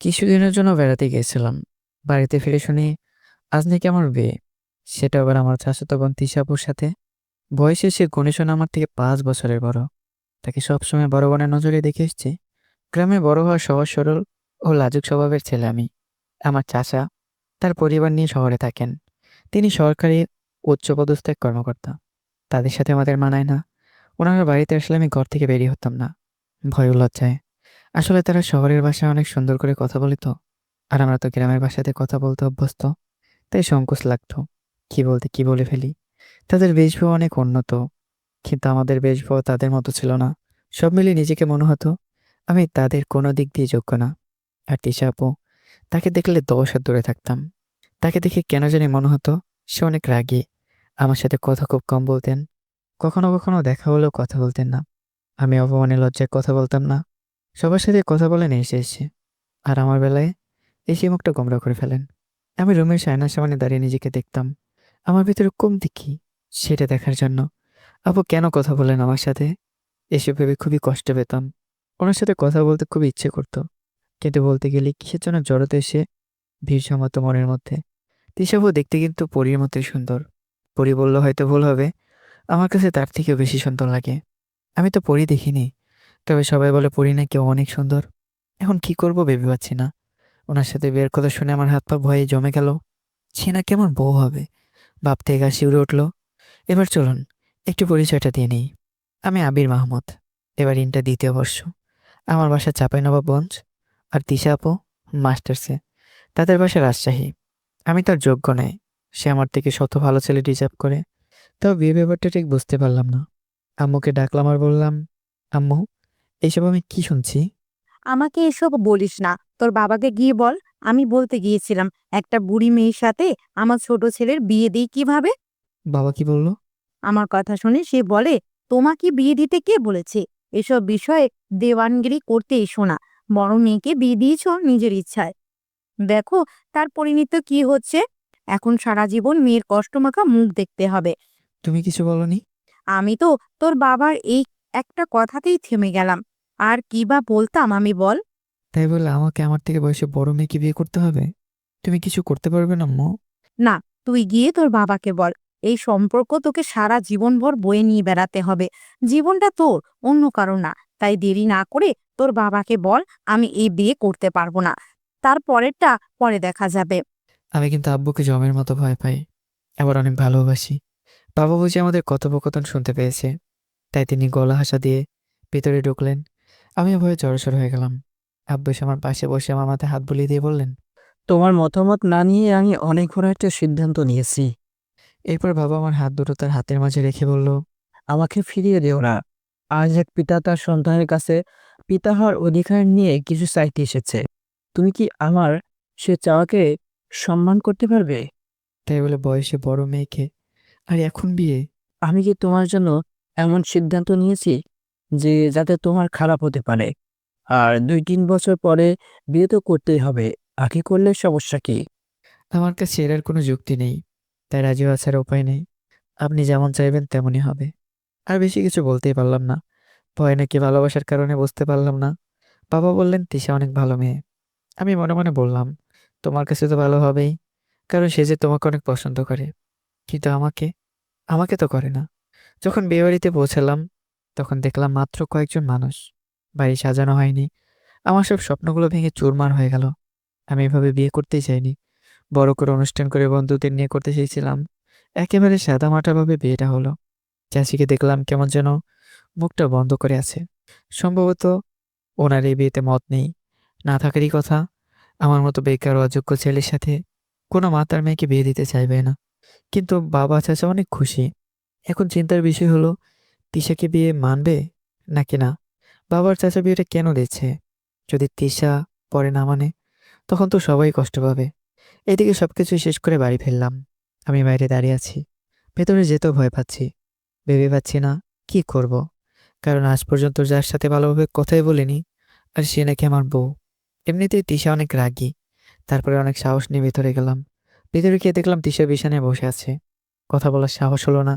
কিছুদিনের জন্য বেড়াতে গিয়েছিলাম। বাড়িতে ফিরে শুনি আজ নাকি আমার বিয়ে। সেটা আবার আমার চাচাতো বোন তিশাপুর সাথে। বয়সে সে গুণীজন আমার থেকে 5 বছরের বড়। তাকে সবসময় বড় বোনের নজরে দেখে এসেছি। গ্রামে বড় হওয়া সহজ সরল ও লাজুক স্বভাবের ছেলে আমি। আমার চাচা তার পরিবার নিয়ে শহরে থাকেন। তিনি সরকারি উচ্চপদস্থ এক কর্মকর্তা। তাদের সাথে আমাদের মানায় না। ওনার বাড়িতে আসলে আমি ঘর থেকে বেরিয়ে হতাম না, ভয় ও লজ্জায়। আসলে তারা শহরের ভাষায় অনেক সুন্দর করে কথা বলে তো, আর আমরা তো গ্রামের ভাষাতে কথা বলতে অভ্যস্ত। তাই সংকোচ লাগতো, কি বলতে কি বলে ফেলি। তাদের বেশভূষা অনেক উন্নত, কিন্তু আমাদের বেশভূষা তাদের মতো ছিল না। সব মিলিয়ে নিজেকে মনে হতো আমি তাদের কোনো দিক দিয়ে যোগ্য না। আর তিশা আপু, তাকে দেখলে 10 হাত দূরে থাকতাম। তাকে দেখে কেন জানি মনে হতো সে অনেক রাগী। আমার সাথে কথা খুব কম বলতেন। কখনো কখনো দেখা হলেও কথা বলতেন না। আমি অপমানে লজ্জায় কথা বলতাম না। সবার সাথে কথা বলেন এসে আর আমার বেলায় এসে মুখটা গোমড়া করে ফেলেন। আমি রুমের আয়নার সামনে দাঁড়িয়ে নিজেকে দেখতাম। আমার ভিতরে কমতি কি সেটা দেখার জন্য আপু কেন কথা বলেন আমার সাথে, এসব ভেবে খুবই কষ্ট পেতাম। ওনার সাথে কথা বলতে খুবই ইচ্ছে করতো, কিন্তু বলতে গেলে কিসের জন্য জড়তা এসে ভিড় জমাতো মনের মধ্যে। তিশাবু দেখতে কিন্তু পরীর মতোই সুন্দর। পরী বললে হয়তো ভুল হবে, আমার কাছে তার থেকেও বেশি সুন্দর লাগে। আমি তো পরী দেখিনি, তবে সবাই বলে পরী নাকি অনেক সুন্দর। এখন কি করব ভেবে পাচ্ছি না। ওনার সাথে বিয়ের কথা শুনে আমার হাত পা ভয়ে জমে গেল। সে না কেমন বউ হবে ভাবতে গা শিউরে উঠল। এবার চলুন একটু পরিচয়টা দিয়ে নিই। আমি আবির মাহমুদ, এবার ইন্টার 2য় বর্ষ। আমার বাসা চাঁপাইনবাবগঞ্জ। আর তিশা আপু মাস্টার্সে, তাদের বাসা রাজশাহী। আমি তার যোগ্য নই, সে আমার থেকে শত ভালো ছেলে ডিজার্ভ করে। তাও বিয়ে ব্যাপারটা ঠিক বুঝতে পারলাম না। আম্মুকে ডাকলাম আর বললাম, আম্মু, এইসব আমি কি শুনছি? আমাকে এসব বলিস না, তোর বাবাকে গিয়ে বল। আমি বলতে গিয়েছিলাম একটা বুড়ি মেয়ের সাথে আমার ছোট ছেলের বিয়ে দিই কিভাবে। বাবা কি বললো? আমার কথা শুনে সে বলে, তোমাকে বিয়ে দিতে কে বলেছে? এসব বিষয়ে দেওয়ানগিরি করতে এসো না। বড় মেয়েকে বিয়ে দিয়েছো নিজের ইচ্ছায়। দেখো তার পরিণতি কি হচ্ছে। এখন সারা জীবন মেয়ের কষ্টমাখা মুখ দেখতে হবে। তুমি কিছু বলনি? আমি তো তোর বাবার এই একটা কথাতেই থেমে গেলাম। আর কি বা বলতাম আমি, বল। তাই বলে আমাকে আমার থেকে বয়সে বড় মেয়েকে বিয়ে করতে হবে? তুমি কিছু করতে পারবে না আম্মু? না, তুই গিয়ে তোর বাবাকে বল। এই সম্পর্ক তোকে সারা জীবনভর বয়ে নিয়ে বেড়াতে হবে। জীবনটা তোর, অন্য কারো না। তাই দেরি না করে তোর বাবাকে বল, আমি এই বিয়ে করতে পারবো না। তারপরেরটা পরে দেখা যাবে। আমি কিন্তু আব্বুকে জমের মতো ভয় পাই, আবার অনেক ভালোবাসি। বাবা বুঝি আমাদের কথোপকথন শুনতে পেয়েছে, তাই তিনি গলা হাসা দিয়ে ভিতরে ঢুকলেন। আমি ভয়ে জড়সড় হয়ে গেলাম। আব্বু এসে আমার পাশে বসে আমার মাথায় হাত বুলিয়ে দিয়ে বললেন। তোমার মতামত না নিয়ে আমি অনেক বড় একটা সিদ্ধান্ত নিয়েছি। এরপর বাবা আমার হাত দুটো তার হাতের মাঝে রেখে বলল, আমাকে ফিরিয়ে দিও না। আজ এক পিতা তার সন্তানের কাছে পিতা হওয়ার অধিকার নিয়ে কিছু চাইতে এসেছে। তুমি কি আমার সে চাওয়াকে সম্মান করতে পারবে? তাই বলে বয়সে বড় মেয়েকে আর এখন বিয়ে? আমি কি তোমার জন্য এমন সিদ্ধান্ত নিয়েছি যে যাতে তোমার খারাপ হতে পারে? আর 2-3 বছর পরে বিয়ে তো করতেই হবে। আগে করলে সমস্যা কি? আমার কাছে এর আর কোনো যুক্তি নেই, তাই রাজি হওয়া ছাড়া উপায় নেই। আপনি যেমন চাইবেন তেমনই হবে। আর বেশি কিছু বলতেই পারলাম না। ভয় নাকি ভালোবাসার কারণে বুঝতে পারলাম না। বাবা বললেন তিশা অনেক ভালো মেয়ে। আমি মনে মনে বললাম, তোমার কাছে তো ভালো হবেই, কারণ সে যে তোমাকে অনেক পছন্দ করে। কিন্তু আমাকে আমাকে তো করে না। যখন বিয়েবাড়িতে পৌঁছালাম, তখন দেখলাম মাত্র কয়েকজন মানুষ। বাড়ি সাজানো হয়নি। আমার সব স্বপ্নগুলো ভেঙে চুরমার হয়ে গেল। আমি এভাবে বিয়ে করতেই চাইনি। বড় করে অনুষ্ঠান করে বন্ধুদের নিয়ে করতে চেয়েছিলাম। একেবারে সাদামাটা ভাবে বিয়েটা হলো। চাষিকে দেখলাম কেমন যেন মুখটা বন্ধ করে আছে। সম্ভবত ওনার এই বিয়েতে মত নেই, না থাকারই কথা। আমার মতো বেকার ও অযোগ্য ছেলের সাথে কোনো মা তার মেয়েকে বিয়ে দিতে চাইবে না। কিন্তু বাবা চাচা অনেক খুশি। এখন চিন্তার বিষয় হলো তিশাকে বিয়ে মানবে নাকি না। বাবার চাচা বিয়েটা কেন দিচ্ছে? যদি তিশা পরে না মানে, তখন তো সবাই কষ্ট পাবে। এদিকে সবকিছু শেষ করে বাড়ি ফিরলাম। আমি বাইরে দাঁড়িয়ে আছি, ভেতরে যেতেও ভয় পাচ্ছি। ভেবে পাচ্ছি না কি করব, কারণ আজ পর্যন্ত যার সাথে ভালোভাবে কথাই বলিনি, আর সে নাকি আমার বউ। এমনিতেই তিশা অনেক রাগী। তারপরে অনেক সাহস নিয়ে ভেতরে গেলাম। ভেতরে গিয়ে দেখলাম তিশা বিছানায় বসে আছে। কথা বলার সাহস হলো না,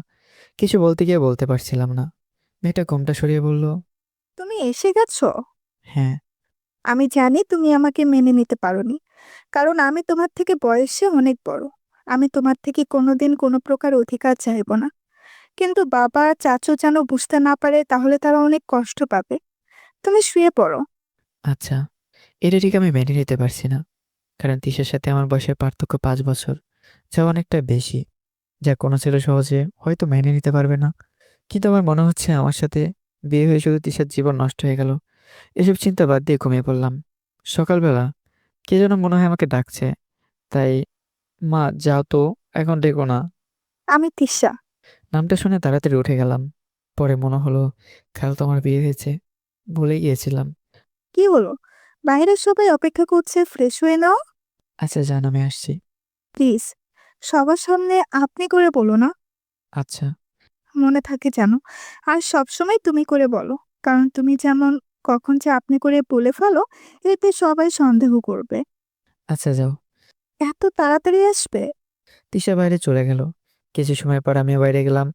কিছু বলতে গিয়ে বলতে পারছিলাম না। মেয়েটা ঘোমটা সরিয়ে বলল, তুমি এসে গেছো? হ্যাঁ। আমি জানি তুমি আমাকে মেনে নিতে পারোনি, কারণ আমি তোমার থেকে বয়সে অনেক বড়। আমি তোমার থেকে কোনোদিন কোনো প্রকার অধিকার চাইবো না। কিন্তু বাবা আর চাচু যেন বুঝতে না পারে, তাহলে তারা অনেক কষ্ট পাবে। তুমি শুয়ে পড়ো। আচ্ছা, এটা ঠিক আমি মেনে নিতে পারছি না, কারণ তিশার সাথে আমার বয়সের পার্থক্য 5 বছর, যা অনেকটা বেশি, যা কোনো ছেলে সহজে হয়তো মেনে নিতে পারবে না। কিন্তু আমার মনে হচ্ছে আমার সাথে বিয়ে হয়ে শুধু তিশার জীবন নষ্ট হয়ে গেল। এসব চিন্তা বাদ দিয়ে ঘুমিয়ে পড়লাম। সকালবেলা কে যেন মনে হয় আমাকে ডাকছে, তাই মা যাও তো, এখন ডেকো না। আমি তিশা। নামটা শুনে তাড়াতাড়ি উঠে গেলাম। পরে মনে হলো কাল তো আমার বিয়ে হয়েছে, ভুলে গিয়েছিলাম। কি হলো? বাইরের সবাই অপেক্ষা করছে, ফ্রেশ হয়ে নাও। আচ্ছা জান, আমি আসছি। প্লিজ, সবার সামনে আপনি করে বলো না। আচ্ছা। মনে থাকে যেন। আর সবসময় তুমি করে বলো, কারণ তুমি যেমন কখন যে আপনি করে বলে ফেলো, এতে সবাই সন্দেহ করবে। আচ্ছা যাও। এত তাড়াতাড়ি আসবে? তিশা বাইরে চলে গেল। কিছু সময় পর আমিও বাইরে গেলাম।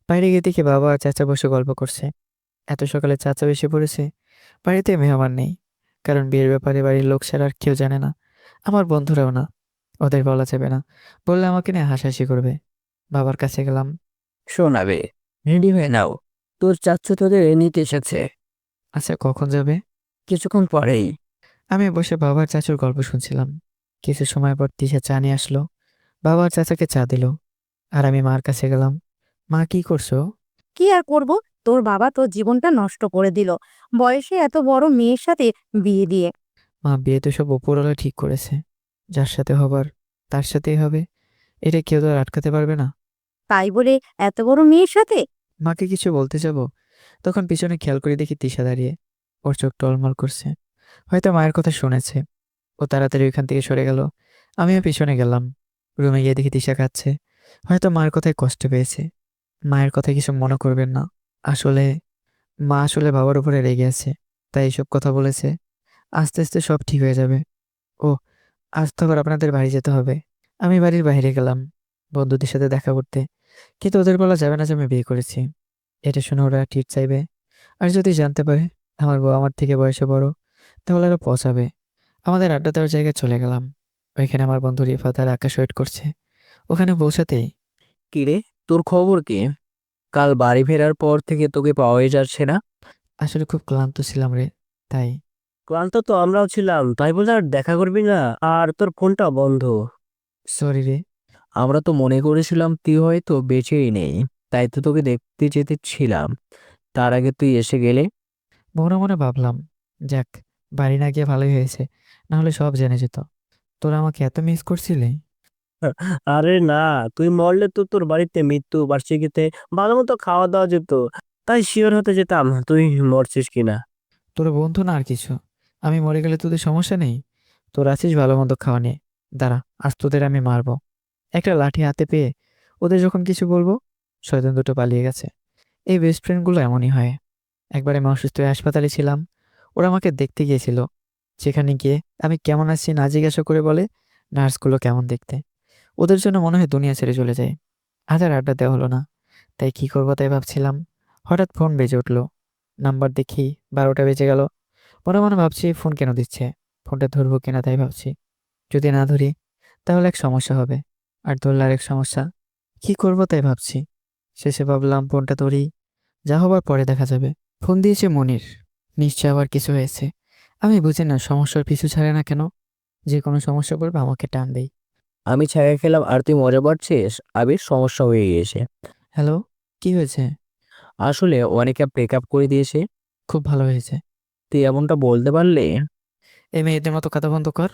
বাইরে গিয়ে দেখি বাবা আর চাচা বসে গল্প করছে। এত সকালে চাচা এসে পড়েছে। বাড়িতে মেহমান নেই, কারণ বিয়ের ব্যাপারে বাড়ির লোক ছাড়া আর কেউ জানে না। আমার বন্ধুরাও না, ওদের বলা যাবে না, বললে আমাকে নিয়ে হাসাহাসি করবে। বাবার কাছে গেলাম। শোনাবে, রেডি হয়ে নাও, তোর চাচ্ছু তোদের নিতে এসেছে আচ্ছা কখন যাবে? কিছুক্ষণ পরেই। আমি বসে বাবার চাচুর গল্প শুনছিলাম। কিছু সময় পর তিশা চা নিয়ে আসলো। বাবা আর চাচাকে চা দিল, আর আমি মার কাছে গেলাম। মা কি করছো? কি আর করব, তোর বাবা তোর জীবনটা নষ্ট করে দিল বয়সে এত বড় মেয়ের সাথে বিয়ে দিয়ে। মা বিয়ে তো সব উপরওয়ালা ঠিক করেছে, যার সাথে হবার তার সাথেই হবে, এটা কেউ তো আর আটকাতে পারবে না। তাই বলে এত বড় মেয়ের সাথে? মাকে কিছু বলতে যাব, তখন পিছনে খেয়াল করে দেখি তিশা দাঁড়িয়ে। ওর চোখ টলমল করছে, হয়তো মায়ের কথা শুনেছে। ও তাড়াতাড়ি ওইখান থেকে সরে গেল। আমিও পিছনে গেলাম। রুমে গিয়ে দেখি তিশা কাঁদছে, হয়তো মায়ের কথায় কষ্ট পেয়েছে। মায়ের কথা কিছু মনে করবেন না, আসলে মা আসলে বাবার উপরে রেগে আছে, তাই এসব কথা বলেছে। আস্তে আস্তে সব ঠিক হয়ে যাবে। ও, আজ তো আবার আপনাদের বাড়ি যেতে হবে। আমি বাড়ির বাইরে গেলাম বন্ধুদের সাথে দেখা করতে, কিন্তু ওদের বলা যাবে না যে আমি বিয়ে করেছি। এটা শুনে ওরা টিট চাইবে, আর যদি জানতে পারে আমার বউ আমার থেকে বয়সে বড়, তাহলে আরো পচাবে। আমাদের আড্ডা দেওয়ার জায়গায় চলে গেলাম। ওইখানে আমার বন্ধু রিফাত আর আকাশ ওয়েট করছে। ওখানে পৌঁছাতেই, কিরে, তোর খবর কি? কাল বাড়ি ফেরার পর থেকে তোকে পাওয়াই যাচ্ছে না। আসলে খুব ক্লান্ত ছিলাম রে, তাই। ক্লান্ত তো আমরাও ছিলাম, তাই বলে আর দেখা করবি না? আর তোর ফোনটা বন্ধ। সরি রে। আমরা তো মনে করেছিলাম তুই হয়তো বেঁচেই নেই, তাই তো তোকে দেখতে যেতে ছিলাম, তার আগে তুই এসে গেলে। মনে মনে ভাবলাম, যাক, বাড়ি না গিয়ে ভালোই হয়েছে, না হলে সব জেনে যেত। তোরা আমাকে এত মিস করছিলি। আরে না, তুই মরলে তো তোর বাড়িতে মৃত্যু বার্ষিকীতে ভালো মতো খাওয়া দাওয়া যেত, তাই শিওর হতে যেতাম তুই মরছিস কিনা। তোরা বন্ধু না আর কিছু। আমি মরে গেলে তোদের সমস্যা নেই, তোরা আছিস ভালো মন্দ খাওয়া নিয়ে। দাঁড়া, আজ তোদের আমি মারবো। একটা লাঠি হাতে পেয়ে ওদের যখন কিছু বলবো, শয়তান দুটো পালিয়ে গেছে। এই বেস্ট ফ্রেন্ডগুলো এমনই হয়। একবার আমি অসুস্থ হয়ে হাসপাতালে ছিলাম, ওরা আমাকে দেখতে গিয়েছিল। সেখানে গিয়ে আমি কেমন আছি না জিজ্ঞাসা করে বলে নার্সগুলো কেমন দেখতে। ওদের জন্য মনে হয় দুনিয়া ছেড়ে চলে যায়। আজ আর আড্ডা দেওয়া হলো না, তাই কি করবো তাই ভাবছিলাম। হঠাৎ ফোন বেজে উঠলো। নাম্বার দেখি 12টা বেজে গেল। মনে মনে ভাবছি ফোন কেন দিচ্ছে, ফোনটা ধরবো কিনা তাই ভাবছি। যদি না ধরি তাহলে এক সমস্যা হবে, আর ধরলে আরেক সমস্যা। কি করবো তাই ভাবছি। শেষে ভাবলাম ফোনটা ধরি, যা হবার পরে দেখা যাবে। ফোন দিয়েছে মনির। নিশ্চয় আবার কিছু হয়েছে। আমি বুঝি না সমস্যার পিছু ছাড়ে না কেন, যে কোনো সমস্যা পড়বে আমাকে টানবেই। আমি ছায়া খেলাম আর তুই মজা পাচ্ছিস, আবির সমস্যা হয়ে গিয়েছে। হ্যালো, কি হয়েছে? আসলে অনেকে ব্রেকআপ করে দিয়েছে। খুব ভালো হয়েছে। তুই এমনটা বলতে পারলে। এই মেয়েদের মতো কথা বন্ধ কর।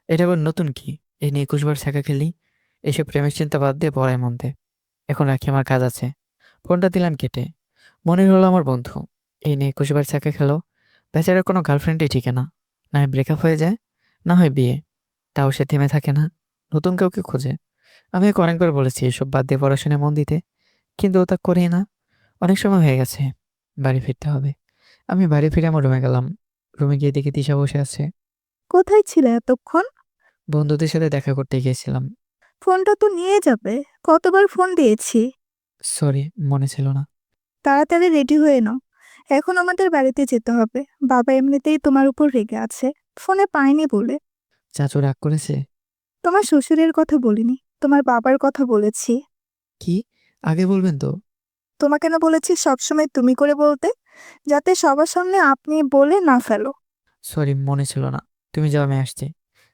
এটা আবার নতুন কি? এই নিয়ে 21 বার ছ্যাঁকা খেলি। এসব প্রেমের চিন্তা বাদ দিয়ে পড়ায় মন দে। এখন রাখি, আমার কাজ আছে। ফোনটা দিলাম কেটে। মনে হলো আমার বন্ধু এই নিয়ে 21 বার ছ্যাঁকা খেলো। বেচারার কোনো গার্লফ্রেন্ডই ঠিকে না, না হয় ব্রেকআপ হয়ে যায়, না হয় বিয়ে। তাও সে থেমে থাকে না, নতুন কাউকে খোঁজে। আমি ওকে অনেকবার বলেছি এসব বাদ দিয়ে পড়াশোনায় মন দিতে, কিন্তু ও তা করেই না। অনেক সময় হয়ে গেছে, বাড়ি ফিরতে হবে। আমি বাড়ি ফিরে আমার রুমে গেলাম। রুমে গিয়ে দেখি তিশা বসে আছে। কোথায় ছিলে এতক্ষণ? বন্ধুদের সাথে দেখা করতে গিয়েছিলাম। ফোনটা তো নিয়ে যাবে। কতবার ফোন দিয়েছি। সরি, মনে ছিল না। তাড়াতাড়ি রেডি হয়ে নাও, এখন আমাদের বাড়িতে যেতে হবে। বাবা এমনিতেই তোমার উপর রেগে আছে, ফোনে পাইনি বলে। চাচু রাগ করেছে? তোমার শ্বশুরের কথা বলিনি, তোমার বাবার কথা বলেছি। কি? আগে বলবেন তো। তোমাকে না বলেছি সবসময় তুমি করে বলতে, যাতে সবার সামনে আপনি বলে না ফেলো। সরি, মনে ছিল না। তুমি যাও, আমি আসছি।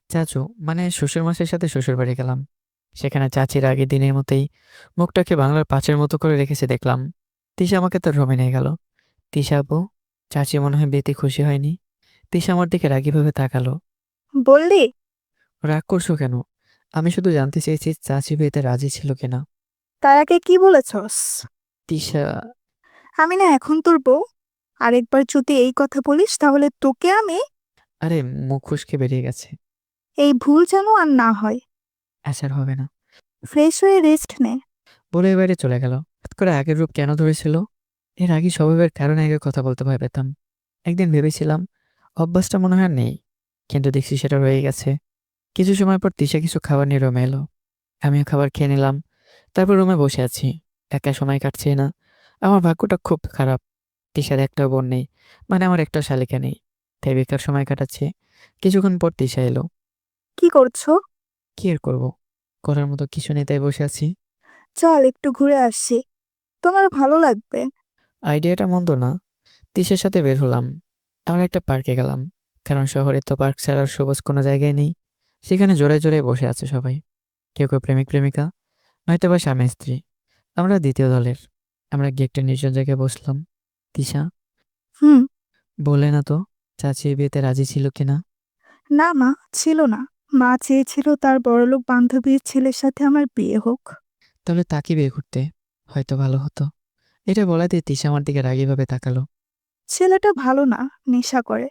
চাচু মানে শ্বশুর মাসের সাথে শ্বশুর বাড়ি গেলাম। সেখানে চাচির আগের দিনের মতোই মুখটাকে বাংলার পাঁচের মতো করে রেখেছে দেখলাম। তিশা আমাকে তার রুমে নিয়ে গেল। তিশা আপু, চাচি মনে হয় বিয়েতে খুশি হয়নি। তিশা আমার দিকে রাগীভাবে তাকালো। বললি? রাগ করছো কেন? আমি শুধু জানতে চেয়েছি চাচি বিয়েতে রাজি ছিল কিনা। তার আগে কি বলেছস? তিশা। আমি না এখন তোর বউ, আরেকবার যদি এই কথা বলিস তাহলে তোকে আমি। আরে, মুখ খুশকে বেরিয়ে গেছে। এই ভুল যেন আর না হয়। আসার হবে না। ফ্রেশ হয়ে রেস্ট নে। বলে বাইরে চলে গেল। হঠাৎ করে আগের রূপ কেন ধরেছিল? এর আগে স্বভাবের কারণে আগে কথা বলতে ভয় পেতাম। একদিন ভেবেছিলাম অভ্যাসটা মনে হয় আর নেই, কিন্তু দেখছি সেটা রয়ে গেছে। কিছু সময় পর তিশা কিছু খাবার নিয়ে রুমে এলো। আমিও খাবার খেয়ে নিলাম। তারপর রুমে বসে আছি, একা সময় কাটছে না। আমার ভাগ্যটা খুব খারাপ। তিশার একটা বোন নেই, মানে আমার একটা শালিকা নেই, তাই বেকার সময় কাটাচ্ছে। কিছুক্ষণ পর তিশা এলো। কি করছো? কি আর করবো, করার মতো কিছু নেই, তাই বসে আছি। চল একটু ঘুরে আসি, তোমার ভালো লাগবে। আইডিয়াটা মন্দ না। তিশার সাথে বের হলাম। আমরা একটা পার্কে গেলাম, কারণ শহরে তো পার্ক ছাড়া আর সবুজ কোনো জায়গায় নেই। সেখানে জোড়ায় জোড়ায় বসে আছে সবাই। কেউ কেউ প্রেমিক প্রেমিকা, নয়তো বা স্বামী স্ত্রী। আমরা দ্বিতীয় দলের। আমরা গিয়ে একটা নির্জন জায়গায় বসলাম। তিশা, হুম। বলে না তো চাচি এই বিয়েতে রাজি ছিল কিনা? না মা, ছিল না। মা চেয়েছিল তার বড়লোক বান্ধবীর ছেলের সাথে আমার বিয়ে হোক। তাহলে তাকে বিয়ে করতে হয়তো ভালো হতো। এটা বলাতে তিশা আমার দিকে রাগীভাবে তাকালো। ছেলেটা ভালো না, নেশা করে,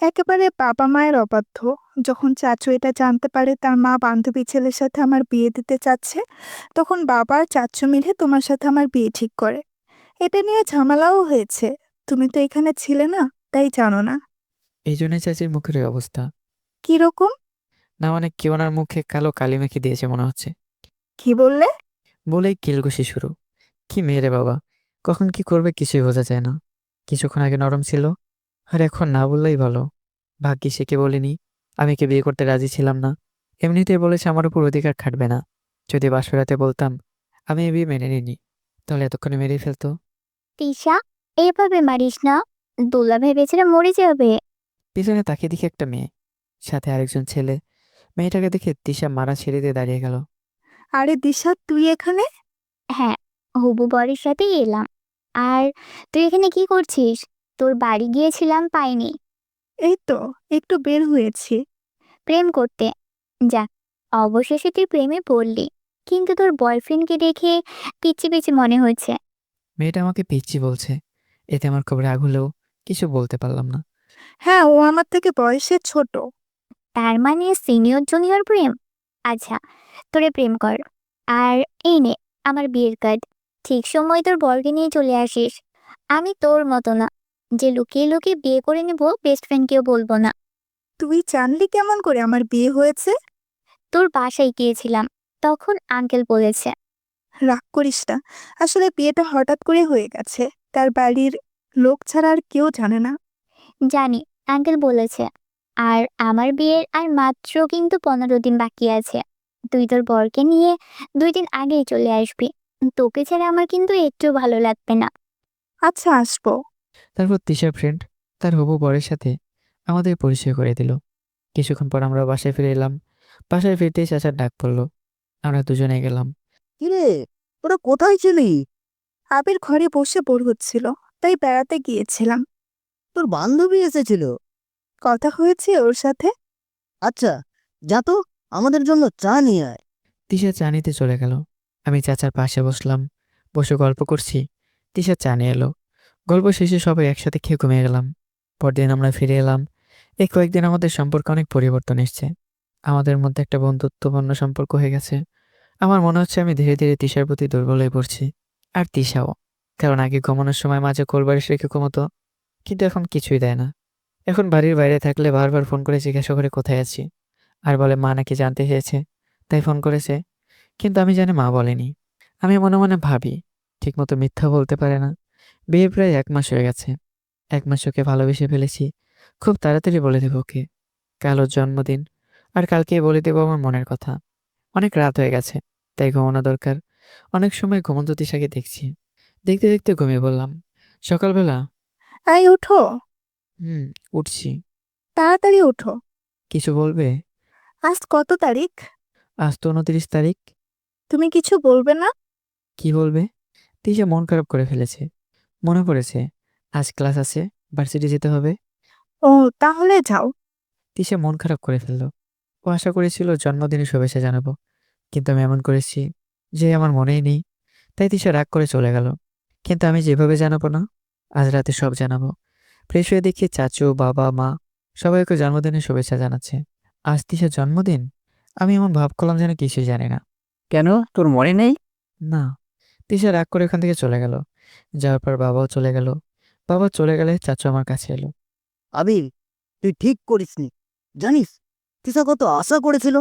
একেবারে বাবা মায়ের অবাধ্য। যখন চাচু এটা জানতে পারে তার মা বান্ধবী ছেলের সাথে আমার বিয়ে দিতে চাচ্ছে, তখন বাবা আর চাচু মিলে তোমার সাথে আমার বিয়ে ঠিক করে। এটা নিয়ে ঝামেলাও হয়েছে। তুমি তো এখানে ছিলে না, তাই জানো না। এই জন্যই চাচির মুখের এই অবস্থা। কিরকম? না মানে কেউ ওনার মুখে কালো কালি মেখে দিয়েছে মনে হচ্ছে। কি বললে? বলেই কিলঘুষি শুরু। কি মেরে বাবা, কখন কি করবে কিছুই বোঝা যায় না। কিছুক্ষণ আগে নরম ছিল, আর এখন না বললেই ভালো। ভাগ্যিস একে বলিনি আমি কে বিয়ে করতে রাজি ছিলাম না। এমনিতেই বলেছে আমার উপর অধিকার খাটবে না। যদি বাসরাতে বলতাম আমি এ বিয়ে মেনে নিইনি, তাহলে এতক্ষণে মেরেই ফেলতো। তিশা, এভাবে মারিস না। দোলা ভেবেছিল মরে যাবে। পিছনে তাকিয়ে দেখি একটা মেয়ে, সাথে আরেকজন ছেলে। মেয়েটাকে দেখে তিশা মারা ছেড়ে দিয়ে দাঁড়িয়ে গেল। আরে দিশা, তুই এখানে? হ্যাঁ, হবু বরের সাথেই এলাম। আর তুই এখানে কি করছিস? তোর বাড়ি গিয়েছিলাম, পাইনি। এই তো একটু বের হয়েছি। প্রেম করতে। যাক, অবশেষে তুই প্রেমে পড়লি। কিন্তু তোর বয়ফ্রেন্ডকে দেখে পিচ্ছি পিচ্ছি মনে হচ্ছে। মেয়েটা আমাকে পিচ্চি বলছে, এতে আমার খুব রাগ হলেও কিছু বলতে পারলাম না। হ্যাঁ, ও আমার থেকে বয়সে ছোট। তার মানে সিনিয়র জুনিয়র প্রেম। আচ্ছা, তোরে প্রেম কর। আর এই নে আমার বিয়ের কার্ড। ঠিক সময় তোর বরকে নিয়ে চলে আসিস। আমি তোর মতো না, যে লুকিয়ে লুকিয়ে বিয়ে করে নেব, বেস্ট ফ্রেন্ডকেও বলবো না। তুই জানলি কেমন করে আমার বিয়ে হয়েছে? তোর বাসায় গিয়েছিলাম, তখন আঙ্কেল বলেছে। রাগ করিস না, আসলে বিয়েটা হঠাৎ করে হয়ে গেছে। তার বাড়ির লোক ছাড়া আর কেউ জানে না। জানি, আঙ্কেল বলেছে। আর আমার বিয়ের আর মাত্র কিন্তু 15 দিন বাকি আছে। তুই তোর বরকে নিয়ে 2 দিন আগেই চলে আসবি। তোকে ছাড়া আমার কিন্তু একটু ভালো লাগবে না। আচ্ছা, আসবো। তারপর তিশার ফ্রেন্ড তার হবু বরের সাথে আমাদের পরিচয় করে দিল। কিছুক্ষণ পর আমরা বাসায় ফিরে এলাম। বাসায় ফিরতেই চাচার ডাক পড়লো। আমরা দুজনে গেলাম। কিরে, তোরা কোথায় ছিলি? আবির ঘরে বসে বোর হচ্ছিল, তাই বেড়াতে গিয়েছিলাম। তোর বান্ধবী এসেছিল? কথা হয়েছে ওর সাথে। আচ্ছা, যা তো, আমাদের জন্য চা নিয়ে আয়। তিশা চা নিতে চলে গেল। আমি চাচার পাশে বসলাম, বসে গল্প করছি। তিশা চা নিয়ে এলো। গল্প শেষে সবাই একসাথে খেয়ে ঘুমিয়ে গেলাম। পরদিন আমরা ফিরে এলাম। এই কয়েকদিন আমাদের সম্পর্কে অনেক পরিবর্তন এসছে। আমাদের মধ্যে একটা বন্ধুত্বপূর্ণ সম্পর্ক হয়ে গেছে। আমার মনে হচ্ছে আমি ধীরে ধীরে তিশার প্রতি দুর্বল হয়ে পড়ছি। আর তিশাও, কারণ আগে ঘুমানোর সময় মাঝে কোলবালিশ রেখে ঘুমতো, কিন্তু এখন কিছুই দেয় না। এখন বাড়ির বাইরে থাকলে বারবার ফোন করে জিজ্ঞাসা করে কোথায় আছি, আর বলে মা নাকি জানতে চেয়েছে তাই ফোন করেছে। কিন্তু আমি জানি মা বলেনি। আমি মনে মনে ভাবি ঠিকমতো মিথ্যা বলতে পারে না। বিয়ে প্রায় 1 মাস হয়ে গেছে, 1 মাস ওকে ভালোবেসে ফেলেছি। খুব তাড়াতাড়ি বলে দেবো ওকে। কাল ওর জন্মদিন। আর কালকেই বলে দেবো আমার মনের কথা। অনেক রাত হয়ে গেছে, তাই ঘুমানো দরকার। অনেক সময় ঘুমন্ত তিশাকে দেখছি। দেখতে দেখতে ঘুমিয়ে পড়লাম। সকালবেলা এই উঠো, হুম, উঠছি। তাড়াতাড়ি উঠো। কিছু বলবে? আজ কত তারিখ? আজ তো 29 তারিখ। তুমি কিছু বলবে না? কি বলবে? তিশা মন খারাপ করে ফেলেছে। মনে পড়েছে আজ ক্লাস আছে, ভার্সিটি যেতে হবে। ও, তাহলে যাও। তিশা মন খারাপ করে ফেললো। ও আশা করেছিল জন্মদিনে শুভেচ্ছা জানাবো, কিন্তু আমি এমন করেছি যে আমার মনেই নেই। তাই তিশা রাগ করে চলে গেল। কিন্তু আমি যেভাবে জানাবো না, আজ রাতে সব জানাবো। ফ্রেশ হয়ে দেখি চাচু, বাবা, মা সবাই ওকে জন্মদিনের শুভেচ্ছা জানাচ্ছে। আজ তিশার জন্মদিন। আমি এমন ভাব করলাম যেন কিছুই জানি না। কেন, তোর মনে নেই? না। তিশা রাগ করে ওখান থেকে চলে গেল। যাওয়ার পর বাবাও চলে গেল। বাবা চলে গেলে চাচু আমার কাছে এলো। আবির, তুই ঠিক করিসনি। জানিস তিশা কত আশা করেছিল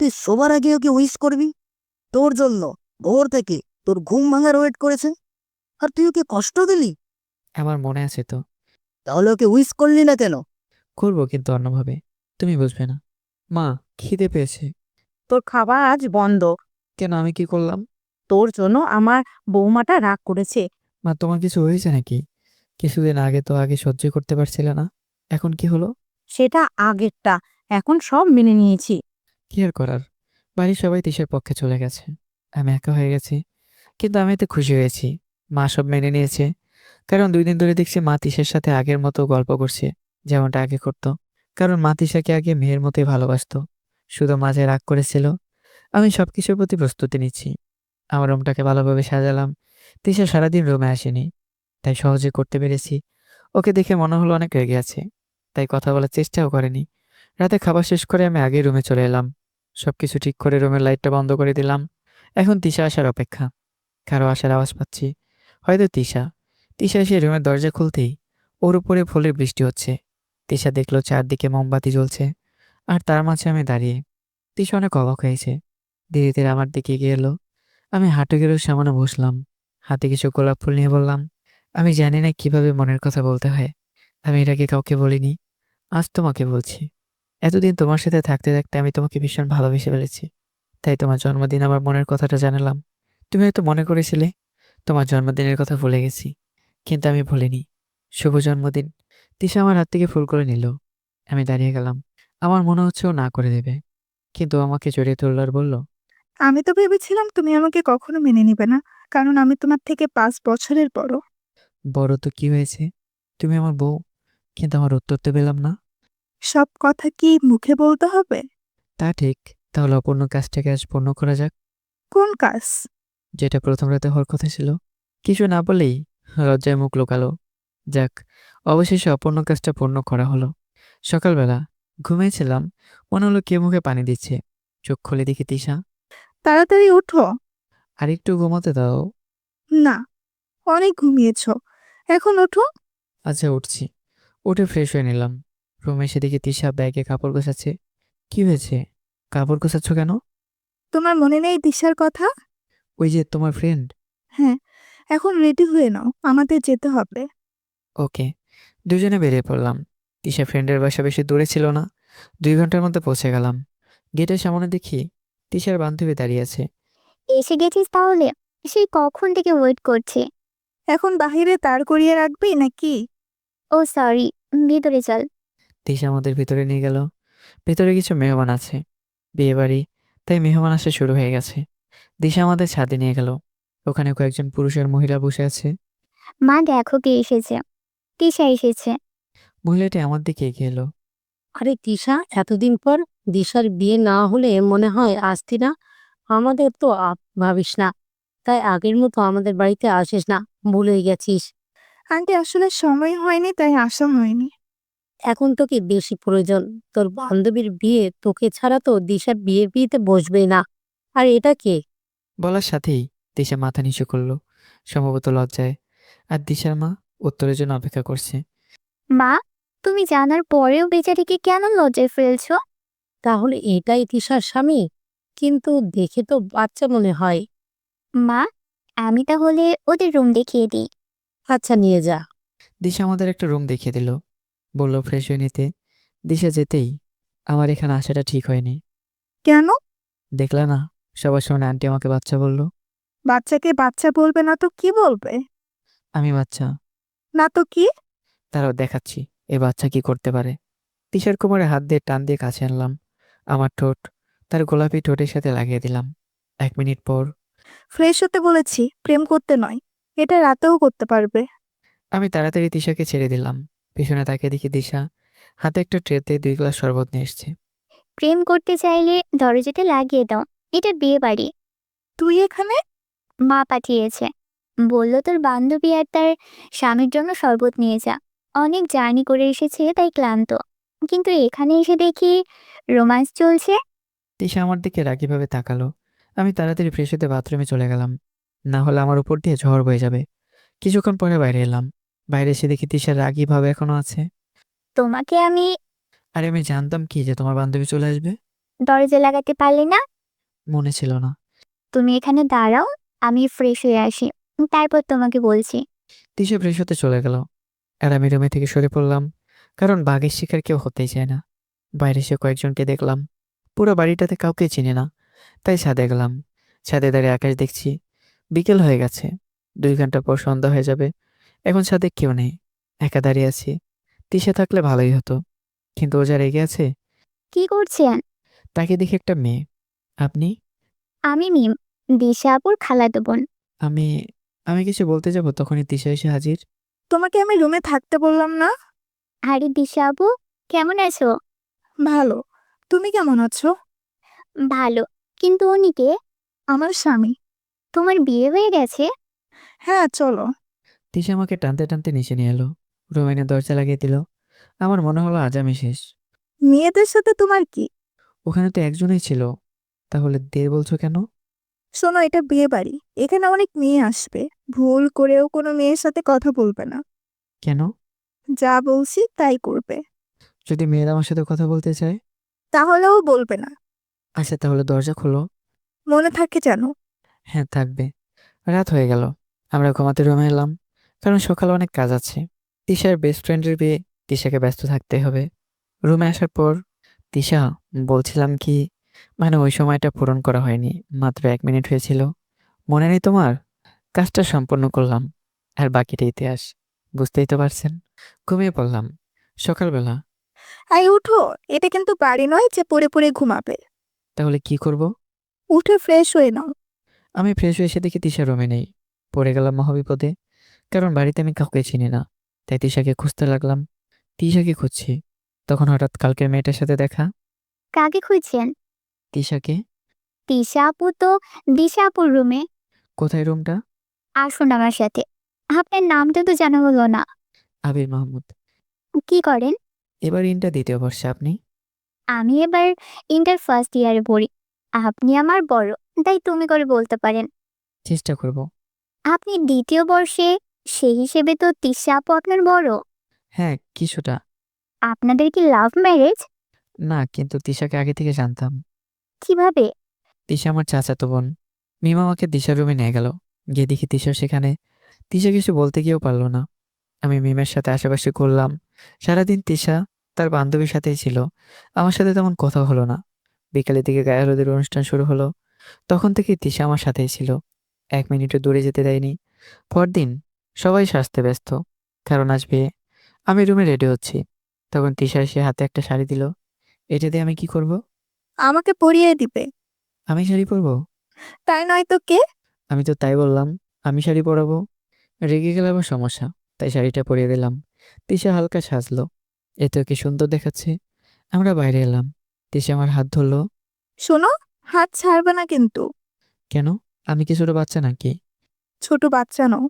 তুই সবার আগে ওকে উইশ করবি। তোর জন্য ভোর থেকে তোর ঘুম ভাঙার ওয়েট করেছে, আর তুই ওকে কষ্ট দিলি। আমার মনে আছে তো। তাহলে ওকে উইশ করলি না কেন? করবো, কিন্তু অন্যভাবে। তুমি বুঝবে না। মা, খিদে পেয়েছে। তোর খাবার আজ বন্ধ। কেন, আমি কি করলাম? তোর জন্য আমার বৌমাটা রাগ করেছে। মা, তোমার কিছু হয়েছে নাকি? কিছুদিন আগে তো আগে সহ্য করতে পারছিলে না, এখন কি হলো? সেটা আগেরটা, এখন সব মেনে নিয়েছি। কি আর করার। বাড়ির সবাই তিশার পক্ষে চলে গেছে। আমি একা হয়ে গেছি। কিন্তু আমি এতে খুশি হয়েছি। মা সব মেনে নিয়েছে। কারণ 2 দিন ধরে দেখছি মা তিশার সাথে আগের মতো গল্প করছে, যেমনটা আগে করতো। কারণ মা তিশাকে আগে মেয়ের মতোই ভালোবাসতো। শুধু মাঝে রাগ করেছিল। আমি সবকিছুর প্রতি প্রস্তুতি নিচ্ছি। আমার রুমটাকে ভালোভাবে সাজালাম। তিশা সারাদিন রুমে আসেনি, তাই সহজে করতে পেরেছি। ওকে দেখে মনে হলো অনেক রেগে আছে, তাই কথা বলার চেষ্টাও করেনি। রাতে খাবার শেষ করে আমি আগেই রুমে চলে এলাম। সবকিছু ঠিক করে রুমের লাইটটা বন্ধ করে দিলাম। এখন তিশা আসার অপেক্ষা। কারো আসার আওয়াজ পাচ্ছি। হয়তো তিশা। তিশা এসে রুমের দরজা খুলতেই ওর উপরে ফুলের বৃষ্টি হচ্ছে। তিশা দেখলো চারদিকে মোমবাতি জ্বলছে, আর তার মাঝে আমি দাঁড়িয়ে। তিশা অনেক অবাক হয়েছে। ধীরে ধীরে আমার দিকে এগিয়ে এলো। আমি হাঁটু গেড়ে ওর সামনে বসলাম। হাতে কিছু গোলাপ ফুল নিয়ে বললাম, আমি জানি না কিভাবে মনের কথা বলতে হয়। আমি এর আগে কাউকে বলিনি, আজ তোমাকে বলছি। এতদিন তোমার সাথে থাকতে থাকতে আমি তোমাকে ভীষণ ভালোবেসে ফেলেছি। তাই তোমার জন্মদিন আমার মনের কথাটা জানালাম। তুমি হয়তো মনে করেছিলে তোমার জন্মদিনের কথা ভুলে গেছি, কিন্তু আমি ভুলিনি। শুভ জন্মদিন। তিশা আমার হাত থেকে ফুলগুলো নিল। আমি দাঁড়িয়ে গেলাম। আমার মনে হচ্ছে ও না করে দেবে, কিন্তু ও আমাকে জড়িয়ে ধরল আর বলল, আমি তো ভেবেছিলাম তুমি আমাকে কখনো মেনে নিবে না, কারণ আমি তোমার থেকে 5 বছরের বড়। বড় তো কি হয়েছে, তুমি আমার বউ। কিন্তু আমার উত্তর তো পেলাম না। সব কথা কি মুখে বলতে হবে? তা ঠিক। তাহলে অপূর্ণ কাজটাকে আজ পূর্ণ করা যাক। কোন কাজ? যেটা প্রথম রাতে হওয়ার কথা ছিল। কিছু না বলেই লজ্জায় মুখ লুকালো। যাক, অবশেষে অপূর্ণ কাজটা পূর্ণ করা হলো। সকালবেলা ঘুমিয়েছিলাম, মনে হলো কে মুখে পানি দিচ্ছে। চোখ খুলে দেখি তিশা। তাড়াতাড়ি উঠো। আর একটু ঘুমাতে দাও। না, অনেক ঘুমিয়েছ, এখন ওঠো। আচ্ছা, উঠছি। উঠে ফ্রেশ হয়ে নিলাম। রুমে এসে দেখি তিশা ব্যাগে কাপড় গোছাচ্ছে। কি হয়েছে, কাপড় গোছাচ্ছ কেন? তোমার মনে নেই দিশার কথা? ওই যে তোমার ফ্রেন্ড। হ্যাঁ, এখন রেডি হয়ে নাও, আমাদের যেতে হবে। ওকে। দুজনে বেরিয়ে পড়লাম। তিশা ফ্রেন্ডের বাসা বেশি দূরে ছিল না। 2 ঘন্টার মধ্যে পৌঁছে গেলাম। গেটের সামনে দেখি তিশার বান্ধবী দাঁড়িয়ে আছে। এসে গেছিস তাহলে? সেই কখন থেকে ওয়েট করছি। এখন বাহিরে দাঁড় করিয়ে রাখবি নাকি? ও সরি, ভিতরে চল। তিশা আমাদের ভিতরে নিয়ে গেল। ভিতরে কিছু মেহমান আছে, বিয়ে বাড়ি, তাই মেহমান আসা শুরু হয়ে গেছে। দিশা আমাদের ছাদে নিয়ে গেল। ওখানে কয়েকজন পুরুষ আর মহিলা বসে আছে। মা দেখো কে এসেছে। তিশা এসেছে। মহিলাটি আমার দিকে এগিয়ে এলো। আরে তিশা, এতদিন পর দিশার বিয়ে না হলে মনে হয় আসতি না। আমাদের তো ভাবিস না, তাই আগের মতো আমাদের বাড়িতে আসিস না, ভুলে গেছিস। আন্টি, আসলে সময় হয়নি তাই আসা হয়নি। এখন তোকে বেশি প্রয়োজন। তোর বান্ধবীর বিয়ে, তোকে ছাড়া তো দিশার বিয়েতে বসবেই না। আর এটা কে? বলার সাথেই দিশা মাথা নিচু করলো, সম্ভবত লজ্জায়। আর দিশার মা উত্তরের জন্য অপেক্ষা করছে। মা, তুমি জানার পরেও বেচারিকে কেন লজ্জায় ফেলছো? তাহলে এটাই তিশার স্বামী? কিন্তু দেখে তো বাচ্চা মনে হয়। মা, আমি তাহলে ওদের রুম দেখিয়ে দিই। আচ্ছা, নিয়ে যা। দিশা আমাদের একটা রুম দেখিয়ে দিল, বলল ফ্রেশ হয়ে নিতে। দিশা যেতেই আমার এখানে আসাটা ঠিক হয়নি। কেন? দেখলা না, সবার সামনে আন্টি আমাকে বাচ্চা বলল। বাচ্চাকে বাচ্চা বলবে না তো কি বলবে? আমি বাচ্চা? না তো কি? তারাও দেখাচ্ছি এ বাচ্চা কি করতে পারে। দিশার কোমরে হাত দিয়ে টান দিয়ে কাছে আনলাম। আমার ঠোঁট তার গোলাপি ঠোঁটের সাথে লাগিয়ে দিলাম। 1 মিনিট পর ফ্রেশ হতে বলেছি, প্রেম করতে নয়। এটা রাতেও করতে পারবে। আমি তাড়াতাড়ি দিশাকে ছেড়ে দিলাম। পিছনে তাকিয়ে দেখি দিশা হাতে একটা ট্রেতে 2 গ্লাস শরবত নিয়ে এসছে। প্রেম করতে চাইলে দরজাটা লাগিয়ে দাও, এটা বিয়ে বাড়ি। তুই এখানে? মা পাঠিয়েছে, বলল তোর বান্ধবী আর তার স্বামীর জন্য শরবত নিয়ে যা। অনেক জার্নি করে এসেছে তাই ক্লান্ত, কিন্তু এখানে এসে দেখি রোমান্স চলছে। দিশা আমার দিকে রাগীভাবে তাকালো। আমি তাড়াতাড়ি ফ্রেশ হতে বাথরুমে চলে গেলাম, না হলে আমার উপর দিয়ে ঝড় বয়ে যাবে। কিছুক্ষণ পরে বাইরে এলাম। বাইরে এসে দেখি দিশা রাগীভাবে এখনো আছে। তোমাকে আমি আরে আমি জানতাম কি যে তোমার বান্ধবী চলে আসবে। দরজা লাগাতে পারলে না? মনে ছিল না। তুমি এখানে দাঁড়াও, আমি ফ্রেশ হয়ে আসি, তারপর তোমাকে বলছি। দিশা ফ্রেশ হতে চলে গেল, আর আমি রুমে থেকে সরে পড়লাম, কারণ বাঘের শিকার কেউ হতেই চায় না। বাইরে এসে কয়েকজনকে দেখলাম, পুরো বাড়িটাতে কাউকে চিনি না। তাই ছাদে গেলাম। ছাদে দাঁড়িয়ে আকাশ দেখছি। বিকেল হয়ে গেছে, 2 ঘন্টা পর সন্ধ্যা হয়ে যাবে। এখন ছাদে কেউ নেই, একা দাঁড়িয়ে আছি। তিশা থাকলে ভালোই হতো, কিন্তু ও যা রেগে আছে। কি করছেন? তাকে দেখে একটা মেয়ে। আপনি? আমি মিম, দিশা আপুর খালাতো বোন। আমি আমি কিছু বলতে যাব, তখনই তিশা এসে হাজির। তোমাকে আমি রুমে থাকতে বললাম না? আরে দিশা আপু, কেমন আছো? ভালো। তুমি কেমন আছো? ভালো, কিন্তু উনিকে? আমার স্বামী। তোমার বিয়ে হয়ে গেছে? হ্যাঁ, চলো। তিশা আমাকে টানতে টানতে নিচে নিয়ে এলো, রুমে এনে দরজা লাগিয়ে দিল। আমার মনে হলো আজ আমি শেষ। মেয়েদের সাথে তোমার কি? ওখানে তো একজনই ছিল, তাহলে দের বলছো কেন? শোনো, এটা বিয়ে বাড়ি। এখানে অনেক মেয়ে আসবে। ভুল করেও কোনো মেয়ের সাথে কথা বলবে না। কেন? যা বলছি তাই করবে। যদি মেয়েরা আমার সাথে কথা বলতে চায়? তাহলেও বলবে না। আচ্ছা, তাহলে দরজা খোলো। মনে থাকে জানো। হ্যাঁ, থাকবে। রাত হয়ে গেল, আমরা ঘুমাতে রুমে এলাম, কারণ সকালে অনেক কাজ আছে। তিশার বেস্ট ফ্রেন্ডের বিয়ে, তিশাকে ব্যস্ত থাকতে হবে। রুমে আসার পর তিশা, বলছিলাম কি, মানে ওই সময়টা পূরণ করা হয়নি, মাত্র 1 মিনিট হয়েছিল। মনে নেই তোমার? কাজটা সম্পন্ন করলাম, আর বাকিটা ইতিহাস। বুঝতেই তো পারছেন। ঘুমিয়ে পড়লাম। সকালবেলা আই উঠো, এটা কিন্তু বাড়ি নয় যে পড়ে পড়ে ঘুমাবে। তাহলে কি করব? উঠে ফ্রেশ হয়ে নাও। আমি ফ্রেশ হয়ে এসে দেখি তিশা রুমে নেই। পড়ে গেলাম মহাবিপদে, কারণ বাড়িতে আমি কাউকে চিনি না। তাই তিশাকে খুঁজতে লাগলাম। তিশাকে খুঁজছি, তখন হঠাৎ কালকের মেয়েটার সাথে দেখা। কাকে খুঁজছেন? তিশাকে। দিশা আপু তো দিশা আপুর রুমে। কোথায় রুমটা? আসুন আমার সাথে। আপনার নামটা তো জানা হলো না। আবির মাহমুদ। কি করেন? এবার ইন্টার 2য় বর্ষে। আপনি? আমি এবার ইন্টার ফার্স্ট ইয়ারে পড়ি। আপনি আমার বড়, তাই তুমি করে বলতে পারেন। চেষ্টা করব। আপনি দ্বিতীয় বর্ষে, সেই হিসেবে তো তিশা আপু আপনার বড়। হ্যাঁ, কিছুটা। আপনাদের কি লাভ ম্যারেজ? না, কিন্তু তিশাকে আগে থেকে জানতাম। কিভাবে? তিশা আমার চাচাতো বোন। মিমা আমাকে তিশার রুমে নিয়ে গেল। গিয়ে দেখি তিশা সেখানে। তিশা কিছু বলতে গিয়েও পারলো না। আমি মিমের সাথে আশেপাশে ঘুরলাম। সারাদিন তিশা তার বান্ধবীর সাথেই ছিল, আমার সাথে তেমন কথা হলো না। বিকালের দিকে গায়ে হলুদের অনুষ্ঠান শুরু হলো। তখন থেকেই তিশা আমার সাথেই ছিল, 1 মিনিটও দূরে যেতে দেয়নি। পরদিন সবাই সাজতে ব্যস্ত, কারণ আজ বিয়ে। আমি রুমে রেডি হচ্ছি, তখন তিশা এসে হাতে একটা শাড়ি দিল। এটা দিয়ে আমি কি করব? আমাকে পরিয়ে দিবে। আমি শাড়ি পরবো? তাই নয় তো কে? আমি তো তাই বললাম, আমি শাড়ি পরাবো। রেগে গেলে আবার সমস্যা, তাই শাড়িটা পরিয়ে দিলাম। তিশা হালকা সাজলো। এতে কি সুন্দর দেখাচ্ছে। আমরা বাইরে এলাম। তিশা আমার হাত ধরলো। শোনো, হাত ছাড়বে না কিন্তু। কেন? আমি কি ছোট বাচ্চা নাকি? ছোট বাচ্চা নও,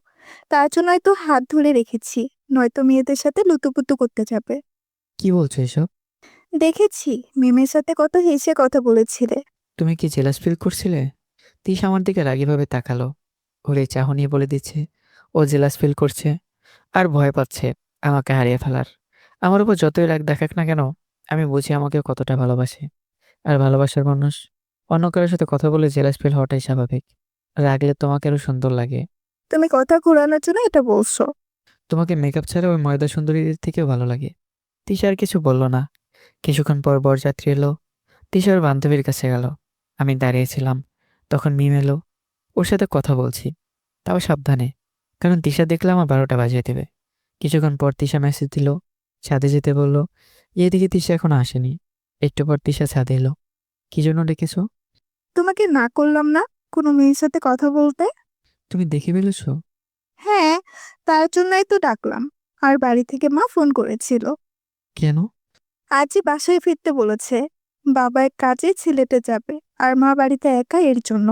তার জন্যই তো হাত ধরে রেখেছি। নয়তো মেয়েদের সাথে লুতুপুতু করতে যাবে। কি বলছো এসব? দেখেছি, মিমের সাথে কত হেসে কথা বলেছিলে। তুমি কি জেলাস ফিল করছিলে? তিশা আমার দিকে রাগীভাবে তাকালো। ওর এই চাহনি বলে দিচ্ছে ও জেলাস ফিল করছে, আর ভয় পাচ্ছে আমাকে হারিয়ে ফেলার। আমার উপর যতই রাগ দেখাক না কেন, আমি বুঝি আমাকে কতটা ভালোবাসে। আর ভালোবাসার মানুষ অন্য কারোর সাথে কথা বলে জেলাস ফিল হওয়াটাই স্বাভাবিক। রাগলে তোমাকে আরো সুন্দর লাগে। তুমি কথা ঘোরানোর জন্য এটা বলছো। তোমাকে মেকআপ ছাড়া ওই ময়দা সুন্দরীদের থেকেও ভালো লাগে। তিশা আর কিছু বলল না। কিছুক্ষণ পর বরযাত্রী এলো। তিশা ওর বান্ধবীর কাছে গেল। আমি দাঁড়িয়েছিলাম। তখন মিম এলো। ওর সাথে কথা বলছি, তাও সাবধানে, কারণ তিশা দেখলে আমার 12টা বাজিয়ে দেবে। কিছুক্ষণ পর তিশা মেসেজ দিল, ছাদে যেতে বলল। এদিকে তিশা এখনো আসেনি। একটু পর তিশা ছাদে এলো। কি জন্য ডেকেছো? তোমাকে না করলাম না কোনো মেয়ের সাথে কথা বলতে? তুমি দেখে ফেলেছো? হ্যাঁ, তার জন্যই তো ডাকলাম। আর বাড়ি থেকে মা ফোন করেছিল। কেন? আজই বাসায় ফিরতে বলেছে। বাবা এক কাজে সিলেটে যাবে, আর মা বাড়িতে একা, এর জন্য।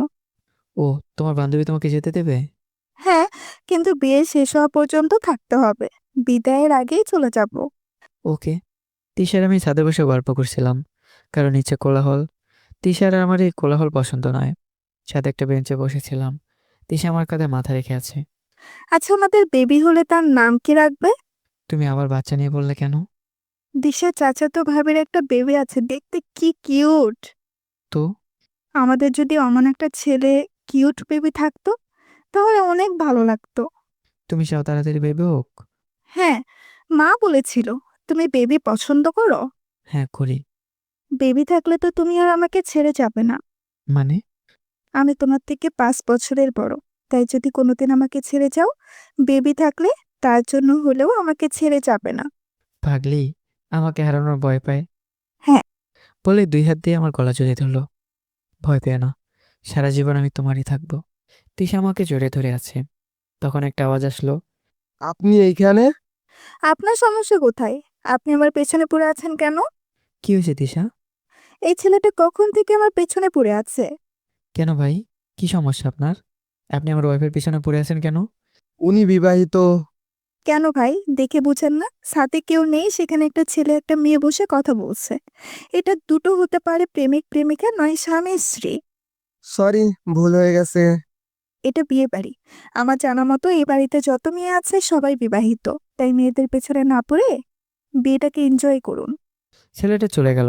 ও, তোমার বান্ধবী তোমাকে যেতে দেবে? হ্যাঁ, কিন্তু বিয়ে শেষ হওয়া পর্যন্ত থাকতে হবে। বিদায়ের আগেই চলে যাব। ওকে। তিশার আমি ছাদে বসে গল্প করছিলাম, কারণ ইচ্ছে কোলাহল। তিশার আর আমার এই কোলাহল পছন্দ নয়। ছাদে একটা বেঞ্চে বসেছিলাম। তিশা আমার কাঁধে মাথা রেখে আছে। আচ্ছা, আমাদের বেবি হলে তার নাম কি রাখবে? তুমি আবার বাচ্চা নিয়ে বললে কেন? দিশার চাচাতো ভাবির একটা বেবি আছে, দেখতে কি কিউট। তো আমাদের যদি অমন একটা ছেলে, কিউট বেবি থাকতো, তাহলে অনেক ভালো লাগতো। তুমি চাও তাড়াতাড়ি বেবি হোক? হ্যাঁ, মা বলেছিল। তুমি বেবি পছন্দ করো? হ্যাঁ, করি। বেবি থাকলে তো তুমি আর আমাকে ছেড়ে যাবে না। মানে? আমি তোমার থেকে 5 বছরের বড়। তাই যদি কোনোদিন আমাকে ছেড়ে যাও, বেবি থাকলে তার জন্য হলেও আমাকে ছেড়ে যাবে না। পাগলি, আমাকে হারানোর ভয় পায়। হ্যাঁ। বলে 2 হাত দিয়ে আমার গলা জড়িয়ে ধরলো। ভয় পেও না, সারা জীবন আমি তোমারই থাকবো। তিশা আমাকে জড়িয়ে ধরে আছে। তখন একটা আওয়াজ আসলো। আপনি এইখানে? আপনার সমস্যা কোথায়? আপনি আমার পেছনে পড়ে আছেন কেন? কি হয়েছে তিশা? এই ছেলেটা কখন থেকে আমার পেছনে পড়ে আছে? কেন ভাই, কি সমস্যা আপনার? আপনি আমার ওয়াইফের পিছনে পড়ে আছেন কেন? উনি বিবাহিত। কেন ভাই, দেখে বুঝেন না সাথে কেউ নেই, সেখানে একটা ছেলে একটা মেয়ে বসে কথা বলছে। এটা দুটো হতে পারে প্রেমিক প্রেমিকা, নয় স্বামী স্ত্রী। সরি, ভুল হয়ে গেছে। এটা বিয়ে বাড়ি। আমার জানা মতো এই বাড়িতে যত মেয়ে আছে সবাই বিবাহিত। তাই মেয়েদের পেছনে না পড়ে বিয়েটাকে এনজয় করুন। ছেলেটা চলে গেল।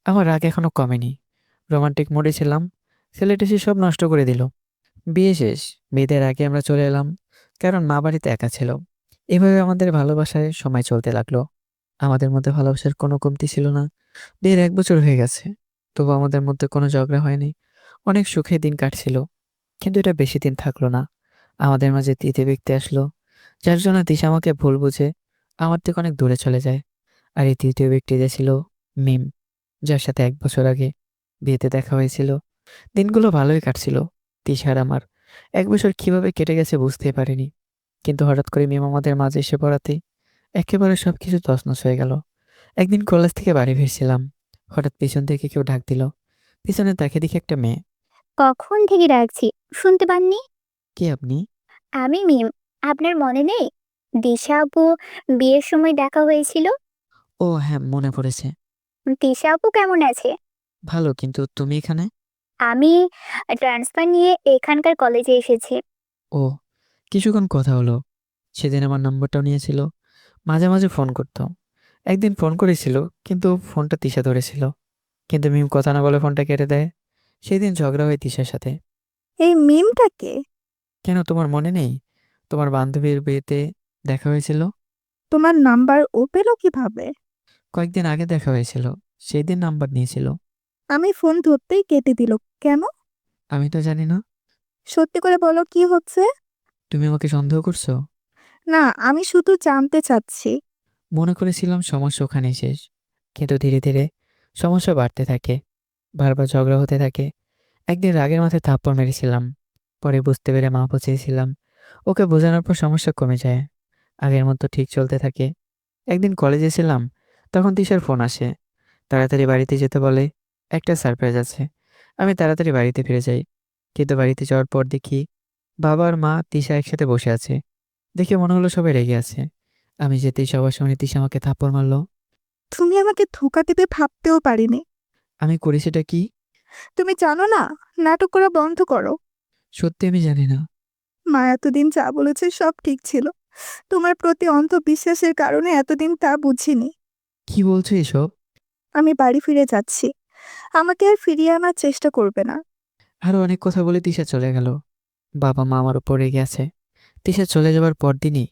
আমার রাগ এখনো কমেনি। রোমান্টিক মোডে ছিলাম। ছেলেটা সে সব নষ্ট করে দিল। বিয়ে শেষ। বিয়ের আগে আমরা চলে এলাম, কারণ মা বাড়িতে একা ছিল। এভাবে আমাদের ভালোবাসায় সময় চলতে লাগলো। আমাদের মধ্যে ভালোবাসার কোনো কমতি ছিল না। বিয়ের 1 বছর হয়ে গেছে, তবু আমাদের মধ্যে কোনো ঝগড়া হয়নি। অনেক সুখে দিন কাটছিল। কিন্তু এটা বেশি দিন থাকলো না। আমাদের মাঝে তৃতীয় ব্যক্তি আসলো, যার জন্য দিশা আমাকে ভুল বুঝে আমার থেকে অনেক দূরে চলে যায়। আর এই তৃতীয় ব্যক্তিটা ছিল মিম, যার সাথে 1 বছর আগে বিয়েতে দেখা হয়েছিল। দিনগুলো ভালোই কাটছিল। তিশার আমার 1 বছর কিভাবে কেটে গেছে বুঝতে পারিনি। কিন্তু হঠাৎ করে মিম আমাদের মাঝে এসে পড়াতেই একেবারে সবকিছু তছনছ হয়ে গেল। একদিন কলেজ থেকে বাড়ি ফিরছিলাম। হঠাৎ পিছন থেকে কেউ ডাক দিল। পিছনে তাকে দেখি একটা মেয়ে। কখন থেকে ডাকছি, শুনতে পাননি? কে আপনি? আমি মিম। আপনার মনে নেই? দিশা আপু বিয়ের সময় দেখা হয়েছিল। ও হ্যাঁ, মনে পড়েছে। দিশা আপু কেমন আছে? ভালো, কিন্তু তুমি এখানে? আমি ট্রান্সফার নিয়ে এখানকার কলেজে এসেছি। ও, কিছুক্ষণ কথা হলো। সেদিন আমার নম্বরটাও নিয়েছিল। মাঝে মাঝে ফোন করতো। একদিন ফোন করেছিল, কিন্তু ফোনটা তিশা ধরেছিল। কিন্তু মিম কথা না বলে ফোনটা কেটে দেয়। সেদিন ঝগড়া হয় তিশার সাথে। এই মিমটাকে? কেন, তোমার মনে নেই? তোমার বান্ধবীর বিয়েতে দেখা হয়েছিল। তোমার নাম্বার ও পেলো কিভাবে? কয়েকদিন আগে দেখা হয়েছিল, সেই দিন নাম্বার নিয়েছিল। আমি ফোন ধরতেই কেটে দিল কেন? আমি তো জানি না। সত্যি করে বলো, কি হচ্ছে? তুমি আমাকে সন্দেহ করছো? না, আমি শুধু জানতে চাচ্ছি। মনে করেছিলাম সমস্যা ওখানেই শেষ, কিন্তু ধীরে ধীরে সমস্যা বাড়তে থাকে। বারবার ঝগড়া হতে থাকে। একদিন রাগের মাথায় থাপ্পড় মেরেছিলাম। পরে বুঝতে পেরে মাপ চেয়েছিলাম। ওকে বোঝানোর পর সমস্যা কমে যায়। আগের মতো ঠিক চলতে থাকে। একদিন কলেজে ছিলাম, তখন তিশার ফোন আসে। তাড়াতাড়ি বাড়িতে যেতে বলে, একটা সারপ্রাইজ আছে। আমি তাড়াতাড়ি বাড়িতে ফিরে যাই। কিন্তু বাড়িতে যাওয়ার পর দেখি বাবা আর মা তিশা একসাথে বসে আছে। দেখে মনে হলো সবাই রেগে আছে। আমি যেতেই সবার সামনে তিশা আমাকে থাপ্পড় মারলো। তুমি আমাকে ধোঁকা দিতে ভাবতেও পারিনি। আমি করি সেটা কি? তুমি জানো না, নাটক করা বন্ধ করো। সত্যি আমি জানি না। মা এতদিন যা বলেছে সব ঠিক ছিল। তোমার প্রতি অন্ধবিশ্বাসের কারণে এতদিন তা বুঝিনি। কি বলছো এসব? আমি বাড়ি ফিরে যাচ্ছি। আমাকে আর ফিরিয়ে আনার চেষ্টা করবে না। আরো অনেক কথা বলে তিশা চলে গেল। বাবা মা আমার উপর রেগে আছে। তিশা চলে যাবার পর দিনই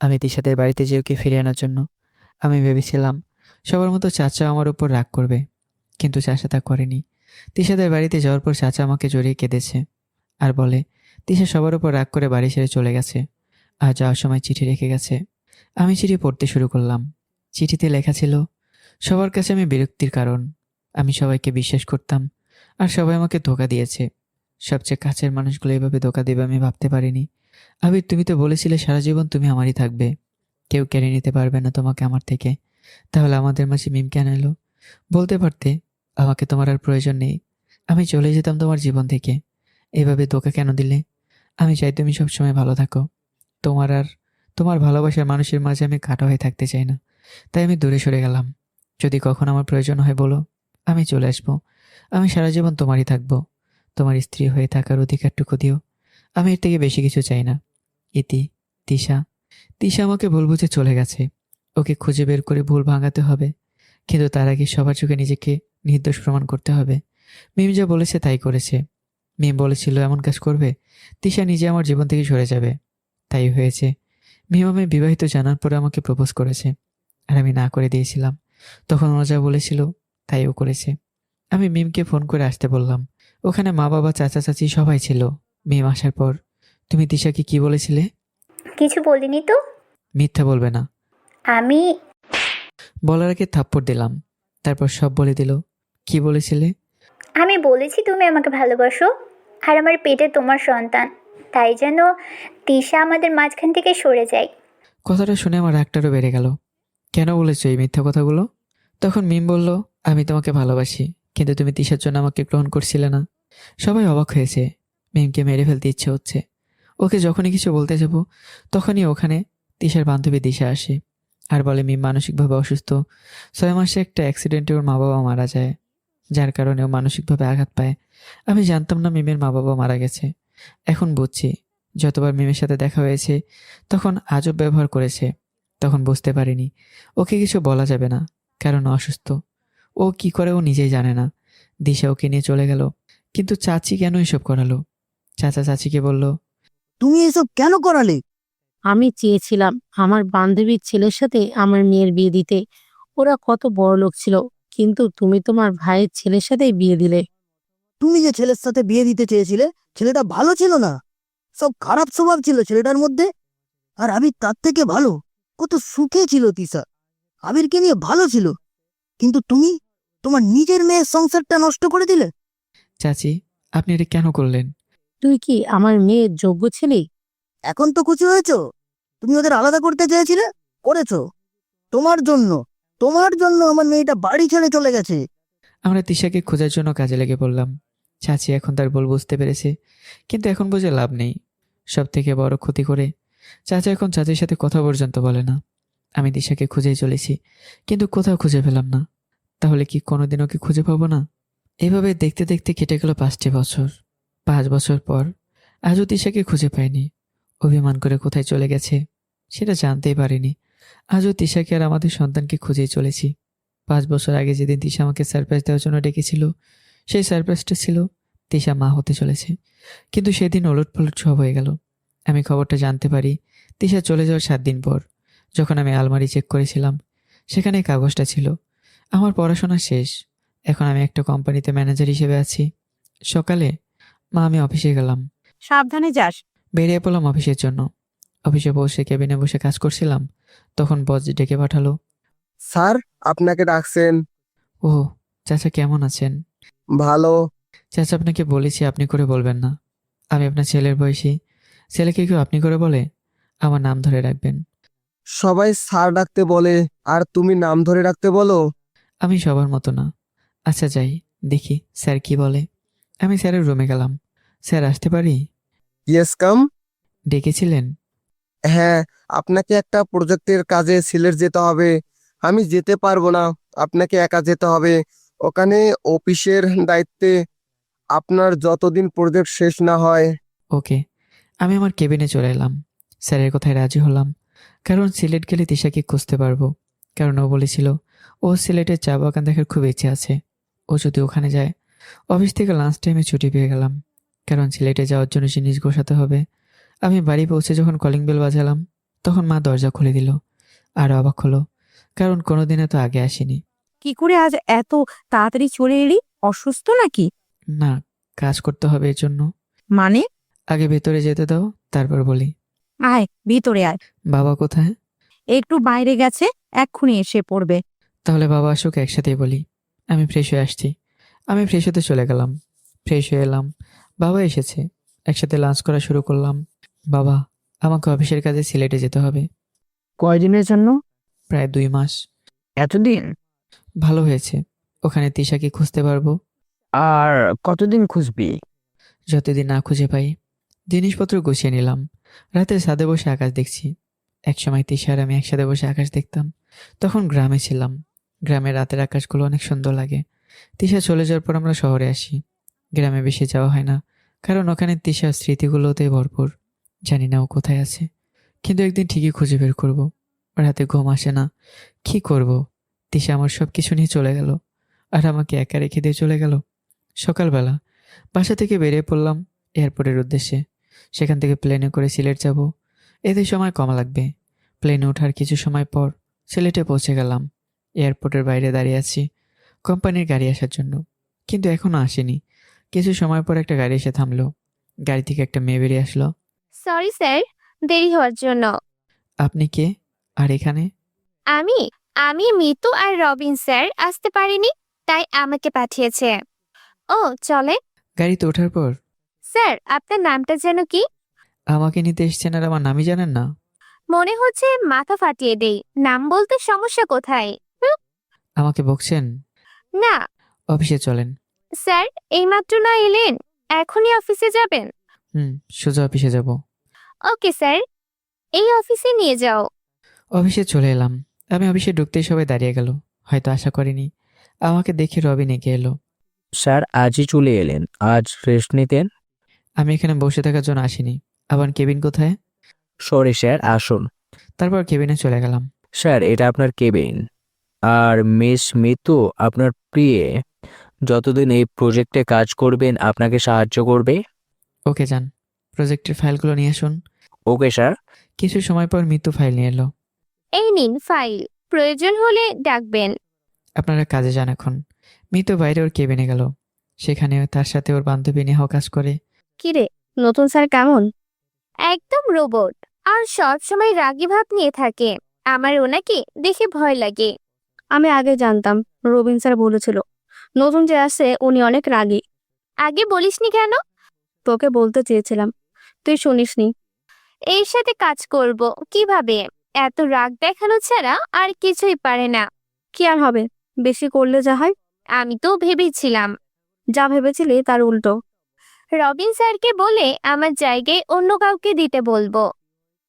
আমি তিশাদের বাড়িতে যেয়ে ওকে ফিরিয়ে আনার জন্য। আমি ভেবেছিলাম সবার মতো চাচা আমার উপর রাগ করবে, কিন্তু চাচা তা করেনি। তিশাদের বাড়িতে যাওয়ার পর চাচা আমাকে জড়িয়ে কেঁদেছে আর বলে তিশা সবার উপর রাগ করে বাড়ি ছেড়ে চলে গেছে আর যাওয়ার সময় চিঠি রেখে গেছে। আমি চিঠি পড়তে শুরু করলাম। চিঠিতে লেখা ছিল, সবার কাছে আমি বিরক্তির কারণ, আমি সবাইকে বিশ্বাস করতাম আর সবাই আমাকে ধোঁকা দিয়েছে। সবচেয়ে কাছের মানুষগুলো এভাবে ধোঁকা দেবে আমি ভাবতে পারিনি। আবির, তুমি তো বলেছিলে সারা জীবন তুমি আমারই থাকবে, কেউ কেড়ে নিতে পারবে না তোমাকে আমার থেকে। তাহলে আমাদের মাঝে মিম কেন এলো? বলতে পারতে আমাকে তোমার আর প্রয়োজন নেই, আমি চলে যেতাম তোমার জীবন থেকে। এভাবে ধোঁকা কেন দিলে? আমি চাই তুমি সবসময় ভালো থাকো। তোমার ভালোবাসার মানুষের মাঝে আমি কাটা হয়ে থাকতে চাই না, তাই আমি দূরে সরে গেলাম। যদি কখন আমার প্রয়োজন হয় বলো, আমি চলে আসবো। আমি সারা জীবন তোমারই থাকবো। তোমার স্ত্রী হয়ে থাকার অধিকারটুকু দিও, আমি এর থেকে বেশি কিছু চাই না। ইতি, তিশা। তিশা আমাকে ভুল বুঝে চলে গেছে। ওকে খুঁজে বের করে ভুল ভাঙাতে হবে, কিন্তু তার আগে সবার চোখে নিজেকে নির্দোষ প্রমাণ করতে হবে। মিম যা বলেছে তাই করেছে। মিম বলেছিল এমন কাজ করবে, তিশা নিজে আমার জীবন থেকে সরে যাবে, তাই হয়েছে। মিম আমি বিবাহিত জানার পরে আমাকে প্রপোজ করেছে, আর আমি না করে দিয়েছিলাম। তখন ওরা যা বলেছিল তাই ও করেছে। আমি মিমকে ফোন করে আসতে বললাম। ওখানে মা বাবা চাচা চাচি সবাই ছিল। মিম আসার পর, তুমি তিশাকে কি বলেছিলে? কিছু বলিনি তো। মিথ্যা বলবে না। আমি বলার আগে থাপ্পড় দিলাম, তারপর সব বলে দিল। কি বলেছিলে? আমি বলেছি তুমি আমাকে ভালোবাসো আর আমার পেটে তোমার সন্তান, তাই যেন তিশা আমাদের মাঝখান থেকে সরে যায়। কথাটা শুনে আমার রাগটারও বেড়ে গেল। কেন বলেছো এই মিথ্যা কথাগুলো? তখন মিম বলল, আমি তোমাকে ভালোবাসি, কিন্তু তুমি তিশার জন্য আমাকে গ্রহণ করছিলে না। সবাই অবাক হয়েছে। মিমকে মেরে ফেলতে ইচ্ছে হচ্ছে। ওকে যখনই কিছু বলতে যাব, তখনই ওখানে তিশার বান্ধবী দিশা আসে আর বলে মিম মানসিকভাবে অসুস্থ। 6 মাসে একটা অ্যাক্সিডেন্টে ওর মা বাবা মারা যায়, যার কারণে ও মানসিকভাবে আঘাত পায়। আমি জানতাম না মিমের মা বাবা মারা গেছে। এখন বুঝছি, যতবার মিমের সাথে দেখা হয়েছে তখন আজব ব্যবহার করেছে। তখন বুঝতে পারিনি ওকে কিছু বলা যাবে না, কারণ ও অসুস্থ। ও কি করে ও নিজেই জানে না। দিশা ওকে নিয়ে চলে গেল, কিন্তু চাচি কেন এসব করালো? চাচা চাচিকে বলল, তুমি এসব কেন করালে? আমি চেয়েছিলাম আমার বান্ধবীর ছেলের সাথে আমার মেয়ের বিয়ে দিতে। ওরা কত বড় লোক ছিল, কিন্তু তুমি তোমার ভাইয়ের ছেলের সাথেই বিয়ে দিলে। তুমি যে ছেলের সাথে বিয়ে দিতে চেয়েছিলে, ছেলেটা ভালো ছিল না, সব খারাপ স্বভাব ছিল ছেলেটার মধ্যে। আর আবির তার থেকে ভালো, কত সুখে ছিল তিশা, আবিরকে নিয়ে ভালো ছিল। কিন্তু তুমি তোমার নিজের মেয়ের সংসারটা নষ্ট করে দিলে। চাচি আপনি এটা কেন করলেন? তুই কি আমার মেয়ের যোগ্য ছিলি? এখন তো খুশি হয়েছো? তুমি ওদের আলাদা করতে চেয়েছিলে, করেছো। তোমার জন্য তোমার জন্য আমার মেয়েটা বাড়ি ছেড়ে চলে গেছে। আমরা তিশাকে খোঁজার জন্য কাজে লেগে পড়লাম। চাচি এখন তার ভুল বুঝতে পেরেছে, কিন্তু এখন বুঝে লাভ নেই। সব থেকে বড় ক্ষতি করে চাচা এখন চাচির সাথে কথা পর্যন্ত বলে না। আমি দিশাকে খুঁজেই চলেছি, কিন্তু কোথাও খুঁজে পেলাম না। তাহলে কি কোনোদিন ওকে খুঁজে পাবো না? এভাবে দেখতে দেখতে কেটে গেল 5টি বছর। 5 বছর পর আজও তিশাকে খুঁজে পাইনি। অভিমান করে কোথায় চলে গেছে সেটা জানতেই পারিনি। আজও তিশাকে আর আমাদের সন্তানকে খুঁজেই চলেছি। 5 বছর আগে যেদিন তিশা আমাকে সারপ্রাইজ দেওয়ার জন্য ডেকেছিল, সেই সারপ্রাইজটা ছিল তিশা মা হতে চলেছে। কিন্তু সেদিন ওলটপালট সব হয়ে গেল। আমি খবরটা জানতে পারি তিশা চলে যাওয়ার 7 দিন পর, যখন আমি আলমারি চেক করেছিলাম। সেখানে কাগজটা ছিল, আমার পড়াশোনা শেষ, এখন আমি একটা কোম্পানিতে ম্যানেজার হিসেবে আছি। সকালে আমি অফিসে গেলাম। সাবধানে যাস। বেরিয়ে পড়লাম অফিসের জন্য। অফিসে বসে কেবিনে বসে কাজ করছিলাম, তখন বস ডেকে পাঠালো। স্যার, আপনাকে ডাকছেন। ও চাচা, কেমন আছেন? ভালো। চাচা, আপনাকে বলেছি আপনি করে বলবেন না। আমি আপনার ছেলের বয়সী। ছেলেকে কেউ আপনি করে বলে? আমার নাম ধরে রাখবেন। সবাই স্যার ডাকতে বলে, আর তুমি নাম ধরে ডাকতে বলো? আমি সবার মতো না। আচ্ছা যাই, দেখি স্যার কি বলে। আমি স্যারের রুমে গেলাম। স্যার আসতে পারি? Yes come. ডেকেছিলেন? হ্যাঁ, আপনাকে একটা প্রজেক্টের কাজে সিলেট যেতে হবে। আমি যেতে পারবো না, আপনাকে একা যেতে হবে। ওখানে অফিসের দায়িত্বে আপনার যতদিন প্রজেক্ট শেষ না হয়। ওকে। আমি আমার কেবিনে চলে এলাম। স্যারের কথায় রাজি হলাম, কারণ সিলেট গেলে তিশাকে খুঁজতে পারবো। কারণ ও বলেছিল ও সিলেটের চা বাগান দেখার খুব ইচ্ছে আছে। ও যদি ওখানে যায়। অফিস থেকে লাঞ্চ টাইমে ছুটি পেয়ে গেলাম, কারণ সিলেটে যাওয়ার জন্য জিনিস গোছাতে হবে। আমি বাড়ি পৌঁছে যখন কলিং বেল বাজালাম, তখন মা দরজা খুলে দিল। আর অবাক হলো, কারণ কোনোদিনও তো আগে আসেনি। কি করে আজ এত তাড়াতাড়ি চলে এলি? অসুস্থ নাকি? না, কাজ করতে হবে এর জন্য। মানে? আগে ভেতরে যেতে দাও, তারপর বলি। আয়, ভিতরে আয়। বাবা কোথায়? একটু বাইরে গেছে, এক্ষুনি এসে পড়বে। তাহলে বাবা আসুক, একসাথেই বলি। আমি ফ্রেশ হয়ে আসছি। আমি ফ্রেশ হতে চলে গেলাম। ফ্রেশ হয়ে এলাম, বাবা এসেছে। একসাথে লাঞ্চ করা শুরু করলাম। বাবা, আমাকে অফিসের কাজে সিলেটে যেতে হবে। কয়দিনের জন্য? প্রায় 2 মাস। এতদিন? ভালো হয়েছে, ওখানে তিশাকে খুঁজতে পারবো। আর কতদিন খুঁজবি? যতদিন না খুঁজে পাই। জিনিসপত্র গুছিয়ে নিলাম। রাতে ছাদে বসে আকাশ দেখছি। একসময় তিশা আর আমি একসাথে বসে আকাশ দেখতাম। তখন গ্রামে ছিলাম। গ্রামের রাতের আকাশগুলো অনেক সুন্দর লাগে। তিশা চলে যাওয়ার পর আমরা শহরে আসি। গ্রামে বেশি যাওয়া হয় না, কারণ ওখানে তিশার স্মৃতিগুলোতে ভরপুর। জানি না ও কোথায় আছে, কিন্তু একদিন ঠিকই খুঁজে বের করব। রাতে ঘুম আসে না, কি করব? তিশা আমার সব কিছু নিয়ে চলে গেল, আর আমাকে একা রেখে দিয়ে চলে গেল। সকালবেলা বাসা থেকে বেরিয়ে পড়লাম এয়ারপোর্টের উদ্দেশ্যে। সেখান থেকে প্লেনে করে সিলেট যাব। এতে সময় কম লাগবে। প্লেনে ওঠার কিছু সময় পর সিলেটে পৌঁছে গেলাম। এয়ারপোর্টের বাইরে দাঁড়িয়ে আছি কোম্পানির গাড়ি আসার জন্য, কিন্তু এখনো আসেনি। কিছু সময় পর একটা গাড়ি এসে থামলো। গাড়ি থেকে একটা মেয়ে বেরিয়ে আসলো। সরি স্যার, দেরি হওয়ার জন্য। আপনি কে? আর এখানে? আমি আমি মিতু আর রবিন স্যার আসতে পারিনি, তাই আমাকে পাঠিয়েছে। ও চলে। গাড়িতে ওঠার পর, স্যার, আপনার নামটা যেন কি? আমাকে নিতে এসছেন আর আমার নামই জানেন না? মনে হচ্ছে মাথা ফাটিয়ে দেই। নাম বলতে সমস্যা কোথায়? আমাকে বকছেন? না অফিসে চলেন। স্যার, এইমাত্র না এলেন, এখনই অফিসে যাবেন? সোজা অফিসে যাব। ওকে স্যার, এই অফিসে নিয়ে যাও। অফিসে চলে এলাম। আমি অফিসে ঢুকতেই সবাই দাঁড়িয়ে গেল। হয়তো আশা করিনি। আমাকে দেখে রবিন এগিয়ে এলো। স্যার আজই চলে এলেন, আজ রেস্ট নিতেন? আমি এখানে বসে থাকার জন্য আসিনি। আবার কেবিন কোথায়? সরি স্যার, আসুন। তারপর কেবিনে চলে গেলাম। স্যার এটা আপনার কেবিন। আর মিস মিতু আপনার প্রিয়ে যতদিন এই প্রজেক্টে কাজ করবেন আপনাকে সাহায্য করবে। ওকে যান, প্রজেক্টের ফাইলগুলো নিয়ে আসুন। Okay sir. কিছু সময় পর মিতু ফাইল নিয়ে এলো। এই নিন ফাইল, প্রয়োজন হলে ডাকবেন। আপনারা কাজে যান এখন। মিতু বাইরে ওর কেবিনে গেল। সেখানে তার সাথে ওর বান্ধবী নেহাও কাজ করে। কিরে, নতুন স্যার কেমন? একদম রোবট, আর সব সময় রাগী ভাব নিয়ে থাকে। আমার ওনাকে দেখে ভয় লাগে। আমি আগে জানতাম, রবিন স্যার বলেছিল নতুন যে আসে উনি অনেক রাগী। আগে বলিসনি কেন? তোকে বলতে চেয়েছিলাম, তুই শুনিসনি। এর সাথে কাজ করব কিভাবে? এত রাগ দেখানো ছাড়া আর কিছুই পারে না। কি আর হবে, বেশি করলে যা হয়। আমি তো ভেবেছিলাম যা ভেবেছিলি তার উল্টো। রবিন স্যারকে বলে আমার জায়গায় অন্য কাউকে দিতে বলবো।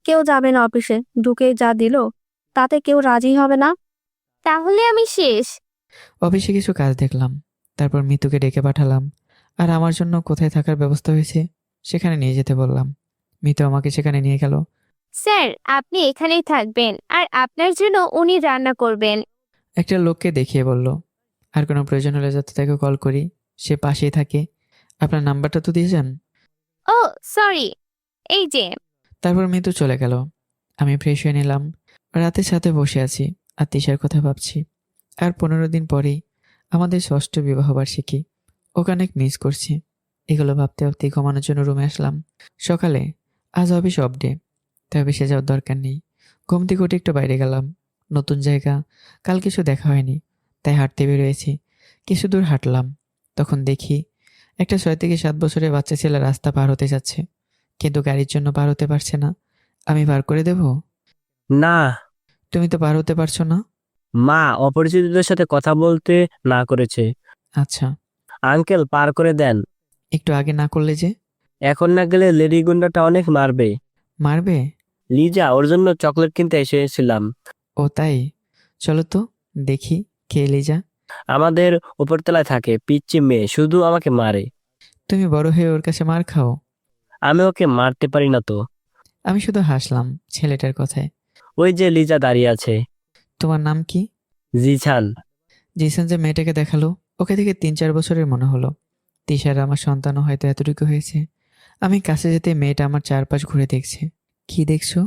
কেউ যাবে না অফিসে, ঢুকে যা দিল তাতে কেউ রাজি হবে না। তাহলে আমি শেষ। অফিসে কিছু কাজ দেখলাম। তারপর মিতুকে ডেকে পাঠালাম। আর আমার জন্য কোথায় থাকার ব্যবস্থা হয়েছে সেখানে নিয়ে যেতে বললাম। মিতু আমাকে সেখানে নিয়ে গেল। স্যার, আপনি এখানেই থাকবেন, আর আপনার জন্য উনি রান্না করবেন। একটা লোককে দেখিয়ে বলল, আর কোনো প্রয়োজন হলে যাতে তাকে কল করি, সে পাশেই থাকে। আপনার নাম্বারটা তো দিয়েছেন। ও সরি, এই যে। তারপর মিতু চলে গেল। আমি ফ্রেশ হয়ে নিলাম। রাতের সাথে বসে আছি আর তিশার কথা ভাবছি। আর 15 দিন পরেই আমাদের 6ষ্ঠ বিবাহবার্ষিকী। ওকে অনেক মিস করছি। এগুলো ভাবতে ভাবতে ঘুমানোর জন্য রুমে আসলাম। সকালে আজ অফিস অফ ডে, তাই অফিসে যাওয়ার দরকার নেই। ঘুম থেকে উঠে একটু বাইরে গেলাম। নতুন জায়গা, কাল কিছু দেখা হয়নি, তাই হাঁটতে বেরোয়েছি। কিছু দূর হাঁটলাম, তখন দেখি একটা 6 থেকে 7 বছরের বাচ্চা ছেলে রাস্তা পার হতে যাচ্ছে, কিন্তু গাড়ির জন্য পার হতে পারছে না। আমি পার করে দেব? না, তুমি তো পার হতে পারছো না। মা অপরিচিতদের সাথে কথা বলতে না করেছে। আচ্ছা, আঙ্কেল পার করে দেন। একটু আগে না করলে যে। এখন না গেলে লেডি গুন্ডাটা অনেক মারবে। মারবে? লিজা, ওর জন্য চকলেট কিনতে এসেছিলাম। ও তাই? চলো তো দেখি কে লিজা। আমাদের উপরতলায় থাকে, পিচ্চি মেয়ে, শুধু আমাকে মারে। তুমি বড় হয়ে ওর কাছে মার খাও? আমি ওকে মারতে পারি না তো। আমি শুধু হাসলাম ছেলেটার কথায়। ওই যে লিজা দাঁড়িয়ে আছে। তোমার নাম কি? জিছান। জিসান যে মেয়েটাকে দেখালো, ওকে থেকে 3-4 বছরের মনে হলো। তিশার আমার সন্তানও হয়তো এতটুকু হয়েছে। আমি কাছে যেতে মেয়েটা আমার চারপাশ ঘুরে দেখছে। কি দেখছো?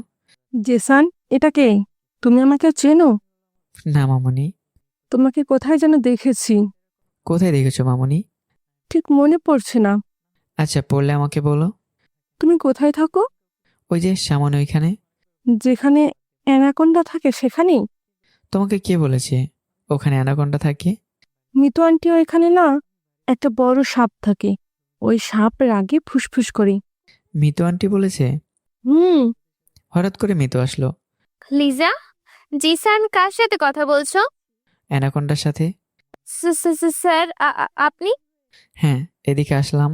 জেসান, এটা কে? তুমি আমাকে চেনো? না মামুনি। তোমাকে কোথায় যেন দেখেছি, কোথায় দেখেছো মামুনি? ঠিক মনে পড়ছে না। আচ্ছা পড়লে আমাকে বলো। তুমি কোথায় থাকো? ওই যে সামনে ওইখানে। যেখানে অ্যানাকোন্ডা থাকে সেখানেই? তোমাকে কে বলেছে ওখানে অ্যানাকোন্ডা থাকে? মিতু আন্টি ওইখানে না একটা বড় সাপ থাকে, ওই সাপ রাগে ফুসফুস করে। মিতু আন্টি বলেছে? হুম। হঠাৎ করে মিতু আসলো। লিজা, জিসান কার সাথে কথা বলছো? অ্যানাকোন্ডার সাথে। স্যার, আপনি? হ্যাঁ, এদিকে আসলাম।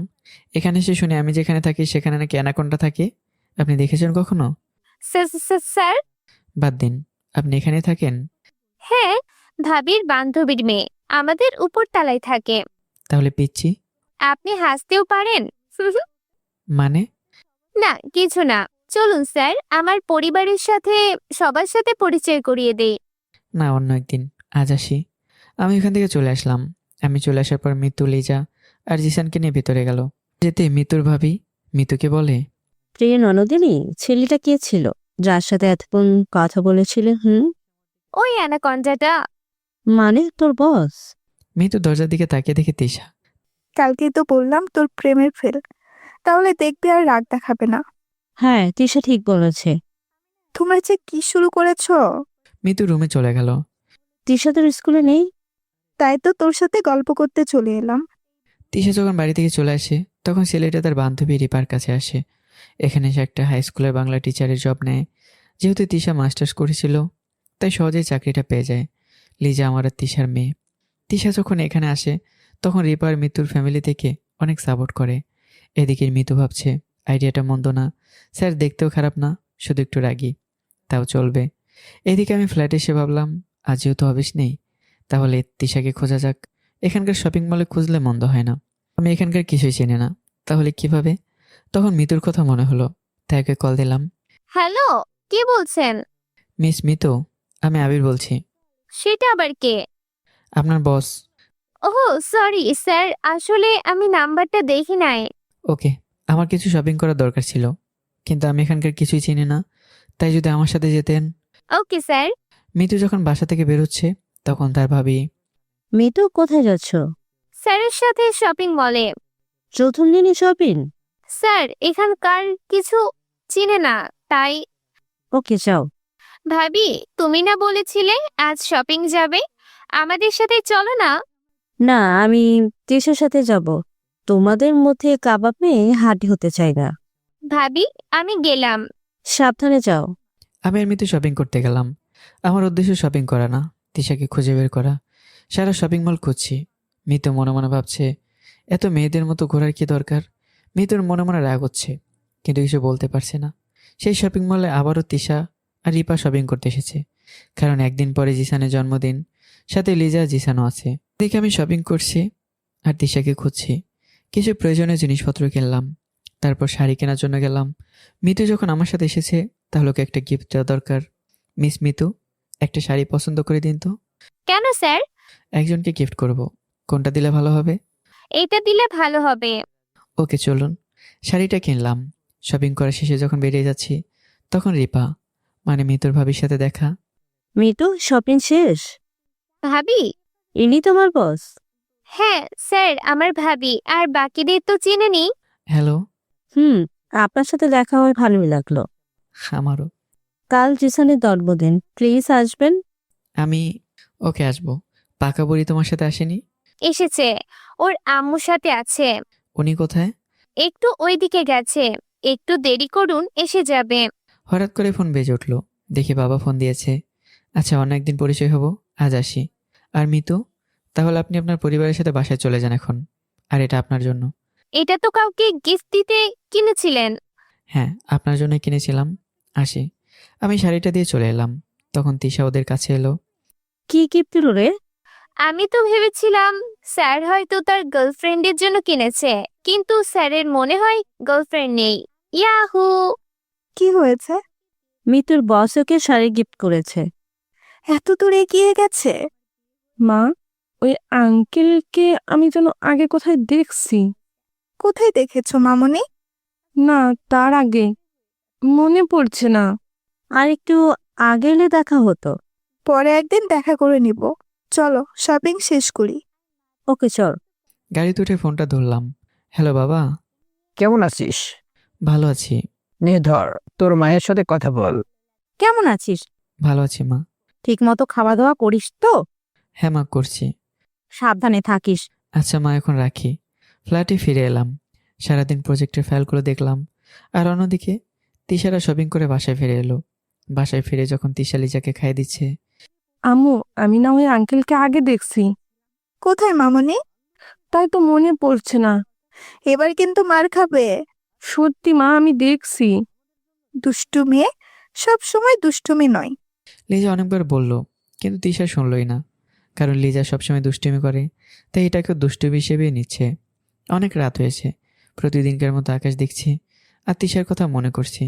এখানে এসে শুনে আমি যেখানে থাকি সেখানে নাকি অ্যানাকোন্ডা থাকে। আপনি দেখেছেন কখনো? স্যার? বাদ দিন, আপনি এখানে থাকেন? হ্যাঁ, ভাবির বান্ধবীর মেয়ে, আমাদের উপর তলায় থাকে। তাহলে পিচ্ছি? আপনি হাসতেও পারেন। মানে? না কিছু না, চলুন স্যার, আমার পরিবারের সাথে সবার সাথে পরিচয় করিয়ে দেই। না, অন্য একদিন। আজ আসি। আমি এখান থেকে চলে আসলাম। আমি চলে আসার পর মিতু, লিজা আর জিসানকে নিয়ে ভিতরে গেল। যেতে মিতুর ভাবি মিতুকে বলে, প্রিয় ননদিনী, ছেলেটা কে ছিল যার সাথে এতক্ষণ কথা বলেছিলে? ওই অ্যানাকন্ডাটা। মানে তোর বস? মিতু দরজার দিকে তাকিয়ে দেখে তিশা। কালকেই তো বললাম তোর প্রেমের ফেল, তাহলে দেখবি আর রাগ দেখাবে না। হ্যাঁ, তিশা ঠিক বলেছে। তোমরা যে কি শুরু করেছো? মিতু রুমে চলে গেল। তিশা তোর স্কুলে নেই? তাই তো তোর সাথে গল্প করতে চলে এলাম। তিশা যখন বাড়ি থেকে চলে আসে তখন ছেলেটা তার বান্ধবী রিপার কাছে আসে। এখানে সে একটা হাই স্কুলের বাংলা টিচারের জব নেয়। যেহেতু তিশা মাস্টার্স করেছিল তাই সহজেই চাকরিটা পেয়ে যায়। লিজা আমার আর তিশার মেয়ে। তিশা যখন এখানে আসে তখন রিপার মিতুর ফ্যামিলি থেকে অনেক সাপোর্ট করে। এদিকে মিতু ভাবছে আইডিয়াটা মন্দ না, স্যার দেখতেও খারাপ না, শুধু একটু রাগী, তাও চলবে। এদিকে আমি ফ্ল্যাটে এসে ভাবলাম আজ যেহেতু অফিস নেই তাহলে তিশাকে খোঁজা যাক। এখানকার শপিং মলে খুঁজলে মন্দ হয় না। আমি এখানকার কিছুই চিনি না, তাহলে কিভাবে? তখন মিতুর কথা মনে হলো, তাই ওকে কল দিলাম। হ্যালো, কে বলছেন? মিস মিতু, আমি আবির বলছি। সেটা আবার কে? আপনার বস। ওহ সরি স্যার, আসলে আমি নাম্বারটা দেখি নাই। ওকে, আমার কিছু শপিং করার দরকার ছিল, কিন্তু আমি এখানকার কিছুই চিনি না, তাই যদি আমার সাথে যেতেন। Okay sir. মিতু যখন বাসা থেকে বেরোচ্ছে তখন তার ভাবি, মিতু, কোথায় যাচ্ছ? স্যারের সাথে শপিং মলে। প্রথম দিনই শপিং? স্যার এখানকার কিছু চিনে না তাই। ওকে, যাও। ভাবি, তুমি না বলেছিলে আজ শপিং যাবে? আমাদের সাথে চলো না। না, আমি তিশার সাথে যাব। তোমাদের মধ্যে কাবাব মেয়ে হাঁটি হতে চাই না। ভাবি, আমি গেলাম। সাবধানে যাও। আমি আর মিতু শপিং করতে গেলাম। আমার উদ্দেশ্য শপিং করা না, তিশাকে খুঁজে বের করা। সারা শপিং মল খুঁজছি। মিতু মনে মনে ভাবছে এত মেয়েদের মতো ঘোরার কি দরকার। মিতুর মনে মনে রাগ হচ্ছে কিন্তু কিছু বলতে পারছে না। সেই শপিং মলে আবারও তিশা আর রিপা শপিং করতে এসেছে, কারণ একদিন পরে জিসানের জন্মদিন, সাথে লিজা জিসানও আছে। দেখে আমি শপিং করছি আর তিশাকে খুঁজছি। কিছু প্রয়োজনীয় জিনিসপত্র কিনলাম, তারপর শাড়ি কেনার জন্য গেলাম। মিতু যখন আমার সাথে এসেছে তাহলে ওকে একটা গিফট দেওয়া দরকার। মিস মিতু, একটা শাড়ি পছন্দ করে দিন তো। কেন স্যার? একজনকে গিফট করব, কোনটা দিলে ভালো হবে? এটা দিলে ভালো হবে। ওকে চলুন। শাড়িটা কিনলাম। শপিং করা শেষে যখন বেরিয়ে যাচ্ছি তখন রিপা মানে মিতুর ভাবির সাথে দেখা। মিতু, শপিং শেষ? ভাবি? ইনি তোমার বস? হ্যাঁ স্যার, আমার ভাবি, আর বাকিদের তো চিনেনি। হ্যালো। আপনার সাথে দেখা হয়ে ভালোই লাগলো। আমারও। কাল জিসানের জন্মদিন, প্লিজ আসবেন। আমি ওকে আসবো। পাকা বুড়ি তোমার সাথে আসেনি? এসেছে, ওর আম্মুর সাথে আছে। উনি কোথায়? একটু ওইদিকে গেছে, একটু দেরি করুন, এসে যাবে। হঠাৎ করে ফোন বেজে উঠলো, দেখি বাবা ফোন দিয়েছে। আচ্ছা, অন্য একদিন পরিচয় হব, আজ আসি। আর মিতু, তাহলে আপনি আপনার পরিবারের সাথে বাসায় চলে যান এখন, আর এটা আপনার জন্য। এটা তো কাউকে গিফট দিতে কিনেছিলেন। হ্যাঁ, আপনার জন্য কিনেছিলাম। আসি। আমি শাড়িটা দিয়ে চলে এলাম, তখন তিশা ওদের কাছে এলো। কি গিফট দিল রে? আমি তো ভেবেছিলাম স্যার হয়তো তার গার্লফ্রেন্ডের জন্য কিনেছে, কিন্তু স্যারের মনে হয় গার্লফ্রেন্ড নেই। ইয়াহু! কি হয়েছে? মিতুর বস ওকে শাড়ি গিফট করেছে। এত দূর এগিয়ে গেছে? মা, ওই আঙ্কেলকে আমি যেন আগে কোথায় দেখছি। কোথায় দেখেছো মামনি? না, তার আগে মনে পড়ছে না। আর একটু আগে এলে দেখা হতো। পরে একদিন দেখা করে নিব। চলো শপিং শেষ করি। ওকে চল। গাড়িতে উঠে ফোনটা ধরলাম। হ্যালো বাবা। কেমন আছিস? ভালো আছি। নে ধর, তোর মায়ের সাথে কথা বল। কেমন আছিস? ভালো আছি মা। ঠিক মতো খাওয়া দাওয়া করিস তো? হ্যাঁ মা, করছি। সাবধানে থাকিস। আচ্ছা মা, এখন রাখি। ফ্ল্যাটে ফিরে এলাম। সারাদিন প্রজেক্টের ফাইলগুলো দেখলাম। আর অন্যদিকে তিশারা শপিং করে বাসায় ফিরে এলো। বাসায় ফিরে যখন তিশা লিজাকে খাইয়ে দিচ্ছে, আম্মু, আমি না ওই আঙ্কেলকে আগে দেখছি, কোথায় মামনি? তাই তো মনে পড়ছে না। এবার কিন্তু মার খাবে। সত্যি মা, আমি দেখছি। দুষ্টু মেয়ে, সব সময় দুষ্টুমি নয়। লিজা অনেকবার বলল, কিন্তু তিশা শুনলই না। কারণ লিজা সবসময় দুষ্টুমি করে, তাই এটাকেও দুষ্টুমি হিসেবেই নিচ্ছে। অনেক রাত হয়েছে। প্রতিদিনকার মতো আকাশ দেখছি আর তিশার কথা মনে করছি।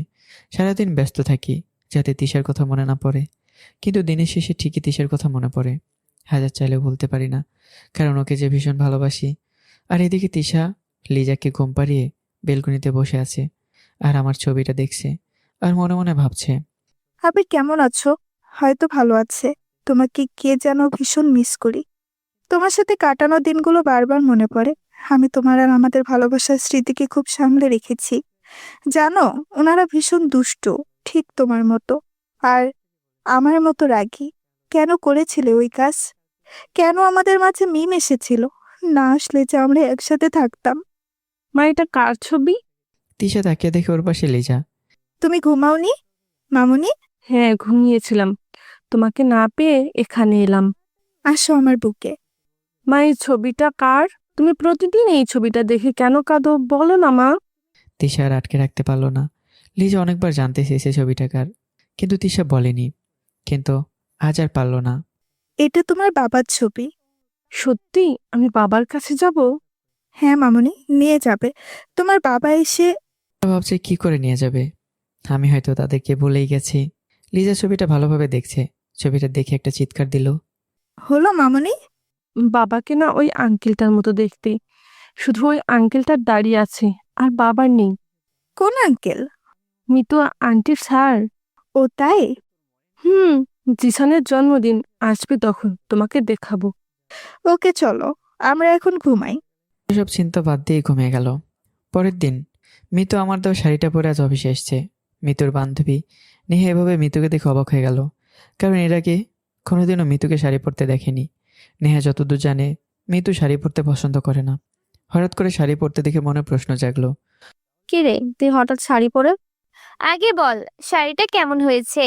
সারাদিন ব্যস্ত থাকি যাতে তিশার কথা মনে না পড়ে, কিন্তু দিনের শেষে ঠিকই তিশার কথা মনে পড়ে। হাজার চাইলেও বলতে পারি না, কারণ ওকে যে ভীষণ ভালোবাসি। আর এদিকে তিশা লিজাকে ঘুম পাড়িয়ে বেলকনিতে বসে আছে আর আমার ছবিটা দেখছে আর মনে মনে ভাবছে, আবির কেমন আছো? হয়তো ভালো আছে। তোমাকে কে যেন ভীষণ মিস করি। তোমার সাথে কাটানো দিনগুলো বারবার মনে পড়ে। আমি তোমার আর আমাদের ভালোবাসার স্মৃতিকে খুব সামলে রেখেছি। জানো, ওনারা ভীষণ দুষ্টু, ঠিক তোমার মতো। আর আমার মতো রাগী। কেন করেছিলে ওই কাজ? কেন আমাদের মাঝে মিম এসেছিল? না আসলে যে আমরা একসাথে থাকতাম। মা, এটা কার ছবি? তিশা তাকিয়ে দেখে ওর পাশে লিজা। তুমি ঘুমাওনি মামুনি? হ্যাঁ, ঘুমিয়েছিলাম। তোমাকে না পেয়ে এখানে এলাম। আসো আমার বুকে। মা, এই ছবিটা কার? তুমি প্রতিদিন এই ছবিটা দেখে কেন কাঁদো, বলো না মা। তিশা আর আটকে রাখতে পারলো না। লিজা অনেকবার জানতে চেয়েছে ছবিটা কার, কিন্তু তিশা বলেনি। কিন্তু আজ আর পারল না। এটা তোমার বাবার ছবি। সত্যি আমি বাবার কাছে যাব? হ্যাঁ মামুনি, নিয়ে যাবে। তোমার বাবা এসে ভাবছে কি করে নিয়ে যাবে। আমি হয়তো তাদেরকে ভুলেই গেছি। লিজা ছবিটা ভালোভাবে দেখছে। ছবিটা দেখে একটা চিৎকার দিল। হলো মামুনি। বাবাকে না ওই আঙ্কেলটার মতো দেখতে, শুধু ওই আঙ্কেলটার দাঁড়িয়ে আছে আর বাবার নেই। কোন আঙ্কেল? মিতু আন্টির স্যার। ও তাই? জিসানের জন্মদিন আসবে, তখন তোমাকে দেখাবো। ওকে চলো, আমরা এখন ঘুমাই। এসব চিন্তা বাদ দিয়ে ঘুমিয়ে গেল। পরের দিন মিতু আমার দেওয়া শাড়িটা পরে আজ অফিসে এসছে। মিতুর বান্ধবী নেহা এভাবে মিতুকে দেখে অবাক হয়ে গেল, কারণ এর আগে কোনোদিনও মিতুকে শাড়ি পরতে দেখেনি। নেহা যতদূর জানে মিতু শাড়ি পরতে পছন্দ করে না। হঠাৎ করে শাড়ি পরতে দেখে মনে প্রশ্ন জাগলো। কি রে, তুই হঠাৎ শাড়ি পরে? আগে বল, শাড়িটা কেমন হয়েছে?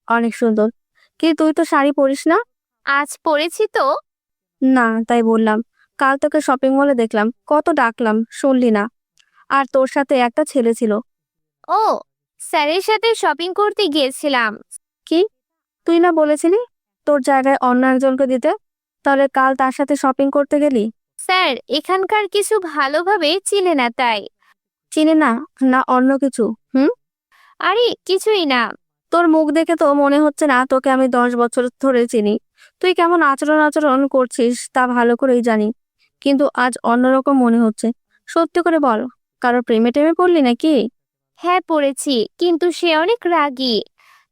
অনেক সুন্দর। কি তুই তো শাড়ি পরিস না? আজ পরেছি তো। না, তাই বললাম। কাল তোকে শপিং মলে দেখলাম, কত ডাকলাম, শুনলি না। আর তোর সাথে একটা ছেলে ছিল। ও, স্যারের সাথে শপিং করতে গিয়েছিলাম। কি, তুই না বলেছিলি তোর জায়গায় অন্য একজনকে দিতে? তাহলে কাল তার সাথে শপিং করতে গেলি? স্যার এখানকার কিছু ভালোভাবে চিনে না তাই। চিনি না? না অন্য কিছু? আরে কিছুই না। তোর মুখ দেখে তো মনে হচ্ছে না তোকে আমি 10 বছর ধরে চিনি। তুই কেমন আচরণ আচরণ করছিস তা ভালো করেই জানি, কিন্তু আজ অন্যরকম মনে হচ্ছে। সত্যি করে বল, কারো প্রেমে টেমে পড়লি নাকি? হ্যাঁ পড়েছি, কিন্তু সে অনেক রাগী।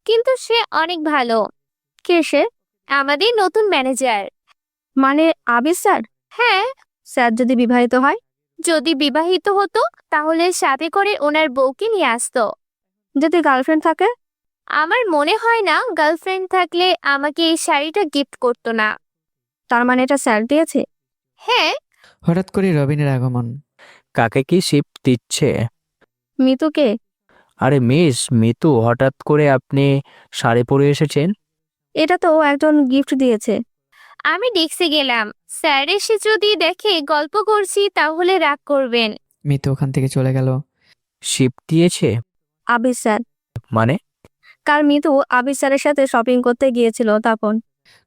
কিন্তু সে অনেক ভালো। কে সে? আমাদের নতুন ম্যানেজার। মানে আবির স্যার? হ্যাঁ, স্যার যদি বিবাহিত হয়? যদি বিবাহিত হতো তাহলে সাথে করে ওনার বউকে নিয়ে আসতো। যদি গার্লফ্রেন্ড থাকে? আমার মনে হয় না গার্লফ্রেন্ড থাকলে আমাকে এই শাড়িটা গিফট করতো না। তার মানে এটা স্যার দিয়েছে? হ্যাঁ। হঠাৎ করে রবিনের আগমন। কাকে কি শিফট দিচ্ছে? মিতুকে? আরে মিস মিতু, হঠাৎ করে আপনি শাড়ি পরে এসেছেন? এটা তো একজন গিফট দিয়েছে। আমি ডেস্কে গেলাম, স্যার এসে যদি দেখে গল্প করছি তাহলে রাগ করবেন। মিতু ওখান থেকে চলে গেল। শিফট দিয়েছে আবির স্যার। মানে? কাল মিতু আবির স্যারের সাথে শপিং করতে গিয়েছিল তখন।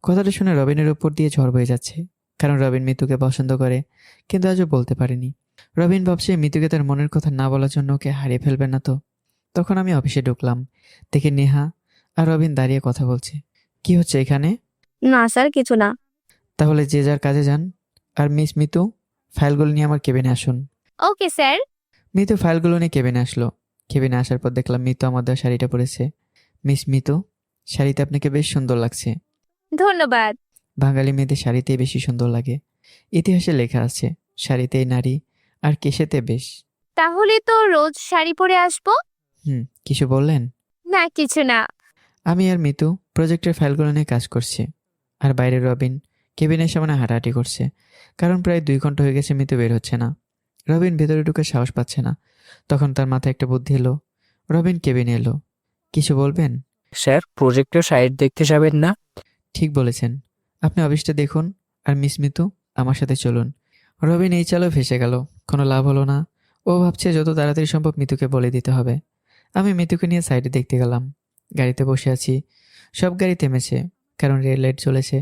কথাটা শুনে রবিনের উপর দিয়ে ঝড় বয়ে যাচ্ছে, কারণ রবিন মিতুকে পছন্দ করে, কিন্তু আজও বলতে পারেনি। রবিন ভাবছে মিতুকে তার মনের কথা না বলার জন্য ওকে হারিয়ে ফেলবে না তো। তখন আমি অফিসে ঢুকলাম, দেখি নেহা আর রবিন দাঁড়িয়ে কথা বলছে। কি হচ্ছে এখানে? না স্যার, কিছু না। তাহলে যে যার কাজে যান। আর মিস মিতু, ফাইলগুলো নিয়ে আমার কেবিনে আসুন। Okay sir. মিতু ফাইলগুলো নিয়ে কেবিনে আসলো। কেবিনে আসার পর দেখলাম মিতু আমার দেওয়া শাড়িটা পরেছে। মিস মিতু, শাড়িতে আপনাকে বেশ সুন্দর লাগছে। ধন্যবাদ। বাঙালি মেয়েদের শাড়িতেই বেশি সুন্দর লাগে। ইতিহাসে লেখা আছে, শাড়িতেই নারী আর কেশেতে বেশ। তাহলে তো রোজ শাড়ি পরে আসবো। কিছু বললেন? না, কিছু না। আমি আর মিতু প্রজেক্টের ফাইলগুলো নিয়ে কাজ করছি, আর বাইরে রবিন কেবিনের সামনে হাঁটাহাঁটি করছে। কারণ প্রায় 2 ঘন্টা হয়ে গেছে মিতু বের হচ্ছে না। রবিন ভেতরে ঢুকে সাহস পাচ্ছে না। তখন তার মাথায় একটা বুদ্ধি এলো। রবিন কেবিনে এলো। কিছু বলবেন? স্যার, প্রজেক্টের সাইড দেখতে যাবেন না? ঠিক বলেছেন, আপনি অফিসটা দেখুন, আর মিস মিতু আমার সাথে চলুন। রবিন এই চালও ফেসে গেল। কোনো লাভ হলো না। ও ভাবছে যত তাড়াতাড়ি সম্ভব মিতুকে বলে দিতে হবে। আমি মিতুকে নিয়ে সাইডে দেখতে গেলাম। গাড়িতে বসে আছি, সব গাড়ি থেমেছে, কারণ রেড লাইট চলেছে।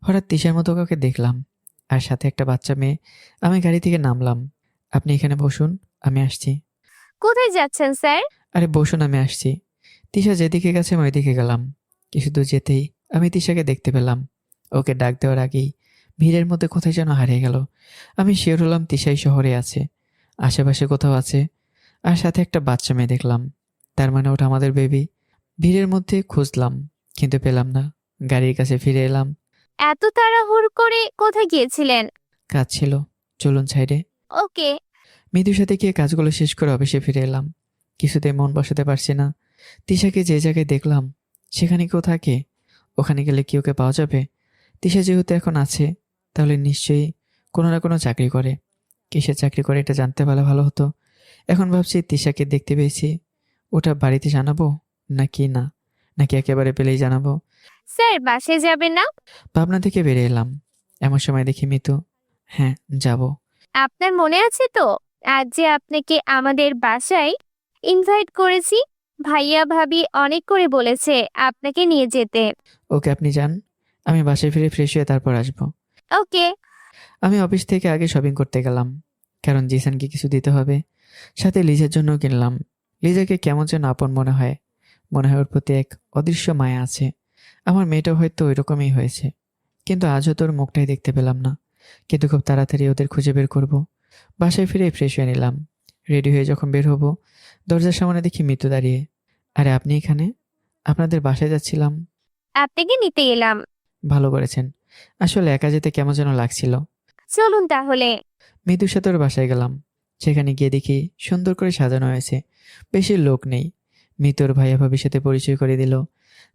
হঠাৎ তিশার মতো কাউকে দেখলাম, আর সাথে একটা বাচ্চা মেয়ে। আমি গাড়ি থেকে নামলাম। আপনি এখানে বসুন, আমি আসছি। কোথায় যাচ্ছেন স্যার? আরে বসুন, আমি আসছি। তিশা যেদিকে গেছে আমি ওইদিকে গেলাম। কিছু দূর যেতেই আমি তিশাকে দেখতে পেলাম। ওকে ডাক দেওয়ার আগেই ভিড়ের মধ্যে কোথায় যেন হারিয়ে গেল। আমি শিওর হলাম তিশাই শহরে আছে, আশেপাশে কোথাও আছে। আর সাথে একটা বাচ্চা মেয়ে দেখলাম, তার মানে ওটা আমাদের বেবি। ভিড়ের মধ্যে খুঁজলাম, কিন্তু পেলাম না। গাড়ির কাছে ফিরে এলাম। এত তাড়াহুড়ো করে কোথায় গিয়েছিলেন? কাজ ছিল, চলুন সাইডে। ওকে। মৃদুর সাথে গিয়ে কাজগুলো শেষ করে অফিসে ফিরে এলাম। কিছুতেই মন বসাতে পারছি না। তিশাকে যে জায়গায় দেখলাম সেখানে কেউ থাকে? ওখানে গেলে কি ওকে পাওয়া যাবে? তিশা যেহেতু এখন আছে, তাহলে নিশ্চয়ই কোনো না কোনো চাকরি করে। কিসের চাকরি করে এটা জানতে পারলে ভালো হতো। এখন ভাবছি তিশাকে দেখতে পেয়েছি, ওটা বাড়িতে জানাবো নাকি একেবারে পেলেই জানাবো। স্যার, বাসে যাবেন না? ভাবনা থেকে বেরিয়ে এলাম। এমন সময় দেখি মিতু। হ্যাঁ, যাব। আপনার মনে আছে তো, আজ যে আপনাকে আমাদের বাসায় ইনভাইট করেছি? ভাইয়া ভাবি অনেক করে বলেছে আপনাকে নিয়ে যেতে। ওকে, আপনি যান, আমি বাসায় ফিরে ফ্রেশ হয়ে তারপর আসবো। ওকে। আমি অফিস থেকে আগে শপিং করতে গেলাম, কারণ জিসানকে কিছু দিতে হবে। সাথে লিজার জন্যও কিনলাম। লিজাকে কেমন যেন আপন মনে হয় ওর প্রতি এক অদৃশ্য মায়া আছে। আমার মেয়েটাও হয়তো ওই রকমই হয়েছে, কিন্তু আজও তোর মুখটাই দেখতে পেলাম না। কিন্তু খুব তাড়াতাড়ি ওদের খুঁজে বের করব। বাসায় ফিরে ফ্রেশ হয়ে নিলাম। রেডি হয়ে যখন বের হব, দরজার সামনে দেখি মিতু দাঁড়িয়ে। আরে আপনি এখানে? আপনাদের বাসায় যাচ্ছিলাম। আপনাকে নিতে এলাম। ভালো করেছেন। আসলে একা যেতে কেমন যেন লাগছিল। চলুন তাহলে। মৃদুর সাথে ওর বাসায় গেলাম। সেখানে গিয়ে দেখি সুন্দর করে সাজানো হয়েছে, বেশি লোক নেই। মিতুর ভাইয়া ভাবির সাথে পরিচয় করে দিল।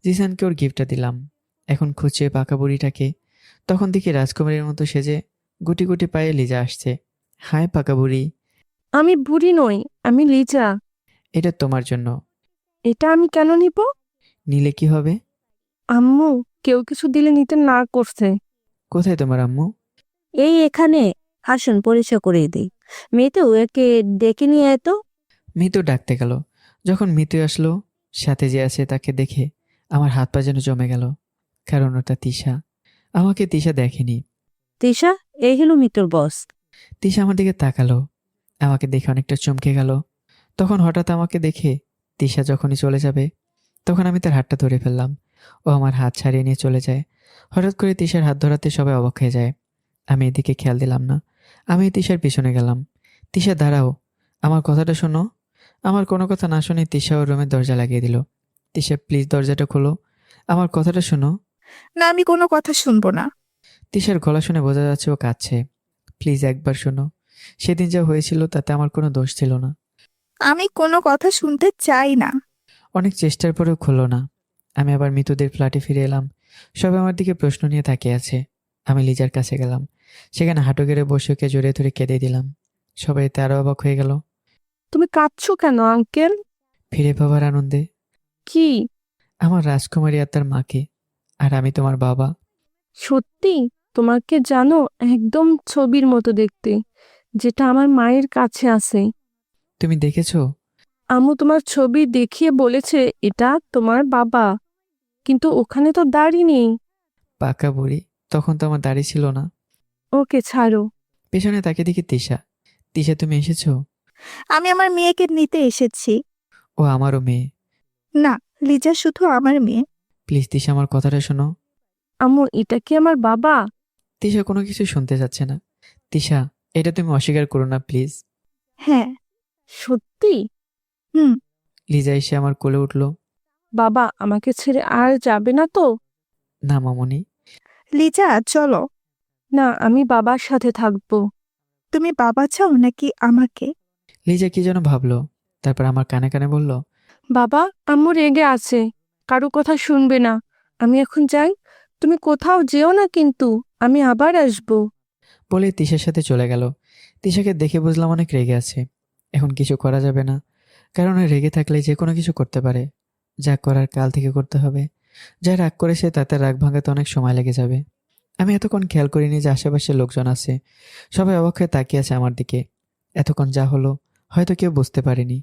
জিসানকে ওর গিফটটা দিলাম। এখন খুঁজছে পাকা বুড়িটাকে। তখন দেখি রাজকুমারীর মতো সেজে গুটি গুটি পায়ে লিজা আসছে। হাই পাকা বুড়ি। আমি বুড়ি নই, আমি লিজা। এটা তোমার জন্য। এটা আমি কেন নিব? নিলে কি হবে? আম্মু কেউ কিছু দিলে নিতে না করছে। কোথায় তোমার আম্মু? এই এখানে আসুন, পরিচয় করিয়ে দিই। মেয়েতে একে ডেকে নিয়ে এতো। মিতু ডাকতে গেল। যখন মিতু আসলো, সাথে যে আছে তাকে দেখে আমার হাত পা যেন জমে গেল, কারণ ওটা তিশা। আমাকে তিশা দেখেনি। তিশা, এই হলো মিতুর বস। তিশা আমার দিকে তাকালো, আমাকে দেখে অনেকটা চমকে গেল। তখন হঠাৎ আমাকে দেখে তিশা যখনই চলে যাবে, তখন আমি তার হাতটা ধরে ফেললাম। ও আমার হাত ছাড়িয়ে নিয়ে চলে যায়। হঠাৎ করে তিশার হাত ধরাতে সবাই অবাক হয়ে যায়। আমি এদিকে খেয়াল দিলাম না। আমি তিশার পিছনে গেলাম। তিশা, দাঁড়াও, আমার কথাটা শোনো। আমার কোনো কথা না শুনে তিশা ওর রুমের দরজা লাগিয়ে দিল। তিশা, প্লিজ দরজাটা খোলো, আমার কথাটা শোনো। না, আমি কোনো কথা শুনবো না। তিশার গলা শুনে বোঝা যাচ্ছে ও কাঁদছে। প্লিজ একবার শোনো, সেদিন যা হয়েছিল তাতে আমার কোনো দোষ ছিল না। আমি কোনো কথা শুনতে চাই না। অনেক চেষ্টার পরেও খুললো না। আমি আবার মৃতদের ফ্ল্যাটে ফিরে এলাম। সবাই আমার দিকে প্রশ্ন নিয়ে তাকিয়ে আছে। আমি লিজার কাছে গেলাম। সেখানে হাঁটু গেড়ে বসে ওকে জড়িয়ে ধরে কেঁদে দিলাম। সবাই এতে আরো অবাক হয়ে গেল। তুমি কাঁদছো কেন আঙ্কেল? ফিরে পাবার আনন্দে। কি? আমার রাজকুমারী আর তার মাকে। আর আমি তোমার বাবা। সত্যি? তোমাকে জানো, একদম ছবির মতো দেখতে, যেটা আমার মায়ের কাছে আছে। তুমি দেখেছো? আম্মু তোমার ছবি দেখিয়ে বলেছে এটা তোমার বাবা, কিন্তু ওখানে তো দাড়ি নেই। পাকা বুড়ি, তখন তো আমার দাড়ি ছিল না। ওকে ছাড়ো। পেছনে তাকে দেখি তিশা। তিশা, তুমি এসেছো? আমি আমার মেয়েকে নিতে এসেছি। ও আমারও মেয়ে। না, লিজা শুধু আমার মেয়ে। প্লিজ তিশা, আমার কথাটা শোনো। আম্মু, এটা কি আমার বাবা? তিশা কোনো কিছু শুনতে যাচ্ছে না। তিশা, এটা তুমি অস্বীকার করো না প্লিজ। হ্যাঁ। সত্যি? হুম। লিজা এসে আমার কোলে উঠলো। বাবা আমাকে ছেড়ে আর যাবে না তো? না মামনি। লিজা চলো। না, আমি বাবার সাথে থাকবো। তুমি বাবা চাও নাকি আমাকে? লিজা কি যেন ভাবলো, তারপর আমার কানে কানে বলল, বাবা, আম্মু রেগে আছে, কারো কথা শুনবে না। আমি এখন যাই, তুমি কোথাও যেও না কিন্তু, আমি আবার আসবো। বলে তিশার সাথে চলে গেল। তিশাকে দেখে বুঝলাম অনেক রেগে আছে। এখন কিছু করা যাবে না, কারণ ও রেগে থাকলে যে কোনো কিছু করতে পারে। যা করার কাল থেকে করতে হবে। যা রাগ করেছে তাতে রাগ ভাঙাতে অনেক সময় লেগে যাবে। আমি এতক্ষণ খেয়াল করিনি যে আশেপাশে লোকজন আছে, সবাই অবাক হয়ে তাকিয়ে আছে আমার দিকে। এতক্ষণ যা হলো হয়তো কেউ বুঝতে পারেনি।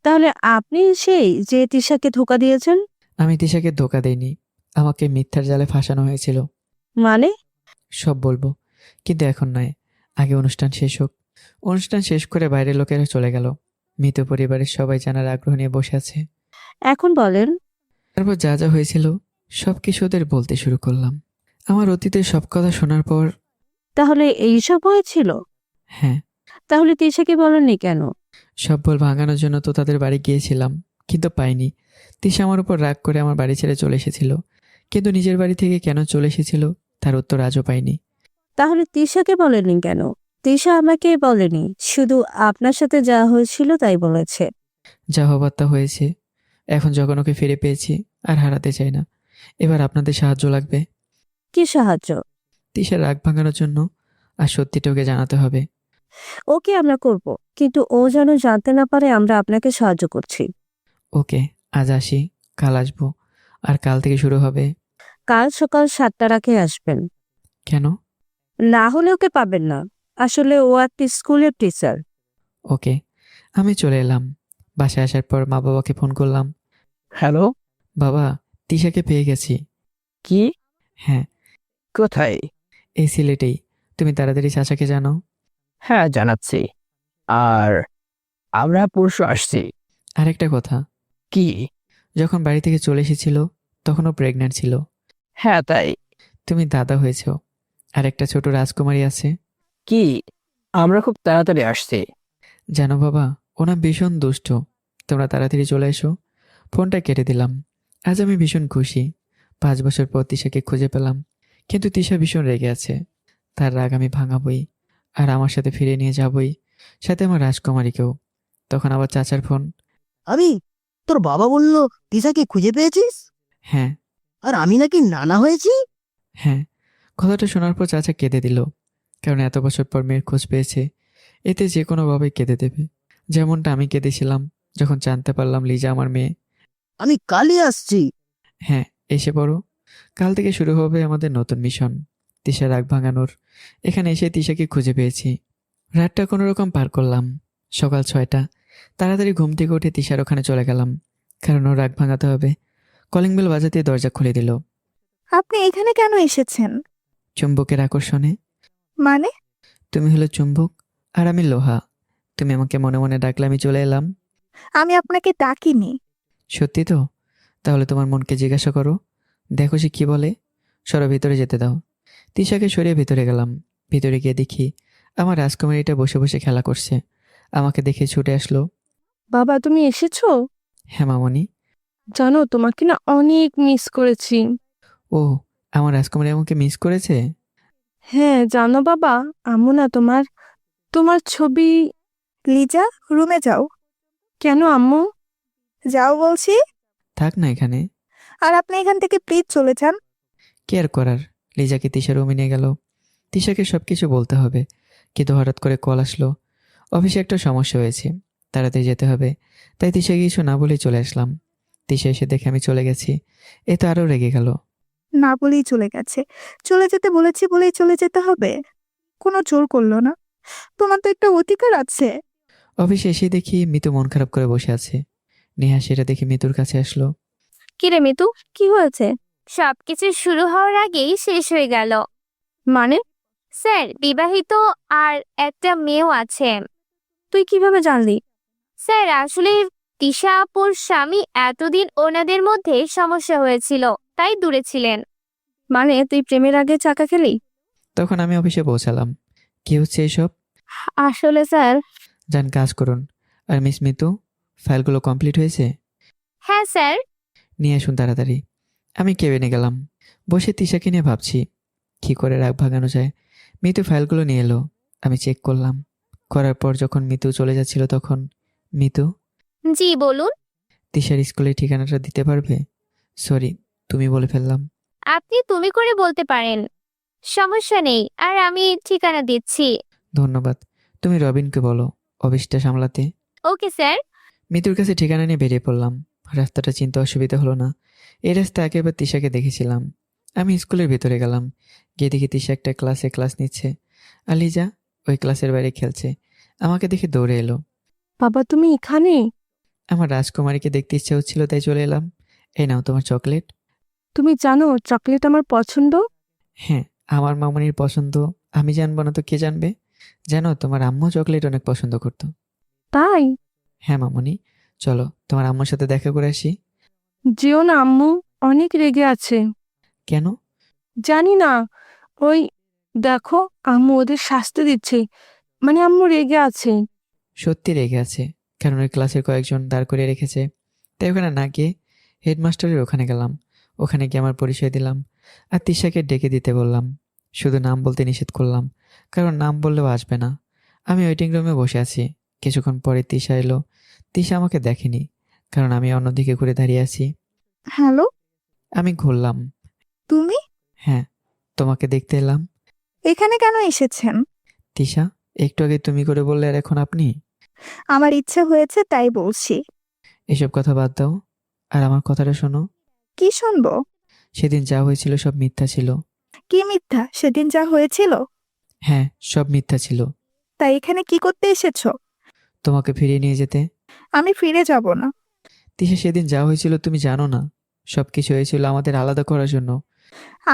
তাহলে আপনি সেই যে তিশাকে ধোকা দিয়েছেন? আমি তিশাকে ধোকা দেইনি, আমাকে মিথ্যার জালে ফাঁসানো হয়েছিল। মানে? সব বলবো, কিন্তু এখন নয়, আগে অনুষ্ঠান শেষ হোক। অনুষ্ঠান শেষ করে বাইরের লোকেরা চলে গেল। মৃত পরিবারের সবাই জানার আগ্রহ নিয়ে বসে আছে। এখন বলেন। তারপর যা যা হয়েছিল সব কিছু ওদের বলতে শুরু করলাম। আমার অতীতের সব কথা শোনার পর, তাহলে এইসব হয়েছিল? হ্যাঁ, তাহলে তিশাকে বলেননি কেন? সব বল ভাঙানোর জন্য তো তাদের বাড়ি গিয়েছিলাম, কিন্তু পাইনি। তিশা আমার উপর রাগ করে আমার বাড়ি ছেড়ে চলে এসেছিল, কিন্তু নিজের বাড়ি থেকে কেন চলে এসেছিল তার উত্তর আজও পাইনি। তাহলে তিশাকে বলেননি কেন? তিশা আমাকে বলেনি, শুধু আপনার সাথে যা হয়েছিল তাই বলেছে। যা হবার তা হয়েছে। এখন যখন ওকে ফিরে পেয়েছি আর হারাতে চাই না। এবার আপনাদের সাহায্য লাগবে। কি সাহায্য? তিশার রাগ ভাঙানোর জন্য আর সত্যিটা ওকে জানাতে হবে। ওকে আমরা করব, কিন্তু ও যেন জানতে না পারে আমরা আপনাকে সাহায্য করছি। ওকে, আজ আসি, কাল আসবো, আর কাল থেকে শুরু হবে। কাল সকাল 7টার আগে আসবেন, কেন? না হলে ওকে পাবেন না। আসলে ও একটা স্কুলের টিচার। ওকে, আমি চলে এলাম। বাসায় আসার পর মা বাবাকে ফোন করলাম। হ্যালো, বাবা, তিশাকে পেয়ে গেছি। কি? হ্যাঁ, কোথায়? এই সিলেটেই। তুমি তাড়াতাড়ি চাচাকে জানো। হ্যাঁ, জানাচ্ছি। আর আমরা পরশু আসছি। আরেকটা কথা, কি? যখন বাড়ি থেকে চলে এসেছিল তখনও প্রেগন্যান্ট ছিল। হ্যাঁ, তাই। তুমি দাদা হয়েছ, আর একটা ছোট রাজকুমারী আছে। কি? আমরা খুব তাড়াতাড়ি আসছি। জানো বাবা, ওনা ভীষণ দুষ্ট। তোমরা তাড়াতাড়ি চলে এসো। ফোনটা কেটে দিলাম। আজ আমি ভীষণ খুশি। 5 বছর পর তিশাকে খুঁজে পেলাম, কিন্তু তিশা ভীষণ রেগে আছে। তার রাগ আমি ভাঙাবই, আর আমার সাথে ফিরিয়ে নিয়ে যাবই, সাথে আমার রাজকুমারীকেও। তখন আবার চাচার ফোন। আমি তোর বাবা বলল তিশাকে খুঁজে পেয়েছিস, হ্যাঁ, আর আমি নাকি নানা হয়েছি। হ্যাঁ। কথাটা শোনার পর চাচা কেঁদে দিল, কারণ এত বছর পর মেয়ের খোঁজ পেয়েছে। এতে যে কোনোভাবেই কেঁদে দেবে, যেমনটা আমি কেঁদেছিলাম যখন জানতে পারলাম লিজা আমার মেয়ে। আমি কালই আসছি। হ্যাঁ, এসে পড়ো। কাল থেকে শুরু হবে আমাদের নতুন মিশন, তিশা রাগ ভাঙানোর। এখানে এসে তিশাকে খুঁজে পেয়েছি। রাতটা কোনো রকম পার করলাম। সকাল 6টা, তাড়াতাড়ি ঘুম থেকে উঠে তিশার ওখানে চলে গেলাম, কারণ ওর রাগ ভাঙাতে হবে। কলিং বেল বাজাতে দরজা খুলে দিল। আপনি এখানে কেন এসেছেন? চুম্বকের আকর্ষণে। মানে? তুমি হলো চুম্বক আর আমি লোহা। তুমি আমাকে মনে মনে ডাকলে আমি চলে এলাম। আমি আপনাকে ডাকিনি। সত্যি তো? তাহলে তোমার মনকে জিজ্ঞাসা করো, দেখো সে কি বলে। সরো, ভিতরে যেতে দাও। তিশাকে সরিয়ে ভিতরে গেলাম। ভিতরে গিয়ে দেখি আমার রাজকুমারীটা বসে বসে খেলা করছে। আমাকে দেখে ছুটে আসলো। বাবা, তুমি এসেছো? হ্যাঁ মামনি। জানো, তোমাকে না অনেক মিস করেছি। ও, আমার রাজকুমারী আমাকে মিস করেছে। হ্যাঁ জানো বাবা, আম্মু না তোমার তোমার ছবি। লিজা, রুমে যাও। কেন আম্মু? যাও বলছি। থাক না এখানে। আর আপনি এখান থেকে প্লিজ চলে যান। কেয়ার করার। লিজাকে তিশার রুমে নিয়ে গেল। তিশাকে সবকিছু বলতে হবে, কিন্তু হঠাৎ করে কল আসলো। অফিসে একটা সমস্যা হয়েছে, তাড়াতাড়ি যেতে হবে। তাই তিশাকে কিছু না বলেই চলে আসলাম। তিশা এসে দেখে আমি চলে গেছি, এ তো আরও রেগে গেল। না বলেই চলে গেছে। চলে যেতে বলেছি বলেই চলে যেতে হবে? কোনো জোর করলো না। তোমার তো একটা অধিকার আছে। অফিসে এসে দেখি মিতু মন খারাপ করে বসে আছে। নেহা সেটা দেখে মিতুর কাছে আসলো। কি রে মিতু, কি হয়েছে? সবকিছু শুরু হওয়ার আগেই শেষ হয়ে গেল। মানে? স্যার বিবাহিত, আর একটা মেয়েও আছে। তুই কিভাবে জানলি? স্যার আসলে তিশা আপুর স্বামী এতদিন ওনাদের মধ্যে সমস্যা হয়েছিল, তাই দূরে ছিলেন। মানে তুই প্রেমের আগে চাকা খেলি? তখন আমি অফিসে পৌঁছালাম। কি হচ্ছে এসব? আসলে স্যার, যান কাজ করুন। আর মিস মিতু, ফাইলগুলো কমপ্লিট হয়েছে? হ্যাঁ স্যার। নিয়ে আসুন তাড়াতাড়ি। আমি কেবিনে গেলাম, বসে তিশাকে নিয়ে ভাবছি কি করে রাগ ভাগানো যায়। মিতু ফাইলগুলো নিয়ে এলো, আমি চেক করলাম। করার পর যখন মিতু চলে যাচ্ছিল তখন, মিতু, জি বলুন। তিশার স্কুলের ঠিকানাটা দিতে পারবে? সরি, তুমি বলে ফেললাম। আপনি তুমি করে বলতে পারেন, সমস্যা নেই। আর আমি ঠিকানা দিচ্ছি। ধন্যবাদ। তুমি রবিনকে বলো অফিসটা সামলাতে। Okay sir. মিতুর কাছে ঠিকানা নিয়ে বেরিয়ে পড়লাম। রাস্তাটা চিনতে অসুবিধা হলো না। এই রাস্তায় আগেবার তিশাকে দেখেছিলাম। আমি স্কুলের ভেতরে গেলাম, গিয়ে দেখি তিশা একটা ক্লাসে ক্লাস নিচ্ছে, আর লিজা ওই ক্লাসের বাইরে খেলছে। আমাকে দেখে দৌড়ে এলো। বাবা তুমি এখানে? আমার রাজকুমারীকে দেখতে ইচ্ছে হচ্ছিল, তাই চলে এলাম। এই নাও তোমার চকলেট। তুমি জানো চকলেট আমার পছন্দ। হ্যাঁ, আমার মামনির পছন্দ আমি জানবো না তো কে জানবে? জানো তোমার আম্মু চকলেট অনেক পছন্দ করতো। তাই? হ্যাঁ মামনি, চলো তোমার আম্মুর সাথে দেখা করে আসি। যেও না, আম্মু অনেক রেগে আছে। কেন? জানি না, ওই দেখো আম্মু ওদের শাস্তি দিচ্ছে, মানে আম্মু রেগে আছে। সত্যি রেগে আছে, কারণ ওই ক্লাসের কয়েকজন দাঁড় করিয়ে রেখেছে। তাই ওখানে না গিয়ে হেডমাস্টারের ওখানে গেলাম। ওখানে গিয়ে আমার পরিচয় দিলাম, আর তিশাকে ডেকে দিতে বললাম। শুধু নাম বলতে নিষেধ করলাম, কারণ নাম বললেও আসবে না। আমি ওয়েটিং রুমে বসে আছি। কিছুক্ষণ পরে তিশা এলো। তিশা আমাকে দেখেনি, কারণ আমি অন্যদিকে ঘুরে দাঁড়িয়ে আছি। হ্যালো, আমি ঘুরলাম। তুমি হ্যাঁ, তোমাকে দেখতে এলাম। এখানে কেন এসেছেন? তিশা, একটু আগে তুমি করে বললে আর এখন আপনি। আমার ইচ্ছে হয়েছে তাই বলছি। এসব কথা বাদ দাও, আর আমার কথাটা শোনো। কি শুনবো? সেদিন যা হয়েছিল সব মিথ্যা ছিল। কি মিথ্যা? সেদিন যা হয়েছিল? হ্যাঁ, সব মিথ্যা ছিল। তাই এখানে কি করতে এসেছো? তোমাকে ফিরিয়ে নিয়ে যেতে। আমি ফিরে যাব না। তিশা, সেদিন যা হয়েছিল তুমি জানো না? সবকিছু হয়েছিল আমাদের আলাদা করার জন্য।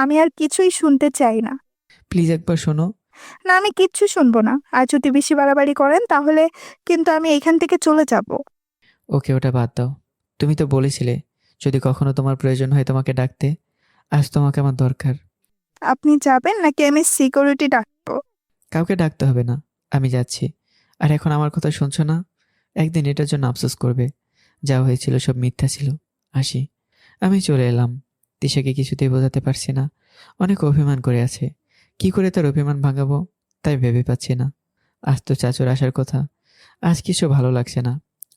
আমি আর কিছুই শুনতে চাই না। প্লিজ একবার শোনো। না, আমি কিচ্ছু শুনবো না। আর যদি বেশি বাড়াবাড়ি করেন তাহলে কিন্তু আমি এখান থেকে চলে যাব। ওকে, ওটা বাদ দাও। তুমি তো বলেছিলে যদি কখনো তোমার প্রয়োজন হয় তোমাকে ডাকতে। আজ তোমাকে আমার দরকার। আপনি যাবেন নাকি আমি সিকিউরিটি ডাকবো? কাউকে ডাকতে হবে না, আমি যাচ্ছি। আর এখন আমার কথা শুনছো না? একদিন এটার জন্য আফসোস করবে। যা হয়েছিল সব মিথ্যা ছিল। আসি। আমি চলে এলাম। তিশাকে কিছুতেই বোঝাতে পারছি না, অনেক অভিমান করে আছে। কি করে তার অভিমান ভাঙাবো তাই ভেবে পাচ্ছি না। আজ তো চাচুর আসার কথা। আজ কিছু ভালো লাগছে না,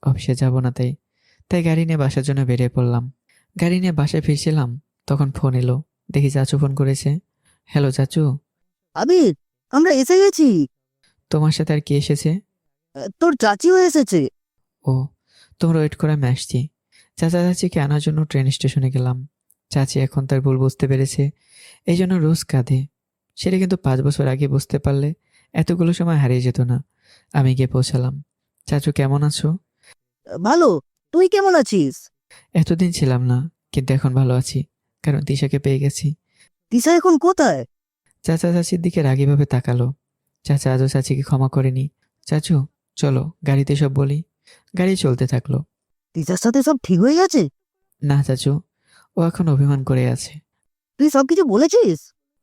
অফিসে যাব না তাই। তাই গাড়ি নিয়ে বাসার জন্য বেরিয়ে পড়লাম। গাড়ি নিয়ে বাসায় ফিরছিলাম, তখন ফোন এলো। দেখি চাচু ফোন করেছে। হ্যালো চাচু। আবির, আমরা এসে গেছি। তোমার সাথে আর কি এসেছে? তোর চাচিও এসেছে। ও, তোমরা ওয়েট করে আমি আসছি। চাচা চাচিকে আনার জন্য ট্রেন স্টেশনে গেলাম। চাচি এখন তার ভুল বুঝতে পেরেছে, এই জন্য রোজ কাঁদে। সেটা কিন্তু 5 বছর আগে বুঝতে পারলে এতগুলো সময় হারিয়ে যেত না। আমি গিয়ে পৌঁছালাম। চাচু কেমন আছো? ভালো, তুই কেমন আছিস? এতদিন ছিলাম না, কিন্তু এখন ভালো আছি, কারণ তিশাকে পেয়ে গেছি। তিশা এখন কোথায়? চাচা চাচির দিকে রাগীভাবে তাকালো। চাচা আজও চাচিকে ক্ষমা করেনি। চাচু, চলো গাড়িতে সব বলি। গাড়ি চলতে থাকলো। তিশার সাথে সব ঠিক হয়ে গেছে? না চাচু, ও এখন অভিমান করে আছে। তুই সবকিছু বলেছিস?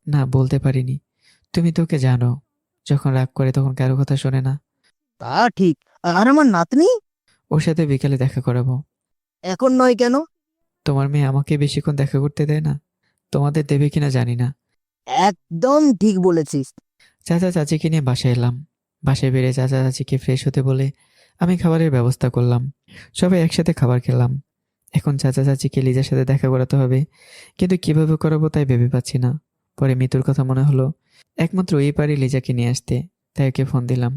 না, বলতে পারিনি। তুমি তো ওকে জানো, যখন রাগ করে তখন কারো কথা শোনে না। তা ঠিক। আর আমার নাতনি? ওর সাথে বিকালে দেখা করাবো। এখন নয় কেন? তোমার মেয়ে আমাকে বেশিক্ষণ দেখা করতে দেয় না। তোমাদের দেবে কিনা জানি না। একদম ঠিক বলেছিস। চাচা চাচিকে নিয়ে বাসায় এলাম। বাসায় বেরিয়ে চাচা চাচিকে ফ্রেশ হতে বলে আমি খাবারের ব্যবস্থা করলাম। সবাই একসাথে খাবার খেলাম। এখন চাচা চাচিকে লিজার সাথে দেখা করাতে হবে, কিন্তু কিভাবে করাবো তাই ভেবে পাচ্ছি না। পরে মিতুর কথা মনে হলো, একমাত্র এই পারি লিজাকে নিয়ে আসতে, তাই ওকে ফোন দিলাম।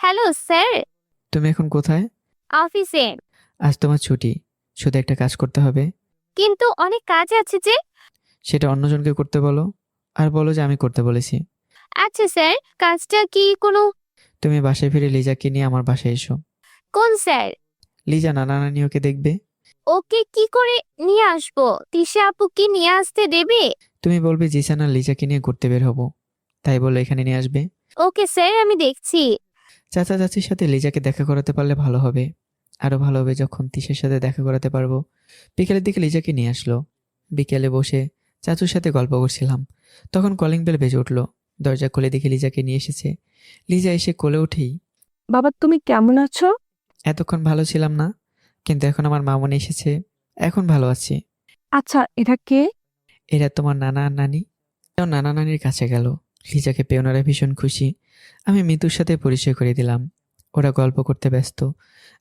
Hello sir. তুমি এখন কোথায়? অফিসে। আজ তোমার ছুটি, শুধু একটা কাজ করতে হবে। কিন্তু অনেক কাজ আছে যে। সেটা অন্যজনকে করতে বলো, আর বলো যে আমি করতে বলেছি। আচ্ছা স্যার, কাজটা কি কোনো? তুমি বাসায় ফিরে লিজাকে নিয়ে আমার বাসায় এসো। কোন স্যার? লিজা নানা নানি ওকে দেখবে। ওকে কি করে নিয়ে আসবো? তিশা আপু কি নিয়ে আসতে দেবে? তুমি বলবে জিসান আর লিজাকে নিয়ে ঘুরতে বের হবো, তাই বলে এখানে নিয়ে আসবে। ওকে স্যার, আমি দেখছি। চাচা চাচির সাথে লিজাকে দেখা করাতে পারলে ভালো হবে। আরো ভালো হবে যখন তিশার সাথে দেখা করাতে পারবো। বিকেলের দিকে লিজাকে নিয়ে আসলো। বিকেলে বসে চাচুর সাথে গল্প করছিলাম, তখন কলিং বেল বেজে উঠলো। দরজা খুলে দেখে লিজাকে নিয়ে এসেছে। লিজা এসে কোলে উঠেই, বাবা তুমি কেমন আছো? এতক্ষণ ভালো ছিলাম না, কিন্তু এখন আমার মামনি এসেছে, এখন ভালো আছি। আচ্ছা, এটা কে? এরা তোমার নানা আর নানি। ও নানা নানির কাছে গেল। লিজাকে পেয়ে ওনারা ভীষণ খুশি। আমি মিতুর সাথে পরিচয় করে দিলাম। ওরা গল্প করতে ব্যস্ত।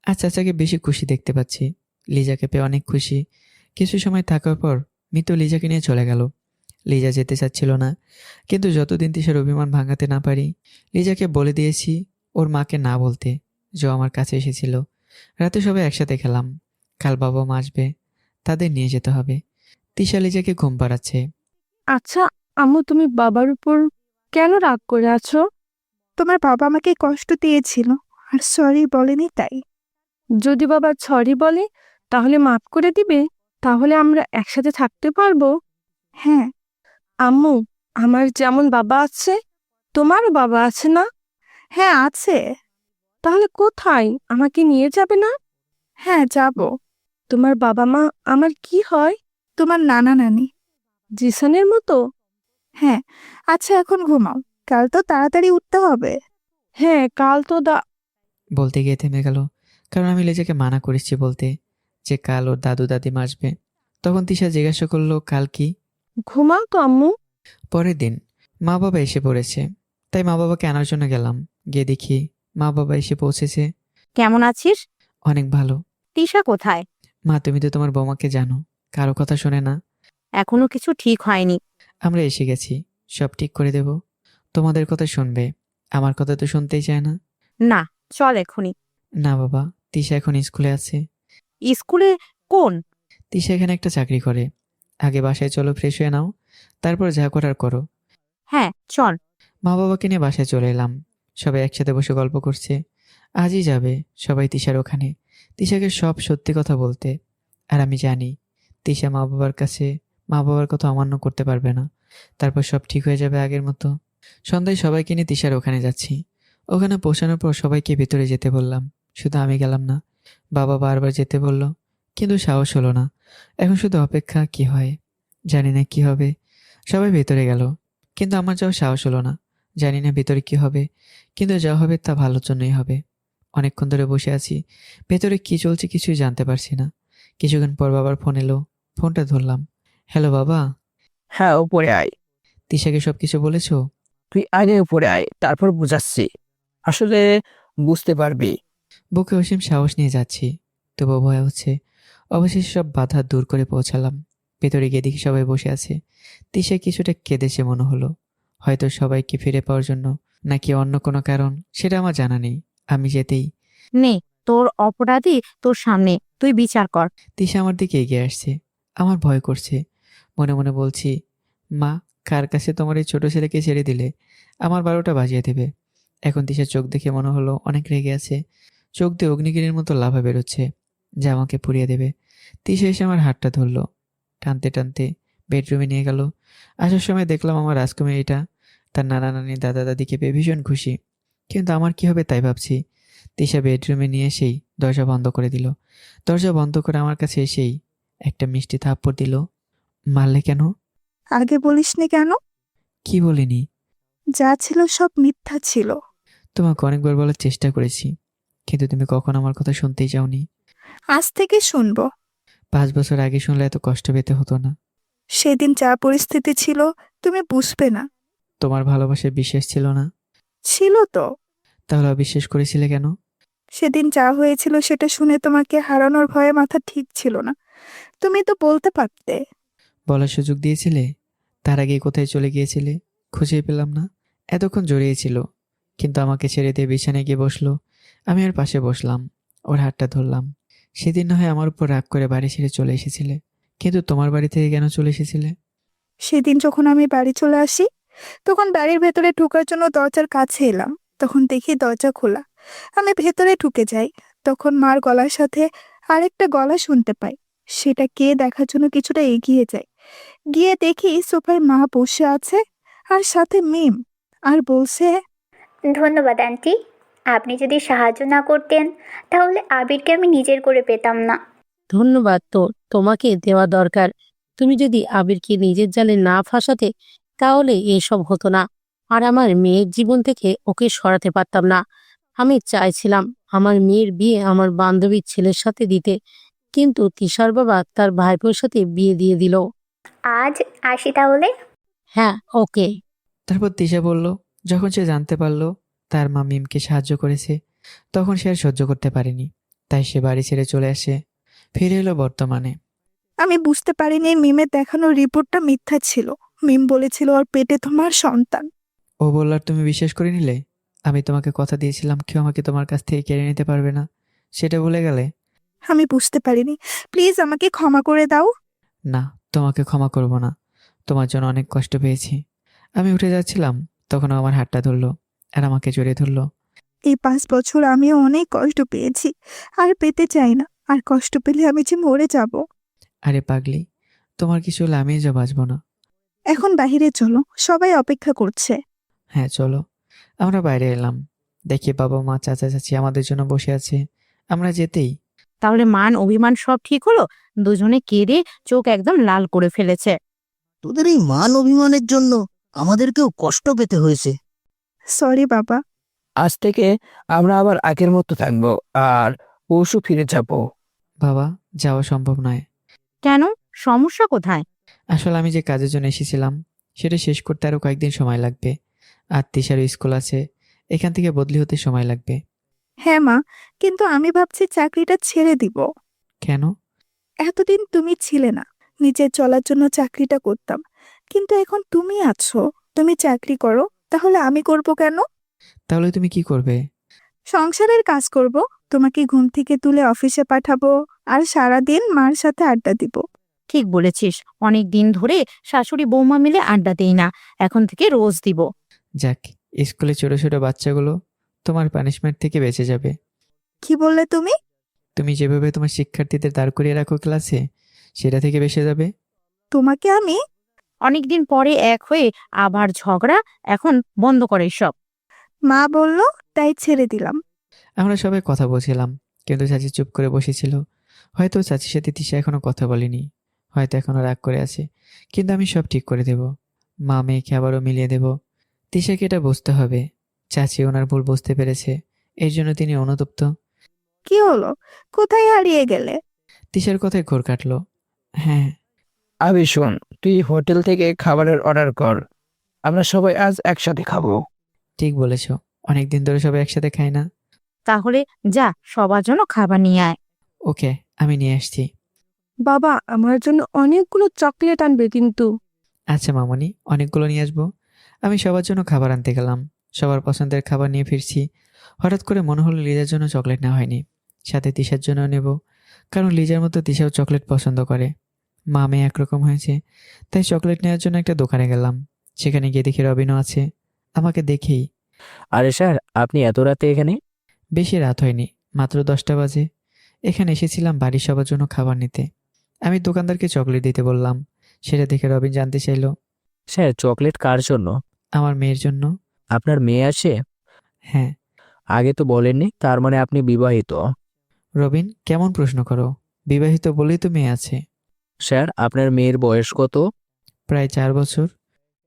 আর চাচাকে বেশি খুশি দেখতে পাচ্ছি। লিজাকে পেয়ে অনেক খুশি। কিছু সময় থাকার পর মিতু লিজাকে নিয়ে চলে গেল। লিজা যেতে চাচ্ছিল না, কিন্তু যতদিন তিশার অভিমান ভাঙাতে না পারি, লিজাকে বলে দিয়েছি ওর মাকে না বলতে যে ও আমার কাছে এসেছিল। রাতে সবাই একসাথে খেলাম। কাল বাবা মা আসবে, তাদের নিয়ে যেতে হবে। তিশা লিজাকে ঘুম পাড়াচ্ছে। আচ্ছা আম্মু, তুমি বাবার উপর কেন রাগ করে আছো? তোমার বাবা আমাকে কষ্ট দিয়েছিল আর সরি বলেনি তাই। যদি বাবা সরি বলে তাহলে মাফ করে দিবে? তাহলে আমরা একসাথে থাকতে পারবো? হ্যাঁ। আম্মু, আমার যেমন বাবা আছে তোমারও বাবা আছে না? হ্যাঁ আছে। তাহলে কোথায়? আমাকে নিয়ে যাবে না? হ্যাঁ যাব। তোমার বাবা মা আমার কি হয়? তোমার নানা নানি। জিসানের মতো? হ্যাঁ। আচ্ছা এখন ঘুমাও, কাল তো তাড়াতাড়ি উঠতে হবে। হ্যাঁ, কাল তো বলতে গিয়ে থেমে গেল, কারণ আমি লিজাকে মানা করেছি বলতে যে কাল ওর দাদু দাদিমা আসবে। তখন তিশা জিজ্ঞাসা করলো কাল কি। ঘুমাও তো আম্মু। পরের দিন মা বাবা এসে পড়েছে, তাই মা বাবাকে আনার জন্য গেলাম। গিয়ে দেখি মা বাবা এসে পৌঁছেছে। কেমন আছিস? অনেক ভালো। তিশা কোথায়? মা, তুমি তো তোমার বৌমাকে জানো, কারো কথা শোনে না। এখনো কিছু ঠিক হয়নি। আমরা এসে গেছি, সব ঠিক করে দেব। তোমাদের কথা শুনবে, আমার কথা তো শুনতেই চায় না। না, চল এখনই। না বাবা, তিশা এখন স্কুলে আছে। স্কুলে? কোন? তিশা এখানে একটা চাকরি করে। আগে বাসায় চলো, ফ্রেশ হয়ে নাও, তারপর যা করার করো। হ্যাঁ চল। মা বাবাকে নিয়ে বাসায় চলে এলাম। সবাই একসাথে বসে গল্প করছে। আজই যাবে সবাই তিশার ওখানে, তিশাকে সব সত্যি কথা বলতে। আর আমি জানি তিশা মা বাবার কথা অমান্য করতে পারবে না। তারপর সব ঠিক হয়ে যাবে আগের মতো। সন্ধ্যায় সবাইকে নিয়ে তিশার ওখানে যাচ্ছি। ওখানে পৌঁছানোর পর সবাইকে ভেতরে যেতে বললাম, শুধু আমি গেলাম না। বাবা বারবার যেতে বলল, কিন্তু সাহস হলো না। এখন শুধু অপেক্ষা, কি হয় জানি না, কি হবে। সবাই ভেতরে গেল, কিন্তু আমার যাওয়ার সাহস হলো না। জানি না ভেতরে কি হবে, কিন্তু যা হবে তা ভালোর জন্যই হবে। অনেকক্ষণ ধরে বসে আছি, ভেতরে কি চলছে কিছুই জানতে পারছি না। কিছুক্ষণ পর বাবার ফোন এলো, ফোনটা ধরলাম। হ্যালো বাবা। হ্যাঁ, উপরে আয়। তিশাকে সবকিছু বলেছো? তুই আগে উপরে আয়, তারপর বুঝাচ্ছি। আসলে বুঝতে পারবি। বুকে অসীম সাহস নিয়ে যাচ্ছি, তবুও ভয় হচ্ছে। অবশেষে সব বাধা দূর করে পৌঁছালাম। ভেতরে গিয়ে দেখি সবাই বসে আছে। তিশা কিছুটা কেঁদেছে মনে হলো, হয়তো সবাইকে ফিরে পাওয়ার জন্য, নাকি অন্য কোনো কারণ, সেটা আমার জানা নেই। আমি যেতেই নে, তোর অপরাধী তোর সামনে, তুই বিচার কর। তিশা আমার দিকে এগিয়ে আসছে। আমার ভয় করছে। মনে মনে বলছি, মা, কার কাছে তোমার এই ছোট ছেলেকে ছেড়ে দিলে? আমার 12টা বাজিয়ে দেবে। এখন তিশার চোখ দেখে মনে হলো অনেক রেগে আছে। চোখ দিয়ে অগ্নিগিরির মতো লাভা বেরোচ্ছে, যা আমাকে পুড়িয়ে দেবে। তিশা এসে আমার হাতটা ধরলো, টানতে টানতে বেডরুমে নিয়ে গেল। আসার সময় দেখলাম আমার রাজকুমারীটা তার নানা নানি দাদা দাদিকে পেয়ে ভীষণ খুশি। কিন্তু আমার কি হবে তাই ভাবছি। তিশা বেডরুমে নিয়ে এসেই দরজা বন্ধ করে দিল। দরজা বন্ধ করে আমার কাছে এসেই একটা মিষ্টি থাপ্পড় দিল। মারলে কেন? আগে বলিসনি কেন? কি বলিনি? যা ছিল সব মিথ্যা ছিল। তোমাকে অনেকবার বলার চেষ্টা করেছি, কিন্তু তুমি কখন আমার কথা শুনতেই চাওনি। আজ থেকে শুনবো। 5 বছর আগে শুনলে এত কষ্ট পেতে হতো না। সেদিন যা পরিস্থিতি ছিল তুমি বুঝবে না। তোমার ভালোবাসায় বিশ্বাস ছিল না? ছিল তো। তাহলে অবিশ্বাস করেছিলে কেন? সেদিন যা হয়েছিল সেটা শুনে তোমাকে হারানোর ভয়ে মাথা ঠিক ছিল না। তুমি তো বলতে পারতে। বলার সুযোগ দিয়েছিলে? তার আগে কোথায় চলে গিয়েছিলে? খুঁজেই পেলাম না। এতক্ষণ জড়িয়েছিল, কিন্তু আমাকে ছেড়ে দিয়ে বিছানায় গিয়ে বসলো। আমি আর পাশে বসলাম, ওর হাতটা ধরলাম। সেদিন না হয় আমার উপর রাগ করে বাড়ি ছেড়ে চলে এসেছিলে, কিন্তু তোমার বাড়ি থেকে কেন চলে এসেছিলে? সেদিন যখন আমি বাড়ি চলে আসি, তখন বাড়ির ভেতরে ঢোকার জন্য দরজার কাছে এলাম, তখন দেখি দরজা খোলা। আমি ভেতরে ঢুকে যাই, তখন মার গলার সাথে আরেকটা গলা শুনতে পাই। সেটা কে দেখার জন্য কিছুটা এগিয়ে যাই, গিয়ে দেখি সোফায় মা বসে আছে আর সাথে মিম, আর বলছে, ধন্যবাদ আন্টি, আপনি যদি সাহায্য না করতেন তাহলে আবিরকে আমি নিজের করে পেতাম না। ধন্যবাদ তো তোমাকে দেওয়া দরকার। তুমি যদি আবিরকে নিজের জালে না ফাঁসাতে তাহলে এসব হতো না, আর আমার মেয়ের জীবন থেকে ওকে সরাতে পারতাম না। আমি চাইছিলাম আমার মেয়ের বিয়ে আমার বান্ধবীর ছেলের সাথে দিতে, কিন্তু তিশার বাবা তার ভাইপোর সাথে বিয়ে দিয়ে দিল। আজ আসি তাহলে। হ্যাঁ, ওকে। তারপর তিশা বলল, যখন সে জানতে পারলো তার মা মিমকে সাহায্য করেছে, তখন সে আর সহ্য করতে পারেনি। তাই সে বাড়ি ছেড়ে চলে আসে, ফিরে এলো বর্তমানে। আমি বুঝতে পারিনি মিমের দেখানো রিপোর্টটা মিথ্যা ছিল। মিম বলেছিল ওর পেটে তোমার সন্তান। ও বলল, আর তুমি বিশ্বাস করে নিলে? আমি তোমাকে কথা দিয়েছিলাম কেউ আমাকে তোমার কাছ থেকে কেড়ে নিতে পারবে না, সেটা ভুলে গেলে? আমি বুঝতে পারিনি, প্লিজ আমাকে ক্ষমা করে দাও। না, তোমাকে ক্ষমা করব না। তোমার জন্য অনেক কষ্ট পেয়েছি। আমি উঠে যাচ্ছিলাম, তখন ও আমার হাতটা ধরলো আর আমাকে জড়িয়ে ধরলো। এই 5 বছর আমিও অনেক কষ্ট পেয়েছি, আর পেতে চাই না। আর কষ্ট পেলে আমি যে মরে যাব। আরে পাগলি, তোমার কিছু হলে আমি যা বাঁচবো না। এখন বাইরে চলো, সবাই অপেক্ষা করছে। হ্যাঁ চলো। আমরা বাইরে এলাম, দেখি বাবা মা চাচা চাচি আমাদের জন্য বসে আছে। আমরা যেতেই তাহলে মান অভিমান সব ঠিক হলো? দুজনে কেঁদে চোখ একদম লাল করে ফেলেছে। তোদের এই মান অভিমানের জন্য আমাদেরকেও কষ্ট পেতে হয়েছে। সরি বাবা। আজ থেকে আমরা আবার আগের মতো থাকবো আর পরশু ফিরে যাব। বাবা, যাওয়া সম্ভব নয়। কেন? সমস্যা কোথায়? আসলে আমি যে কাজের জন্য এসেছিলাম সেটা শেষ করতে আরো কয়েকদিন সময় লাগবে। আর তিশারও স্কুল আছে, এখান থেকে বদলি হতে সময় লাগবে। হ্যাঁ মা, কিন্তু আমি ভাবছি চাকরিটা ছেড়ে দিব। কেন? এতদিন তুমি ছিলে না, নিজের চলার জন্য চাকরিটা করতাম। কিন্তু এখন তুমি আছো, তুমি চাকরি করো, তাহলে আমি করব কেন? তাহলে তুমি কি করবে? সংসারের কাজ করব, তোমাকে ঘুম থেকে তুলে অফিসে পাঠাবো, আর সারাদিন মার সাথে আড্ডা দিব। ঠিক বলেছিস, অনেক দিন ধরে শাশুড়ি বৌমা মিলে আড্ডা দেই না, এখন থেকে রোজ দিব। যাক, স্কুলে ছোট ছোট বাচ্চাগুলো তোমার পানিশমেন্ট থেকে বেঁচে যাবে। কি বললে তুমি? তুমি যেভাবে তোমার শিক্ষার্থীদের দাঁড় করিয়ে রাখো ক্লাসে, সেটা থেকে বেঁচে যাবে। তোমাকে আমি? অনেকদিন পরে এক হয়ে আবার ঝগড়া, এখন বন্ধ করে সব। মা বলল, তাই ছেড়ে দিলাম। আমরা সবাই কথা বলছিলাম, কিন্তু চাচি চুপ করে বসেছিল। হয়তো চাচির সাথে তিশা এখনো কথা বলেনি, হয়তো এখনো রাগ করে আছে। কিন্তু আমি সব ঠিক করে দেব। মা মেয়েকে আবারও মিলিয়ে দেব। তিশাকে এটা বুঝতে হবে, চাচি ওনার ভুল বুঝতে পেরেছে, এর জন্য তিনি অনুতপ্ত। কি হলো? কোথায় হারিয়ে গেলে? তিশার কথায় ঘোর কাটলো। হ্যাঁ, আবি শোন, তুই হোটেল থেকে খাবারের অর্ডার কর, আমরা সবাই আজ একসাথে খাবো। ঠিক বলেছ, অনেকদিন ধরে সবাই একসাথে খাই না। তাহলে যা, সবার জন্য খাবার নিয়ে আয়। ওকে, আমি নিয়ে আসছি। বাবা, আমার জন্য অনেকগুলো চকলেট আনবে কিন্তু। আচ্ছা মামনি, অনেকগুলো নিয়ে আসবো। আমি সবার জন্য খাবার আনতে গেলাম, সবার পছন্দের খাবার নিয়ে ফিরছি। হঠাৎ করে মনে হলো লিজার জন্য চকলেট নেওয়া হয়নি, সাথে তিশার জন্য নেব, কারণ লিজার মতো তিশাও চকলেট পছন্দ করে। মা মেয়ে একরকম হয়েছে, তাই চকলেট নেওয়ার জন্য একটা দোকানে গেলাম। সেখানে গিয়ে দেখি রবিনও আছে। আমাকে দেখেই, আরে স্যার, আপনি এত রাতে এখানে? বেশি রাত হয়নি, মাত্র 10টা বাজে। এখানে এসেছিলাম বাড়ির সবার জন্য খাবার নিতে। আমি দোকানদারকে চকলেট দিতে বললাম, সেটা দেখে রবিন জানতে চাইলো। স্যার, চকলেট কার জন্য? আমার মেয়ের জন্য। আপনার মেয়ে আছে? হ্যাঁ। আগে তো বলেননি, তার মানে আপনি বিবাহিত? রবিন, কেমন প্রশ্ন করো? বিবাহিত বলেই তো মেয়ে আছে। স্যার, আপনার মেয়ের বয়স কত? প্রায় 4 বছর।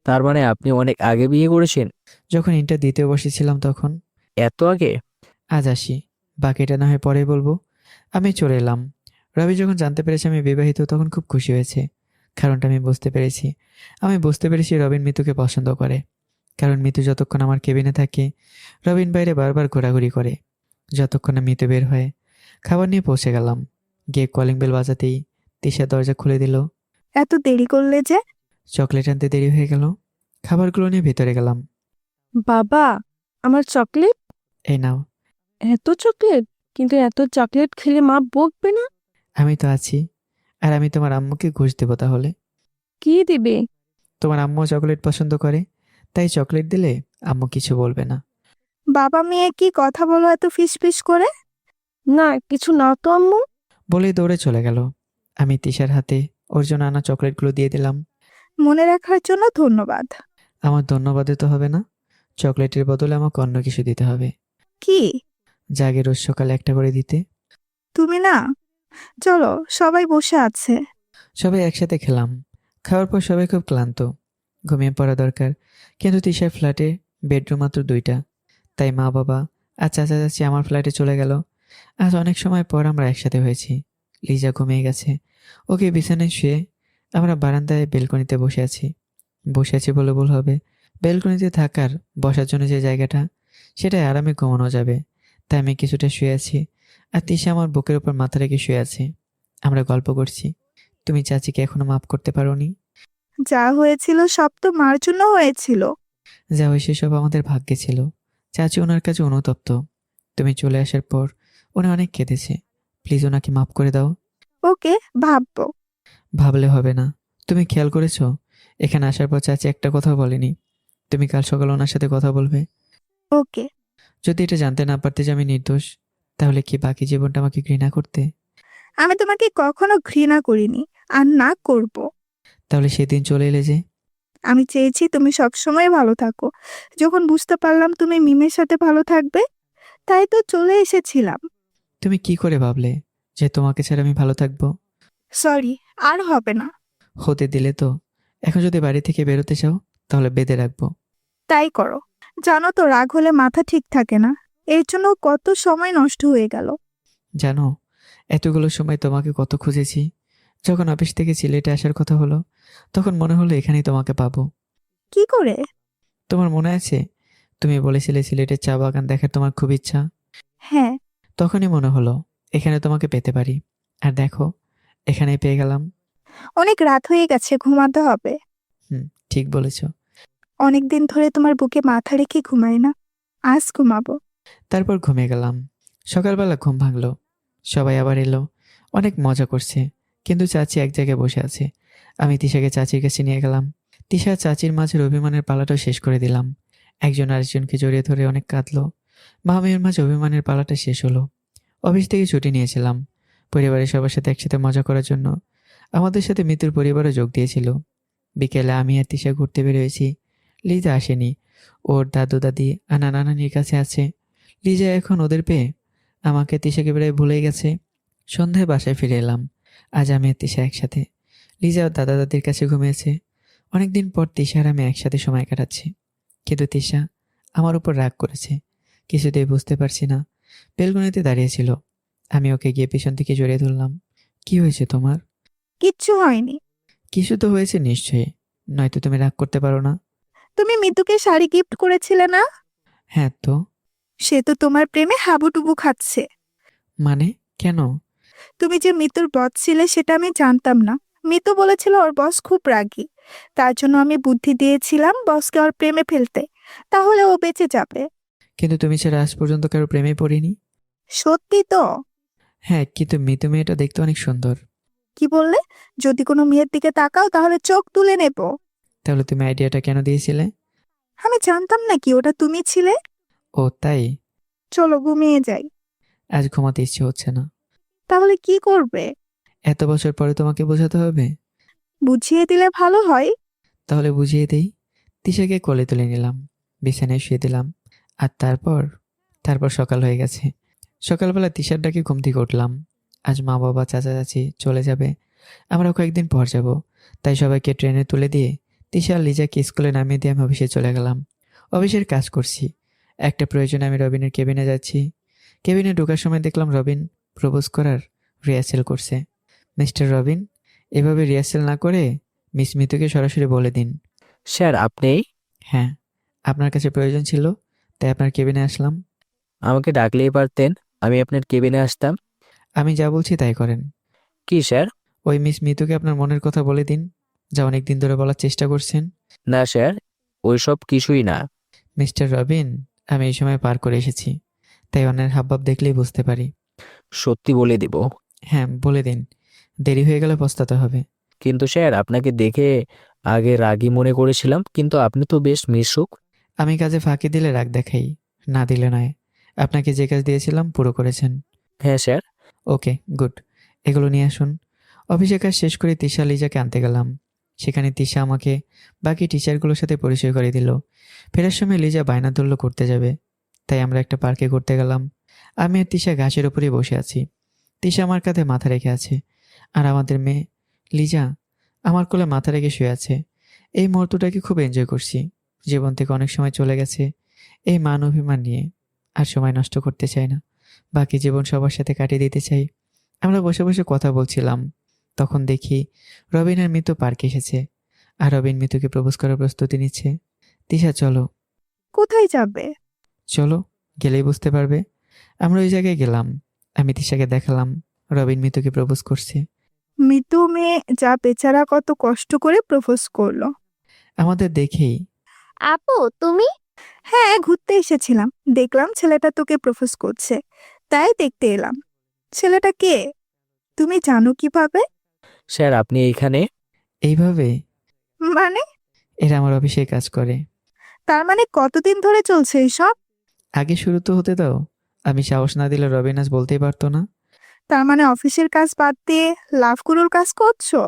তার মানে আপনি অনেক আগে বিয়ে করেছেন? যখন ইন্টার দিতে বসেছিলাম তখন। এত আগে? আজ আসি, বাকিটা না হয় পরে বলবো। আমি চলে এলাম। রবি যখন জানতে পেরেছে আমি বিবাহিত তখন খুব খুশি হয়েছে। কারণটা আমি বুঝতে পেরেছি। আমি বুঝতে পেরেছি রবিন মিতুকে পছন্দ করে, কারণ মিতু যতক্ষণ আমার কেবিনে থাকে রবিন বাইরে বারবার ঘোরাঘুরি করে। যতক্ষণ না মিতু বের হয়, খাবার নিয়ে পৌঁছে গেলাম। গিয়ে কলিং বেল বাজাতেই তিশা দরজা খুলে দিল। এত দেরি করলে যে? চকলেট আনতে দেরি হয়ে গেল। খাবারগুলো নিয়ে ভেতরে গেলাম। বাবা, আমার চকলেট। এই নাও। এত চকলেট? কিন্তু এত চকলেট খেলে মা বকবে না? আমি তো আছি, আর আমি তোমার আম্মুকে ঘুষ দেবো তাহলে। কি দিবে? তোমার আম্মু চকলেট পছন্দ করে, তাই চকলেট দিলে আম্মু কিছু বলবে না। বাবা মেয়ে কি কথা বলো এত ফিসফিস করে? না, কিছু না তো আম্মু। বলেই দৌড়ে চলে গেল। আমি তিশার হাতে ওর জন্য আনা চকলেটগুলো দিয়ে দিলাম। মনে রাখার জন্য ধন্যবাদ। আমার ধন্যবাদ তো হবে না, চকলেটের বদলে আমাকে অন্য কিছু দিতে হবে। কি? জাগে রোজ সকালে একটা করে দিতে। তুমি না, চলো, সবাই বসে আছে। সবাই একসাথে খেলাম। খাওয়ার পর সবাই খুব ক্লান্ত, ঘুমিয়ে পড়া দরকার। কিন্তু তিশার ফ্ল্যাটে বেডরুম মাত্র 2টা, তাই মা বাবা আর চাচা চাচি আমার ফ্ল্যাটে চলে গেল। আজ অনেক সময় পর আমরা একসাথে হয়েছি। লিজা ঘুমিয়ে গেছে। ওকে বিছানায় শুয়ে আমরা বারান্দায় বেলকনিতে বসে আছি বলে ভুল হবে। বেলকনিতে থাকার বসার জন্য যে জায়গাটা, সেটাই আরামে ঘুমানো যাবে, তাই আমি কিছুটা শুয়ে আছি আর তিশা আমার বুকের উপর মাথা রেখে শুয়ে আছে। আমরা গল্প করছি। তুমি চাচিকে এখনো মাফ করতে পারোনি? যা হয়েছিল সব তো মার জন্য হয়েছিল। যা হয়েছে সব আমাদের ভাগ্যে ছিল। চাচি ওনার কাছে অনুতপ্ত। তুমি চলে আসার পর উনি অনেক কেঁদেছে। প্লিজ ওনাকে মাফ করে দাও। ওকে, ভাববো। ভাবলে হবে না। তুমি খেয়াল করেছো এখানে আসার পর চাচি একটা কথাও বলেনি তুমি কাল সকালে ওনার সাথে কথা বলবে? ওকে। যদি এটা জানতে না পারতে যে আমি নির্দোষ, তাহলে কি বাকি জীবনটা আমাকে ঘৃণা করতে? আমি তোমাকে কখনো ঘৃণা করিনি, আর না করব। তাহলে সেদিন চলে এলে যে? আমি চেয়েছি তুমি সবসময় ভালো থাকো। যখন বুঝতে পারলাম তুমি মিমের সাথে ভালো থাকবে, তাই তো চলে এসেছিলাম। তুমি কি করে ভাবলে যে তোমাকে ছাড়া আমি ভালো থাকবো? সরি, আর হবে না। হতে দিলে তো। এখন যদি বাড়ি থেকে বেরোতে চাও তাহলে বেঁধে রাখবো। তাই করো। জানো তো, রাগ হলে মাথা ঠিক থাকে না। এর জন্য কত সময় নষ্ট হয়ে গেল। জানো, এতগুলো সময় তোমাকে কত খুঁজেছি। যখন অফিস থেকে সিলেটে আসার কথা হলো, তখন মনে হলো এখানেই তোমাকে পাবো। কি করে? তোমার মনে আছে তুমি বলেছিলে সিলেটের চা বাগান দেখার তোমার খুব ইচ্ছা? হ্যাঁ। তখনই মনে হলো এখানে তোমাকে পেতে পারি। আর দেখো, এখানেই পেয়ে গেলাম। অনেক রাত হয়ে গেছে, ঘুমাতে হবে। ঠিক বলেছ। অনেকদিন ধরে তোমার বুকে মাথা রেখে ঘুমাই না, আজ ঘুমাবো। তারপর ঘুমিয়ে গেলাম। সকালবেলা ঘুম ভাঙলো। সবাই আবার এলো। অনেক মজা করছে, কিন্তু চাচি এক জায়গায় বসে আছে। আমি তিশাকে চাচির কাছে নিয়ে গেলাম। তিশা চাচির মাঝের অভিমানের পালাটাও শেষ করে দিলাম। একজন আরেকজনকে জড়িয়ে ধরে অনেক কাঁদলো। মামির মাঝে অভিমানের পালাটা শেষ হলো। অফিস থেকে ছুটি নিয়েছিলাম পরিবারের সবার সাথে একসাথে মজা করার জন্য। আমাদের সাথে মিতুর পরিবারও যোগ দিয়েছিল। বিকেলে আমি আর তিশা ঘুরতে বেরিয়েছি। লিজা আসেনি, ওর দাদু দাদি আর নানা নানির কাছে আছে। লিজা এখন ওদের পেয়ে আমাকে তিশাকে প্রায় ভুলে গেছে। সন্ধ্যায় বাসায় ফিরে এলাম। আজ আমি আর তিশা একসাথে। লিজা ওর দাদা দাদির কাছে ঘুমিয়েছে। অনেকদিন পর তিশা আর আমি একসাথে সময় কাটাচ্ছি। কিন্তু তিশা আমার উপর রাগ করেছে। কিছুতেই বুঝতে পারছি না। বেলকনিতে দাঁড়িয়েছিল। আমি ওকে গিয়ে পিছন থেকে জড়িয়ে ধরলাম। কি হয়েছে তোমার? কিচ্ছু হয়নি। কিছু তো হয়েছে নিশ্চয়ই, নয়তো তুমি রাগ করতে পারো না। তুমি মিতুকে শাড়ি গিফট করেছিলে না? হ্যাঁ তো। সে তো তোমার প্রেমে হাবুডুবু খাচ্ছে। মানে কেন? তুমি যে মিতুর বস ছিলে সেটা আমি জানতাম না। মিতু বলেছিল ওর বস খুব রাগী, তার জন্য আমি বুদ্ধি দিয়েছিলাম বসকে ওর প্রেমে ফেলতে, তাহলে ও বেঁচে যাবে। কিন্তু তুমি ছাড়া আজ পর্যন্ত কারো প্রেমে পড়িনি। সত্যি তো? হ্যাঁ, কিন্তু মিতু মেয়েটা দেখতে অনেক সুন্দর। কি বললে? যদি কোনো মেয়ের দিকে তাকাও তাহলে চোখ তুলে নেব। তাহলে তুমি আইডিয়াটা কেন দিয়েছিলে? আমি জানতাম না কি ওটা তুমি ছিলে। ও তাই? চলো ঘুমিয়ে যাই। আজ ঘুমাতে ইচ্ছে হচ্ছে না। তাহলে কি করবে? এত বছর পরে তোমাকে বোঝাতে হবে? বুঝিয়ে দিলে ভালো হয়। তাহলে বুঝিয়ে দেই। তিশাকে কোলে তুলে নিলাম, বিছানায় শুয়ে দিলাম। আর তারপর সকাল হয়ে গেছে। সকালবেলা তিশার ডাকে ঘুম থেকে উঠলাম। আজ মা বাবা চাচা চাচি চলে যাবে, আমরা কয়েকদিন পর যাব। তাই সবাইকে ট্রেনে তুলে দিয়ে তিশা আর লিজাকে স্কুলে নামিয়ে দিয়ে আমি অফিসে চলে গেলাম। অফিসের কাজ করছি। একটা প্রয়োজনে আমি রবিনের কেবিনে যাচ্ছি। কেবিনে ঢোকার সময় দেখলাম রবিন প্রপোজ করার রিহার্সেল করছে। মিস্টার রবিন, এভাবে রিহার্সেল না করে মিস মিতুকে সরাসরি বলে দিন। স্যার, আপনি? হ্যাঁ, আপনার কাছে প্রয়োজন ছিল, তাই আপনার কেবিনে আসলাম। আমাকে ডাকলেই পারতেন, আমি আপনার কেবিনে আসতাম। আমি যা বলছি তাই করেন। কি স্যার? ওই মিস মিতুকে আপনার মনের কথা বলে দিন, যা অনেক দিন ধরে বলার চেষ্টা করছেন। না স্যার, ওইসব কিছুই না। মিস্টার রবিন, আমি এই সময় পার করে এসেছি, তাই অন্যের হাবভাব দেখলেই বুঝতে পারি। সত্যি বলে দিব। হ্যাঁ, বলে দিন, দেরি হয়ে গেলে পস্তাতে হবে। কিন্তু স্যার, আপনাকে দেখে আগে রাগী মনে করেছিলাম, কিন্তু আপনি তো বেশ মিশুক। আমি কাজে ফাঁকি দিলে রাগ দেখাই, না দিলে নয়। আপনাকে যে কাজ দিয়েছিলাম পুরো করেছেন। হ্যাঁ স্যার। ওকে, গুড। এগুলো নিয়ে আসুন। অফিসের কাজ শেষ করে তিশা লিজাকে আনতে গেলাম। সেখানে তিশা আমাকে বাকি টিচারগুলোর সাথে পরিচয় করে দিল। ফেরার সময় লিজা বায়না ধরল করতে যাবে, তাই আমরা একটা পার্কে ঘুরতে গেলাম। আমি আর তিশা গাছের উপরেই বসে আছি। তিশা আমার কাঁধে মাথা রেখে আছে, আর আমাদের মেয়ে লিজা আমার কোলে মাথা রেখে শুয়ে আছে। এই মুহূর্তটাকে খুব এনজয় করছি। জীবন থেকে অনেক সময় চলে গেছে এই মান অভিমান নিয়ে। আর সময় নষ্ট করতে চাই না, বাকি জীবন সবার সাথে কাটিয়ে দিতে চাই। আমরা বসে বসে কথা বলছিলাম, তখন দেখি রবিন আর মিতু পার্কে এসেছে, আর রবিন মিতুকে প্রপোজ করার প্রস্তুতি নিচ্ছে। তিশা চলো। কোথায় যাবে? চলো, গেলেই বুঝতে পারবে। আমরা ওই জায়গায় গেলাম। আমি তিশাকে দেখালাম রবিন মিতুকে প্রপোজ করছে। মৃত্যু মেয়ে যা বেচারা কত কষ্ট করে প্রপোজ করলো। আমাদের দেখেই আপু তুমি? হ্যাঁ, ঘুরতে এসেছিলাম, দেখলাম ছেলেটা তোকে প্রপোজ করছে, তাই দেখতে এলাম। ছেলেটা কে তুমি জানো কিভাবে? স্যার আপনি এইখানে? এইভাবে মানে? এরা আমার অফিসে কাজ করে। তার মানে কতদিন ধরে চলছে এসব? আগে শুরু তো হতে দাও। আমি সাহস না দিলে রবিন আজ বলতেই পারতো না। তার মানে অফিসের কাজ বাদ দিয়ে লাভগুলোর কাজ করছো?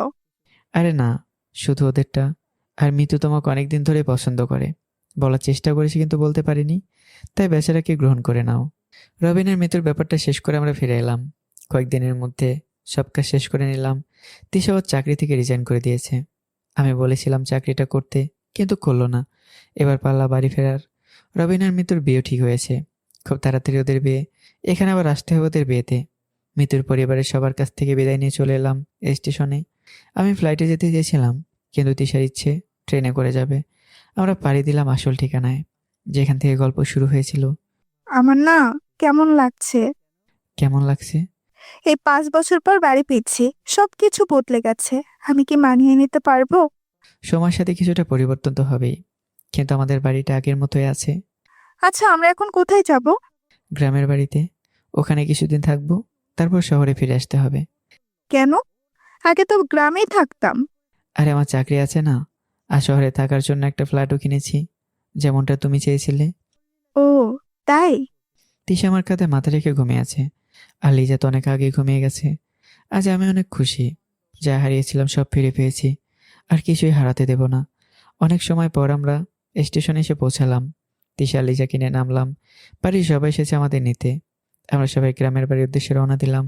আরে না, শুধু ওদেরটা। আর মিতু তোমাকে অনেকদিন ধরে পছন্দ করে, বলার চেষ্টা করেছি কিন্তু বলতে পারিনি, তাই বেচারাকে গ্রহণ করে নাও। রবিনের মিতুর ব্যাপারটা শেষ করে আমরা ফিরে এলাম। কয়েকদিনের মধ্যে সব কাজ শেষ করে নিলাম। তিশা ওর চাকরি থেকে রিজাইন করে দিয়েছে। আমি বলেছিলাম চাকরিটা করতে, কিন্তু করলো না। এবার পাল্লা বাড়ি ফেরার। রবিনের মিতুর বিয়ে ঠিক হয়েছে, খুব তাড়াতাড়ি ওদের বিয়ে। এখানে আবার আসতে হবে ওদের বিয়েতে। মিতুর পরিবারের সবার কাছ থেকে বিদায় নিয়ে চলে এলাম স্টেশনে। আমি ফ্লাইটে যেতে চেয়েছিলাম, কিন্তু তিশার ইচ্ছে ট্রেনে করে যাবে। আমরা পাড়ি দিলাম আসল ঠিকানায়, যেখান থেকে গল্প শুরু হয়েছিল। আমার না কেমন লাগছে। কেমন লাগছে? এই 5 বছর পর বাড়ি ফিরছি, সবকিছু বদলে গেছে। আমি কি মানিয়ে নিতে পারবো? সময়ের সাথে কিছুটা পরিবর্তন তো হবেই, কিন্তু আমাদের বাড়িটা আগের মতোই আছে। আচ্ছা, আমরা এখন কোথায় যাব? গ্রামের বাড়িতে। ওখানে কিছুদিন থাকবো, তারপর শহরে ফিরে আসতে হবে। কেন? আগে তো গ্রামেই থাকতাম। আরে আমার চাকরি আছে না, আর শহরে থাকার জন্য একটা ফ্ল্যাটও কিনেছি, যেমনটা তুমি চেয়েছিলে। ও তাই? তিশা আমার কাঁধে মাথা রেখে ঘুমিয়ে আছে, আর লিজা তো অনেক আগে ঘুমিয়ে গেছে। আজ আমি অনেক খুশি, যা হারিয়েছিলাম সব ফিরে পেয়েছি, আর কিছুই হারাতে দেব না। অনেক সময় পর আমরা স্টেশনে এসে পৌঁছালাম। তিশা আর লিজা কিনে নামলাম। বাড়ির সবাই এসেছে আমাদের নিতে। আমরা সবাই গ্রামের বাড়ির উদ্দেশ্যে রওনা দিলাম।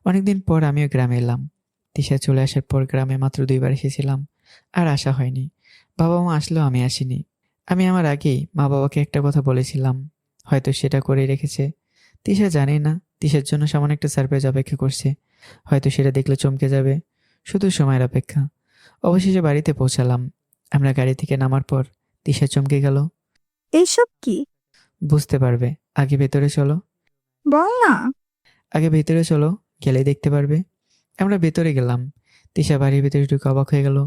অনেকদিন পর আমিও গ্রামে এলাম। তিশা চলে আসার পর গ্রামে মাত্র 2বার এসেছিলাম, আর আসা হয়নি। বাবা মা আসলেও আমি আসিনি। আমি আমার আগেই মা বাবাকে একটা কথা বলেছিলাম, হয়তো সেটা করে রেখেছে। তিশা জানে না তিশার জন্য সামান্য একটা সারপ্রাইজ অপেক্ষা করছে, হয়তো সেটা দেখলে চমকে যাবে। শুধু সময়ের অপেক্ষা। অবশেষে বাড়িতে পৌঁছালাম। আমরা গাড়ি থেকে নামার পর তিশা চমকে গেল। এইসব কি? বুঝতে পারবে, আগে ভেতরে চলো। বল না। আগে ভেতরে চলো, গেলেই দেখতে পারবে। আমরা ভেতরে গেলাম। তিশা বাড়ির ভেতরে ঢুকে অবাক হয়ে গেল।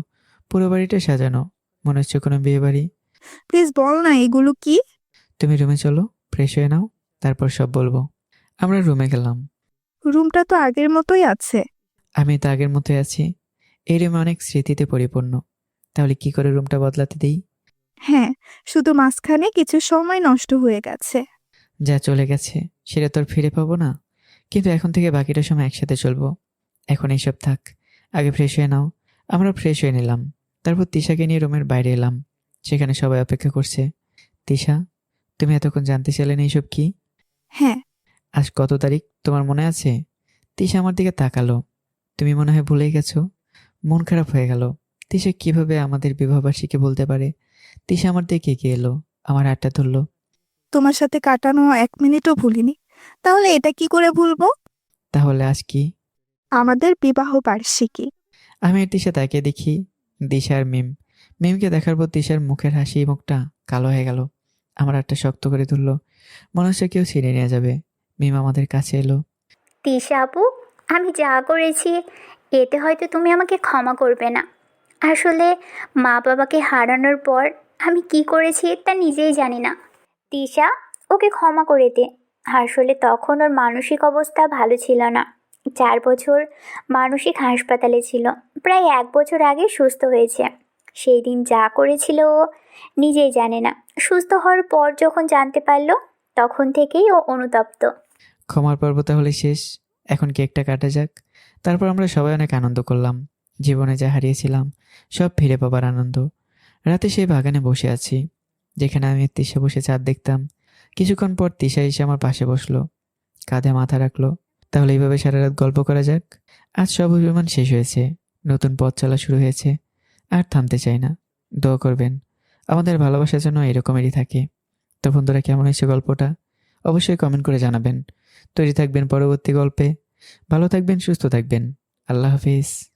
পুরো বাড়িটা সাজানো, মনে হচ্ছে কোনো বিয়ে বাড়ি। প্লিজ বল না, এগুলো কি? তুমি রুমে চলো, ফ্রেশ হয়ে নাও, তারপর সব বলবো। আমরা রুমে গেলাম। রুমটা তো আগের মতোই আছে। আমি তো আগের মতোই আছি। এই রুমে অনেক স্মৃতিতে পরিপূর্ণ। তাহলে কি করে রুমটা বদলাতে দিই? হ্যাঁ, শুধু মাঝখানে কিছু সময় নষ্ট হয়ে গেছে। যা চলে গেছে সেটা তো আর ফিরে পাবো না, কিন্তু এখন থেকে বাকিটা সময় একসাথে চলবো। এখন এইসব থাক, আগে ফ্রেশ হয়ে নাও। আমরা ফ্রেশ হয়ে নিলাম। তারপর তিশাকে নিয়ে রুমের বাইরে এলাম, সেখানে সবাই অপেক্ষা করছে। তিশা, তুমি এতক্ষণ জানতে চাইলে না এইসব কি? হ্যাঁ। আজ কত তারিখ তোমার মনে আছে? তিশা আমার দিকে তাকালো। তুমি মনে হয় ভুলেই গেছো। মন খারাপ হয়ে গেল। তিশা কিভাবে আমাদের বিবাহবার্ষিকী বলতে পারে? তিশা আমার দিকে এগিয়ে এলো, আমার হাতটা ধরলো। তোমার সাথে কাটানো 1 মিনিটও ভুলিনি, তাহলে এটা কি করে ভুলবো? তাহলে আজ কি? আমাদের বিবাহ বার্ষিকী। আমি আর তিশা তাকিয়ে দেখি দিশা আর মিম। মিমকে দেখার পর তিশার মুখের হাসি মুখটা কালো হয়ে গেল। আমার হাতটা শক্ত করে ধরলো, মনে হচ্ছে কেউ ছিঁড়ে নিয়ে যাবে। মিম আমাদের কাছে এলো। তিশা আপু, আমি যা করেছি এতে হয়তো তুমি আমাকে ক্ষমা করবে না। আসলে মা বাবাকে হারানোর পর আমি কি করেছি তা নিজেই জানি না। তিশা, ওকে ক্ষমা করে দে। আসলে তখন ওর মানসিক অবস্থা ভালো ছিল না। 4 বছর মানসিক হাসপাতালে ছিল, প্রায় 1 বছর আগে সুস্থ হয়েছে। সেই দিন যা করেছিল ও নিজেই জানে না। সুস্থ হওয়ার পর যখন জানতে পারলো, তখন থেকেই ও অনুতপ্ত। ক্ষমার পর্ব তাহলে শেষ, এখন কেকটা কাটা যাক। তারপর আমরা সবাই অনেক আনন্দ করলাম। জীবনে যা হারিয়েছিলাম সব ফিরে পাবার আনন্দ। রাতে সেই বাগানে বসে আছি, যেখানে আমি তিশা বসে চাঁদ দেখতাম। কিছুক্ষণ পর তিশা এসে আমার পাশে বসলো, কাঁধে মাথা রাখলো। তাহলে এইভাবে সারা রাত গল্প করা যাক। আজ সব অভিমান শেষ হয়েছে, নতুন পথ চলা শুরু হয়েছে, আর থামতে চাই না। দোয়া করবেন আমাদের ভালোবাসা যেন এরকমেরই থাকে। তো বন্ধুরা, কেমন হয়েছে গল্পটা অবশ্যই কমেন্ট করে জানাবেন। তৈরি থাকবেন পরবর্তী গল্পে। ভালো থাকবেন, সুস্থ থাকবেন। আল্লাহ হাফিজ।